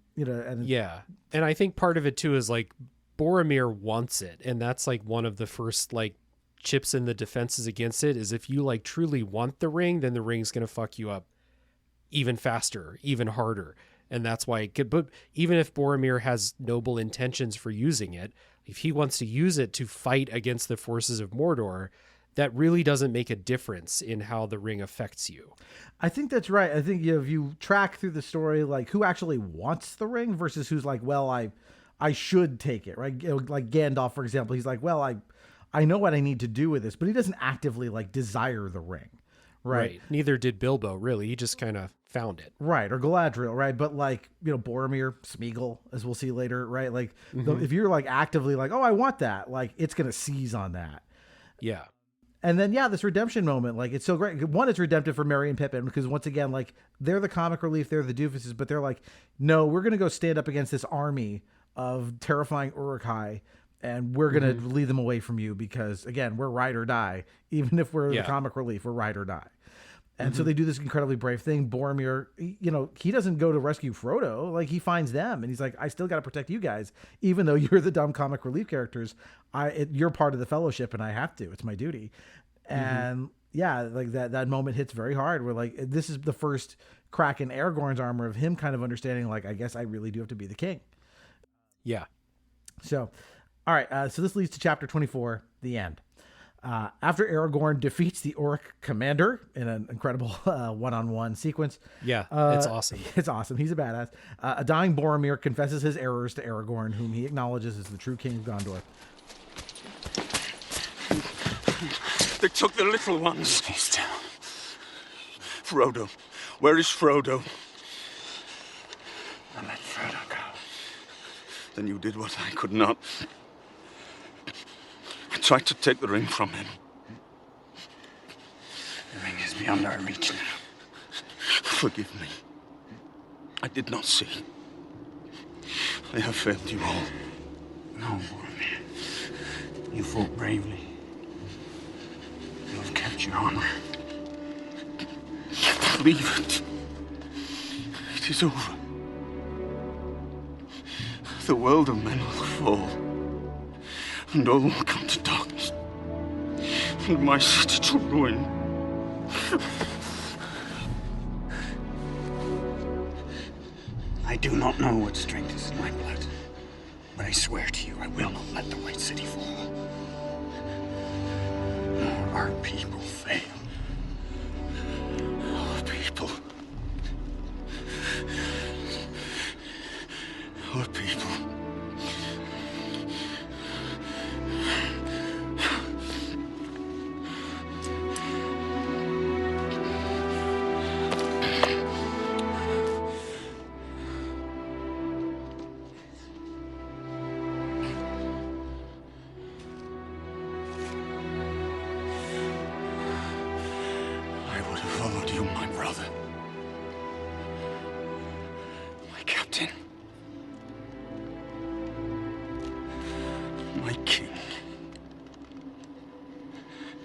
yeah. And I think part of it too is like Boromir wants it. And that's like one of the first like chips in the defenses against it is if you like truly want the ring, then the ring's going to fuck you up even faster, even harder. And that's why it could, but even if Boromir has noble intentions for using it, if he wants to use it to fight against the forces of Mordor, that really doesn't make a difference in how the ring affects you. I think that's right. I think if you track through the story, like who actually wants the ring versus who's like, well, I should take it, right? Like Gandalf, for example, he's like, well, I know what I need to do with this, but he doesn't actively like desire the ring. Right. Neither did Bilbo, really. He just kind of found it. Right. Or Galadriel, right? But like, Boromir, Smeagol, as we'll see later, right? Like if you're like actively like, oh, I want that, like it's going to seize on that. Yeah. And then, this redemption moment, like it's so great. One, it's redemptive for Merry and Pippin because once again, like they're the comic relief, they're the doofuses, but they're like, no, we're going to go stand up against this army of terrifying Uruk-hai and we're going to lead them away from you because again, we're ride or die. Even if we're the comic relief, we're ride or die. And so they do this incredibly brave thing. Boromir, he doesn't go to rescue Frodo. Like he finds them and he's like, I still got to protect you guys. Even though you're the dumb comic relief characters, you're part of the fellowship and I have to, it's my duty. And like that moment hits very hard where like, this is the first crack in Aragorn's armor of him kind of understanding, like, I guess I really do have to be the king. Yeah. So, all right. So this leads to chapter 24, the end. After Aragorn defeats the Orc commander in an incredible one-on-one sequence. Yeah, it's awesome. It's awesome. He's a badass. A dying Boromir confesses his errors to Aragorn, whom he acknowledges as the true king of Gondor. They took the little ones. He's down. Frodo. Where is Frodo? I let Frodo go. Then you did what I could not. I tried to take the ring from him. The ring is beyond our reach now. Forgive me. I did not see. I have failed you all. No, Boromir. You fought bravely. You have kept your honor. Leave it. It is over. The world of men will fall. And all will come to darkness. And my city to ruin. I do not know what strength is in my blood, but I swear to you I will not let the White City fall. Nor our people fail. Our people. Our people.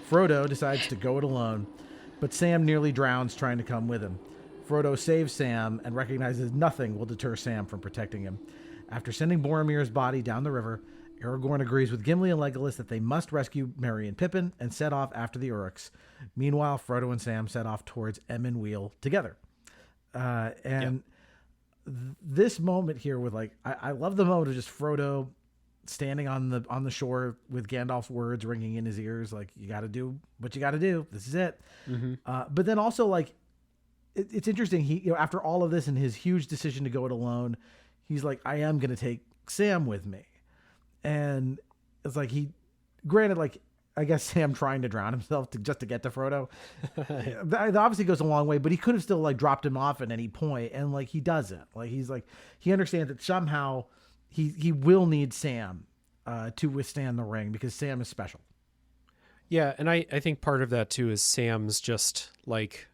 Frodo decides to go it alone, but Sam nearly drowns trying to come with him. Frodo saves Sam and recognizes nothing will deter Sam from protecting him. After sending Boromir's body down the river, Aragorn agrees with Gimli and Legolas that they must rescue Merry and Pippin and set off after the Uruks. Meanwhile, Frodo and Sam set off towards Emyn Muil together. This moment here with like, I love the moment of just Frodo standing on the shore with Gandalf's words ringing in his ears, like, you got to do what you got to do. This is it. But then also, like, it's interesting. He, after all of this and his huge decision to go it alone, he's like, I am going to take Sam with me. And it's like, granted, like, I guess Sam trying to drown himself just to get to Frodo. That obviously goes a long way, but he could have still like dropped him off at any point, and like he doesn't. Like he's like, he understands that somehow he will need Sam to withstand the ring because Sam is special. Yeah, and I think part of that too is Sam's just like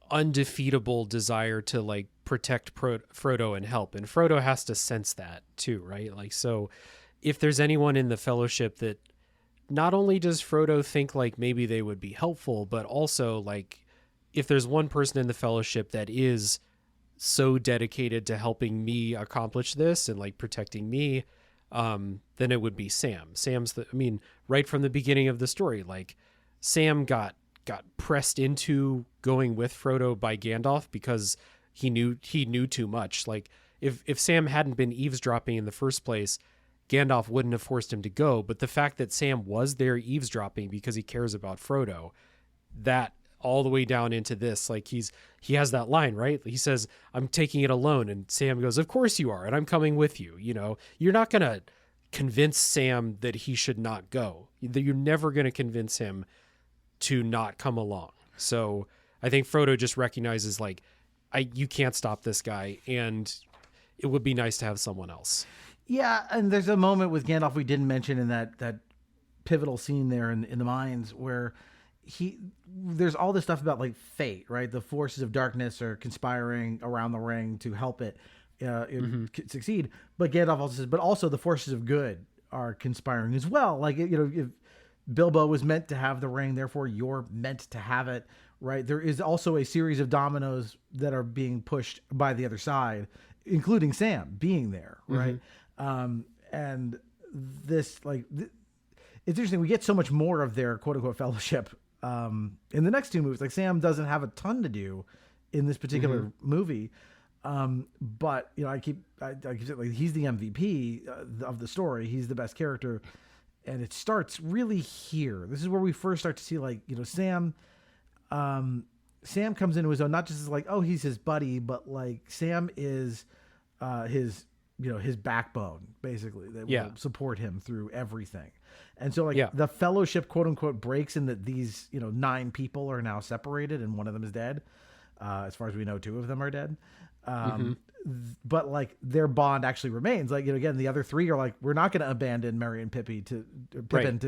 undefeatable desire to like protect Frodo and help, and Frodo has to sense that too, right? Like, so if there's anyone in the Fellowship that not only does Frodo think like maybe they would be helpful, but also like if there's one person in the Fellowship that is so dedicated to helping me accomplish this and like protecting me, then it would be Sam. Right from the beginning of the story, like Sam got pressed into going with Frodo by Gandalf because he knew too much. Like if Sam hadn't been eavesdropping in the first place, Gandalf wouldn't have forced him to go. But the fact that Sam was there eavesdropping because he cares about Frodo, that all the way down into this, like he has that line, right? He says, "I'm taking it alone." And Sam goes, "Of course you are. And I'm coming with you." You know, you're not going to convince Sam that he should not go. You're never going to convince him to not come along. So I think Frodo just recognizes like, you can't stop this guy. And it would be nice to have someone else. Yeah. And there's a moment with Gandalf we didn't mention in that pivotal scene there in the mines where there's all this stuff about like fate, right? The forces of darkness are conspiring around the ring to help it succeed. But Gandalf also says, but also the forces of good are conspiring as well. Like, you know, if Bilbo was meant to have the ring, therefore you're meant to have it, right? There is also a series of dominoes that are being pushed by the other side, including Sam being there, right? And this, like, it's interesting. We get so much more of their quote unquote fellowship in the next two movies. Like Sam doesn't have a ton to do in this particular movie. But you know, I keep saying, like, he's the MVP of the story. He's the best character. And it starts really here. This is where we first start to see, like, you know, Sam comes into his own, not just as like, oh, he's his buddy, but like Sam is his backbone, basically, that will support him through everything. And so like the fellowship, quote unquote, breaks in that these, you know, 9 people are now separated and one of them is dead. As far as we know, 2 of them are dead. But like their bond actually remains. Like, you know, again, the other 3 are like, we're not going to abandon Merry and Pippin to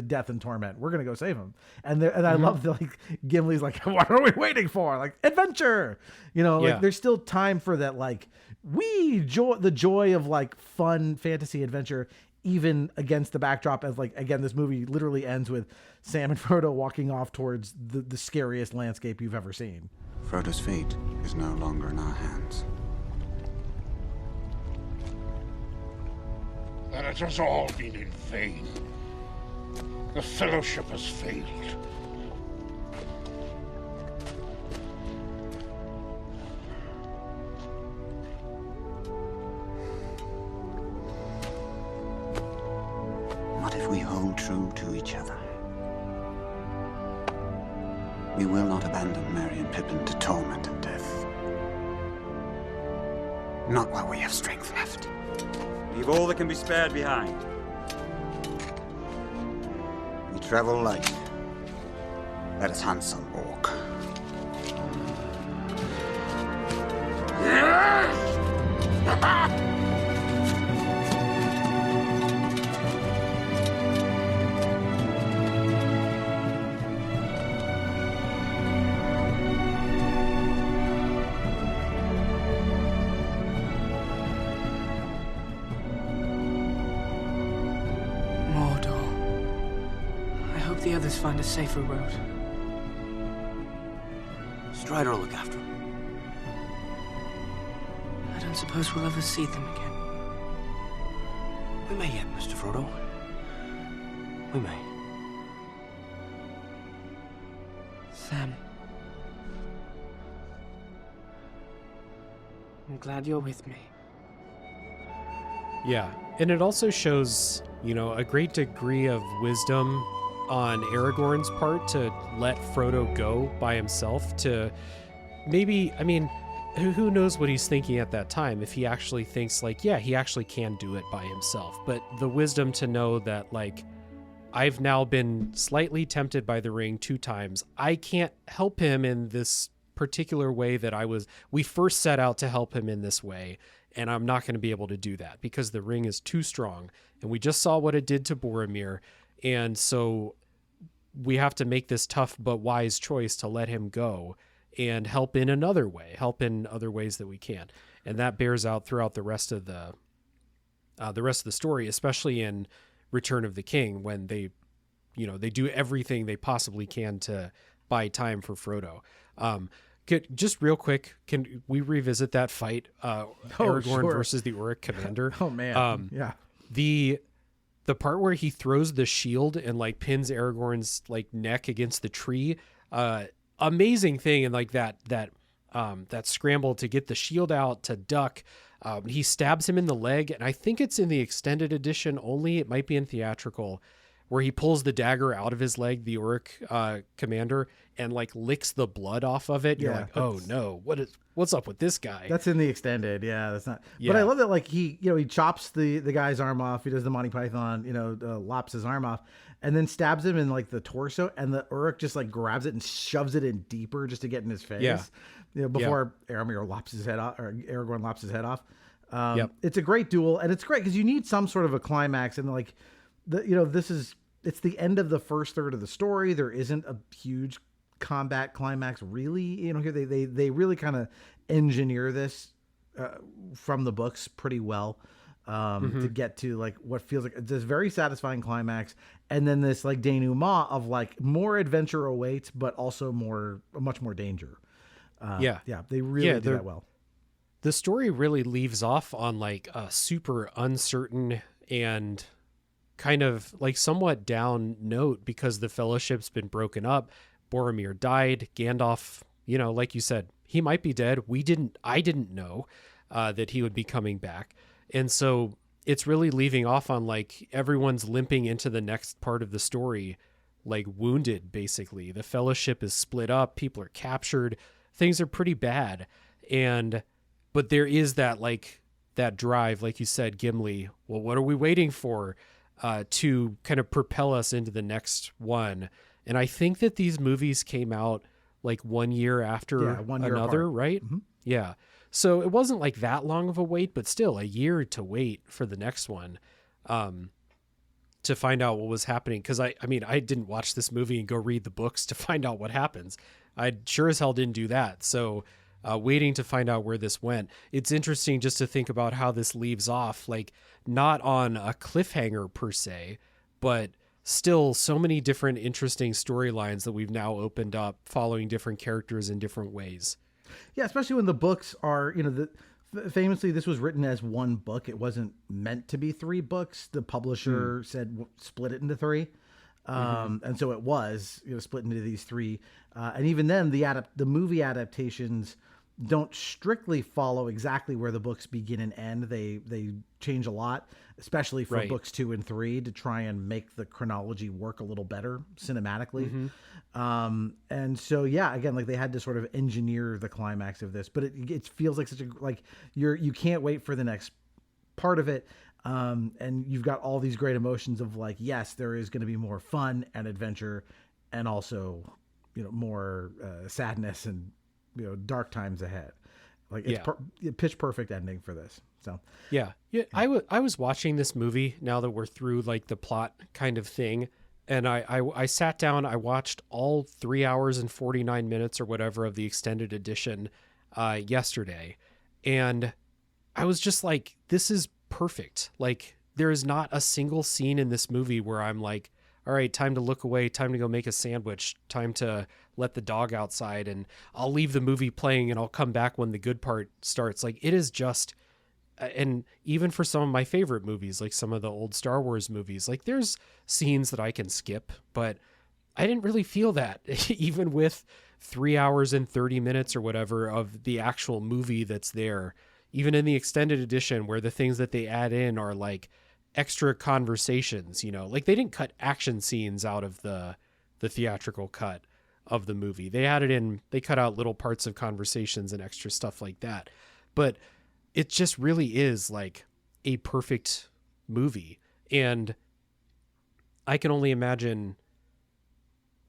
death and torment. We're going to go save them. And I love the, like, Gimli's like, what are we waiting for? Like, adventure, you know, like there's still time for that. Like the joy of like fun fantasy adventure, even against the backdrop as, like, again, this movie literally ends with Sam and Frodo walking off towards the scariest landscape you've ever seen. Frodo's fate is no longer in our hands. Then it has all been in vain. The Fellowship has failed. What if we hold true to each other? We will not abandon Merry and Pippin to torment and death. Not while we have strength left. Leave all that can be spared behind. We travel light. Let us handsome walk. The others find a safer road. Strider will look after him. I don't suppose we'll ever see them again. We may yet, Mr. Frodo. We may. Sam. I'm glad you're with me. Yeah, and it also shows, you know, a great degree of wisdom on Aragorn's part to let Frodo go by himself. To maybe, I mean, who knows what he's thinking at that time, if he actually thinks like, yeah, he actually can do it by himself. But the wisdom to know that, like, I've now been slightly tempted by the ring 2 times. I can't help him in this particular way that we first set out to help him in this way. And I'm not going to be able to do that because the ring is too strong. And we just saw what it did to Boromir. And so we have to make this tough but wise choice to let him go and help in another way, help in other ways that we can. And that bears out throughout the rest of the story, especially in Return of the King, when they do everything they possibly can to buy time for Frodo. Just real quick, can we revisit that fight? Aragorn versus the Uruk commander. Oh man. Yeah. The part where he throws the shield and like pins Aragorn's like neck against the tree. Amazing thing. And like that scramble to get the shield out to duck. He stabs him in the leg, and I think it's in the extended edition only. It might be in theatrical, where he pulls the dagger out of his leg, the Uruk commander, and like licks the blood off of it. You're like, oh no, what's up with this guy? That's in the extended. Yeah, that's not. Yeah. But I love that, like, he chops the guy's arm off. He does the Monty Python, lops his arm off, and then stabs him in like the torso, and the Uruk just like grabs it and shoves it in deeper just to get in his face. Yeah. Before Aragorn lops his head off. It's a great duel, and it's great because you need some sort of a climax, and like it's the end of the first third of the story. There isn't a huge combat climax really. Here they really kind of engineer this from the books pretty well to get to like what feels like this very satisfying climax, and then this like denouement of like more adventure awaits, but also much more danger. They really do that well. The story really leaves off on like a super uncertain and kind of like somewhat down note because the Fellowship's been broken up. Boromir died. Gandalf, like you said, he might be dead. I didn't know that he would be coming back. And so it's really leaving off on like everyone's limping into the next part of the story, like wounded, basically. The Fellowship is split up. People are captured. Things are pretty bad. But there is that drive, like you said, Gimli, well, what are we waiting for to kind of propel us into the next one? And I think that these movies came out like 1 year after another, apart. Right? Mm-hmm. Yeah. So it wasn't like that long of a wait, but still a year to wait for the next one to find out what was happening. Because I didn't watch this movie and go read the books to find out what happens. I sure as hell didn't do that. So waiting to find out where this went. It's interesting just to think about how this leaves off, like not on a cliffhanger per se, but still so many different interesting storylines that we've now opened up following different characters in different ways. Yeah, especially when the books are, famously this was written as one book. It wasn't meant to be 3 books. The publisher said split it into 3. And so it was, split into these 3. And even then the movie adaptations don't strictly follow exactly where the books begin and end. They change a lot, especially for books 2 and 3 to try and make the chronology work a little better cinematically. And so, again, like they had to sort of engineer the climax of this, but it feels like you can't wait for the next part of it. And you've got all these great emotions of like, yes, there is going to be more fun and adventure and also, more sadness and, dark times ahead. Like it's pitch perfect ending for this. So, I was watching this movie now that we're through like the plot kind of thing. And I sat down, I watched all 3 hours and 49 minutes or whatever of the extended edition yesterday. And I was just like, this is perfect. Like there is not a single scene in this movie where I'm like, all right, time to look away, time to go make a sandwich, time to let the dog outside, and I'll leave the movie playing and I'll come back when the good part starts. Like it is just, and even for some of my favorite movies, like some of the old Star Wars movies, like there's scenes that I can skip, but I didn't really feel that even with 3 hours and 30 minutes or whatever of the actual movie that's there. Even in the extended edition where the things that they add in are like extra conversations, like they didn't cut action scenes out of the theatrical cut of the movie. They added in, they cut out little parts of conversations and extra stuff like that. But it just really is like a perfect movie. And I can only imagine,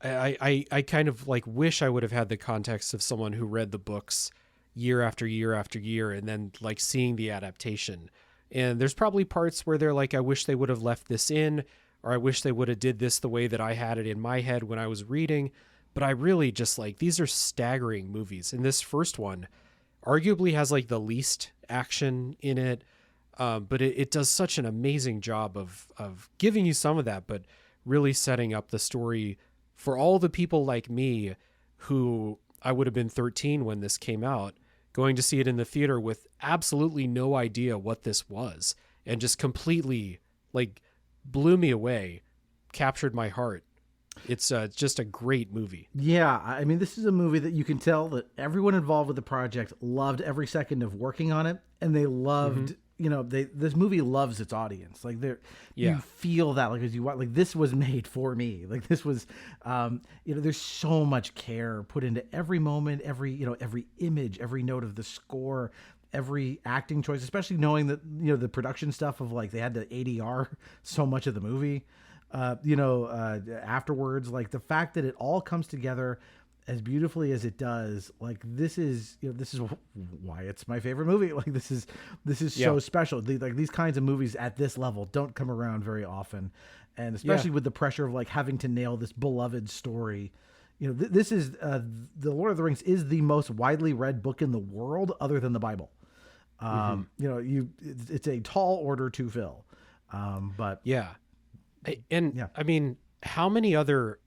I kind of like wish I would have had the context of someone who read the books year after year after year and then like seeing the adaptation. And there's probably parts where they're like, I wish they would have left this in, or I wish they would have did this the way that I had it in my head when I was reading. But I really just like, these are staggering movies. And this first one arguably has like the least action in it. But it does such an amazing job of giving you some of that, but really setting up the story for all the people like me who I would have been 13 when this came out, going to see it in the theater with absolutely no idea what this was, and just completely like blew me away, captured my heart. It's just a great movie. Yeah, I mean, this is a movie that you can tell that everyone involved with the project loved every second of working on it, and they loved, this movie loves its audience. Like you feel that, like as you watch, like this was made for me. Like this was, there's so much care put into every moment, every image, every note of the score, every acting choice, especially knowing that the production stuff of like they had to ADR so much of the movie. Afterwards, like the fact that it all comes together as beautifully as it does, like this is why it's my favorite movie. Like this is so special. These kinds of movies at this level don't come around very often, and especially with the pressure of like having to nail this beloved story. This is the Lord of the Rings is the most widely read book in the world, other than the Bible. It's a tall order to fill, but yeah. I mean, how many other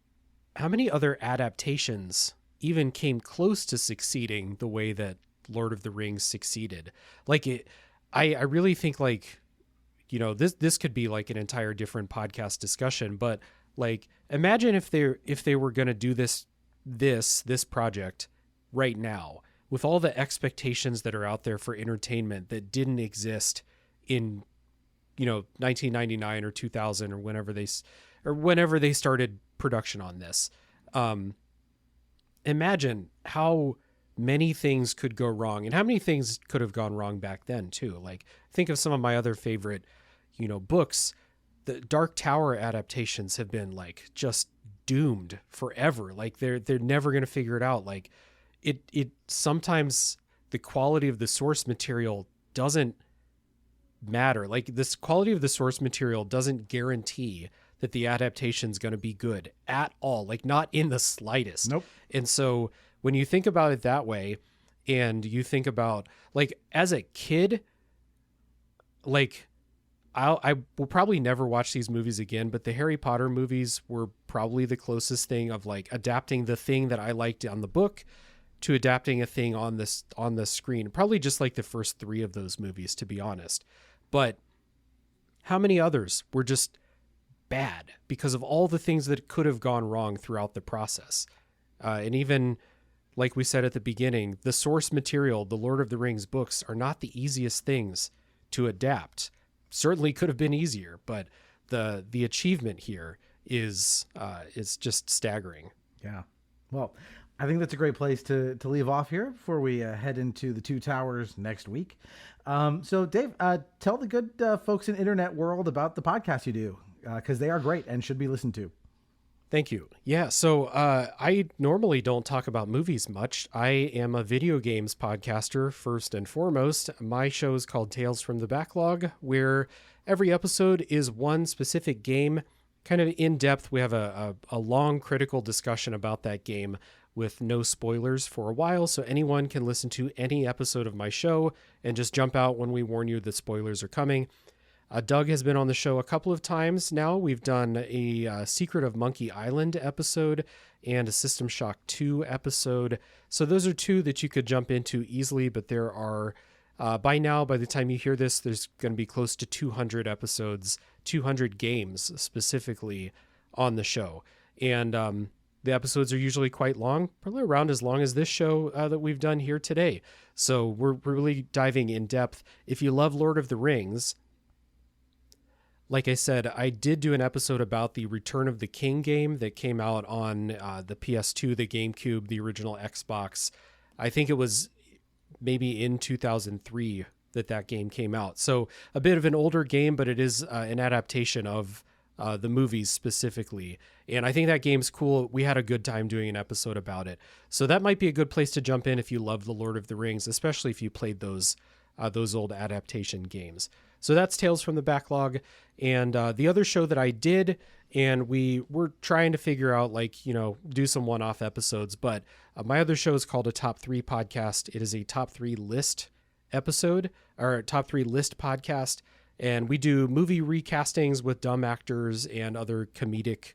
adaptations even came close to succeeding the way that Lord of the Rings succeeded? Like I really think like, this could be like an entire different podcast discussion, but like imagine if they were going to do this project right now with all the expectations that are out there for entertainment that didn't exist in 1999 or 2000 or whenever they started production on this. Imagine how many things could go wrong and how many things could have gone wrong back then too. Like think of some of my other favorite, books. The Dark Tower adaptations have been like just doomed forever. Like they're never going to figure it out. Like it sometimes the quality of the source material doesn't matter. Like this quality of the source material doesn't guarantee that the adaptation is going to be good at all, like not in the slightest. Nope. And so when you think about it that way, and you think about like as a kid, like I will probably never watch these movies again, but the Harry Potter movies were probably the closest thing of like adapting the thing that I liked on the book to adapting a thing on the screen. Probably just like the first 3 of those movies, to be honest. But how many others were just bad because of all the things that could have gone wrong throughout the process? And even like we said at the beginning, the source material, the Lord of the Rings books, are not the easiest things to adapt. Certainly could have been easier, but the achievement here is just staggering. Yeah. Well, I think that's a great place to leave off here before we head into the Two Towers next week. So Dave, tell the good folks in internet world about the podcast you do, because they are great and should be listened to. Thank you. Yeah. So I normally don't talk about movies much. I am a video games podcaster first and foremost. My show is called Tales from the Backlog, where every episode is one specific game, kind of in depth. We have a long critical discussion about that game with no spoilers for a while, so anyone can listen to any episode of my show and just jump out when we warn you that spoilers are coming. Doug has been on the show a couple of times now. We've done a Secret of Monkey Island episode and a System Shock 2 episode. So those are 2 that you could jump into easily, but there are, by now, by the time you hear this, there's going to be close to 200 episodes, 200 games specifically on the show. And the episodes are usually quite long, probably around as long as this show that we've done here today. So we're really diving in depth. If you love Lord of the Rings, like I said, I did do an episode about the Return of the King game that came out on the PS2, the GameCube, the original Xbox. I think it was maybe in 2003 that game came out. So a bit of an older game, but it is an adaptation of the movies specifically. And I think that game's cool. We had a good time doing an episode about it. So that might be a good place to jump in if you love the Lord of the Rings, especially if you played those old adaptation games. So that's Tales from the Backlog. And the other show that I did, and we were trying to figure out, do some one-off episodes, but my other show is called A Top 3 Podcast. It is a Top 3 list episode, or Top 3 list podcast. And we do movie recastings with dumb actors and other comedic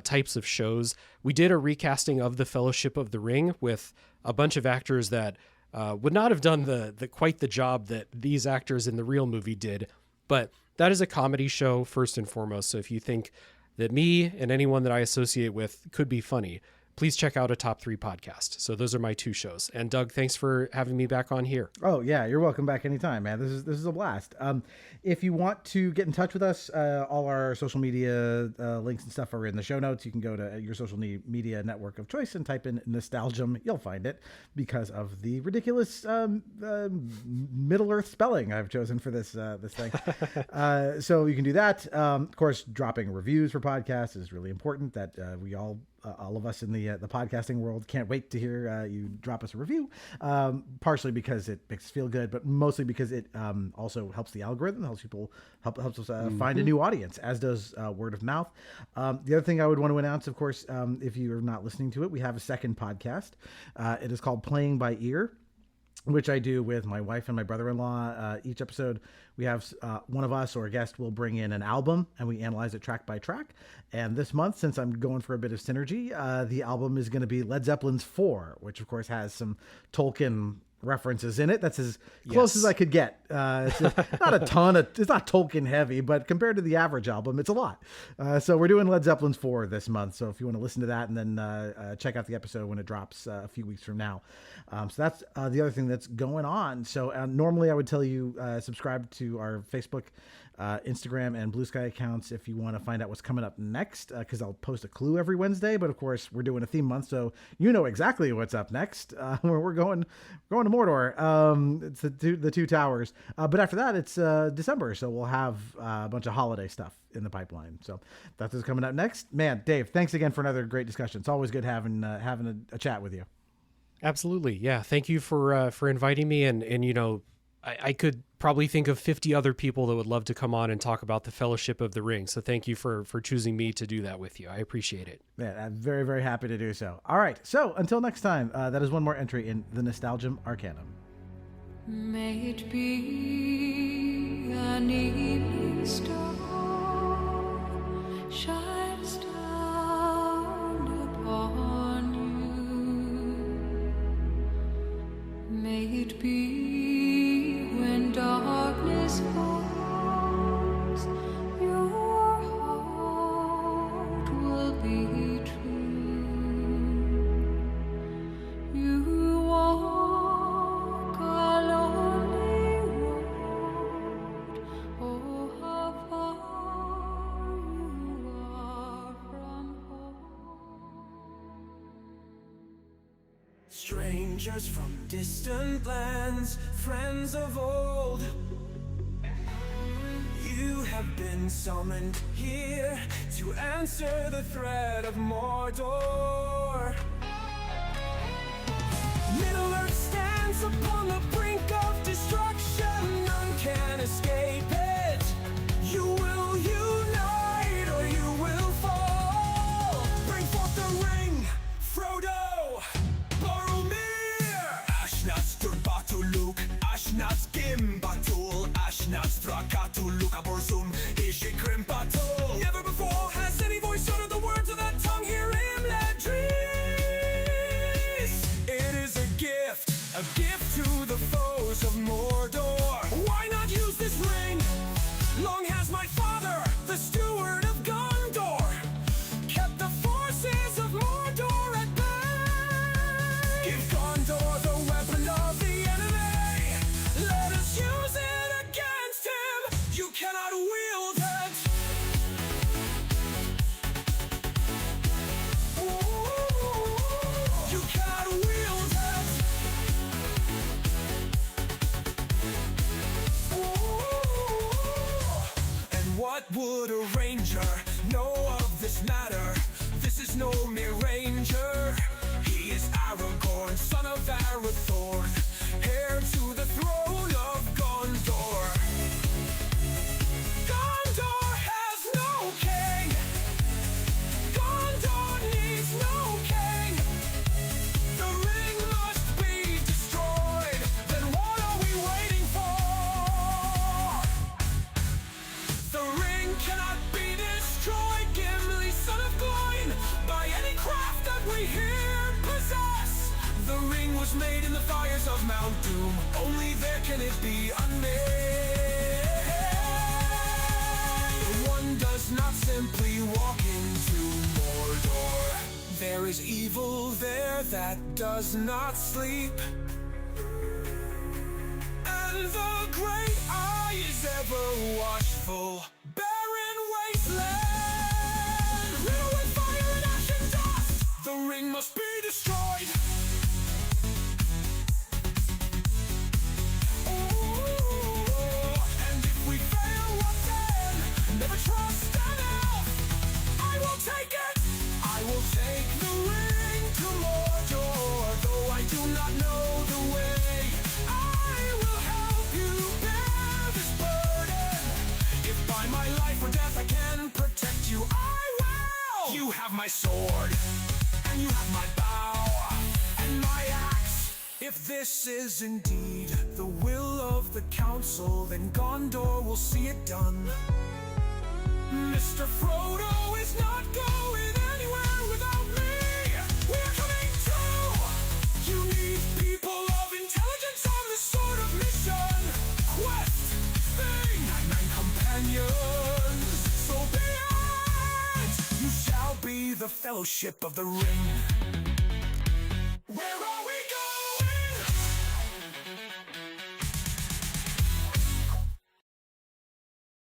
types of shows. We did a recasting of The Fellowship of the Ring with a bunch of actors that would not have done the quite the job that these actors in the real movie did. But that is a comedy show first and foremost. So if you think that me and anyone that I associate with could be funny, please check out a Top 3 podcast. So those are my 2 shows. And Doug, thanks for having me back on here. Oh yeah, you're welcome back anytime, man. This is a blast. If you want to get in touch with us, all our social media links and stuff are in the show notes. You can go to your social media network of choice and type in Nostalgium. You'll find it because of the ridiculous Middle Earth spelling I've chosen for this thing. So you can do that. Of course, dropping reviews for podcasts is really important. That we all of us in the podcasting world can't wait to hear you drop us a review, partially because it makes us feel good, but mostly because it also helps the algorithm, helps us find a new audience, as does word of mouth. The other thing I would want to announce, of course, if you're not listening to it, we have a second podcast. It is called Playing by Ear, which I do with my wife and my brother-in-law. Each episode, we have one of us or a guest will bring in an album, and we analyze it track by track. And this month, since I'm going for a bit of synergy, the album is going to be Led Zeppelin's 4, which of course has some Tolkien references in it. That's as close as I could get. It's not a ton. It's not Tolkien heavy, but compared to the average album, it's a lot. So we're doing Led Zeppelin's 4 this month. So if you want to listen to that and then check out the episode when it drops a few weeks from now. So that's the other thing that's going on. So normally I would tell you subscribe to our Facebook, Instagram, and BlueSky accounts if you want to find out what's coming up next, because I'll post a clue every Wednesday. But of course, we're doing a theme month, so you know exactly what's up next. We're going to Mordor. It's the two towers. But after that, it's December, so we'll have a bunch of holiday stuff in the pipeline. So that's what's coming up next. Man, Dave, thanks again for another great discussion. It's always good having a chat with you. Absolutely, yeah. Thank you for inviting me, and you know, I could probably think of 50 other people that would love to come on and talk about the Fellowship of the Ring. So thank you for choosing me to do that with you. I appreciate it. Yeah, I'm very, very happy to do so. All right. So until next time, that is one more entry in the Nostalgium Arcanum. May it be an evening star shines down upon you. May it be when darkness falls, your heart will be true. You walk a lonely road, oh how far you are from home. Strangers from distant lands, friends of old, you have been summoned here to answer the threat of Mordor. Middle-earth stands upon the brink of destruction, none can escape it. You will unite or you will fall. Bring forth the ring, Frodo, Boromir. Ashnats Turbatuluk, Ashnats Gimbatul, Ashnats Trakatuluk Aborzum, Ishikrimpatul. Never before has any voice uttered the words of that tongue. Hear him, Ladris. It is a gift to the foes of Mordor. Why not use this ring? Long has my father, the steward of Gondor, kept the forces of Mordor at bay. Give Gondor the weapon of the enemy. Let us use it against him. You cannot wield it. Ooh, you cannot wield it. Ooh. And what would a ranger know of this matter? This is no mere ranger. He is Aragorn, son of Arathorn, heir to the throne of Gondor. Gondor has no king. Gondor needs no king. The ring must be destroyed. Then what are we waiting for? The ring cannot be destroyed, Gimli, son of Gloin, by any craft that we here possess. The ring fires of Mount Doom, only there can it be unmade. One does not simply walk into Mordor. There is evil there that does not sleep. And the great eye is ever watchful. Barren wasteland, riddled with fire and ash and dust. The ring must be destroyed. Ooh, and if we fail, what then? Never trust an elf. I will take it. I will take the ring to Mordor, though I do not know the way. I will help you bear this burden. If by my life or death I can protect you, I will. You have my sword, and you have my bow, and my axe. If this is indeed the will of the council, then Gondor will see it done. Mr. Frodo is not going anywhere without me. We're coming too. You need people of intelligence on this sort of mission. Quest, thing, and companions. So be it. You shall be the Fellowship of the Ring. Where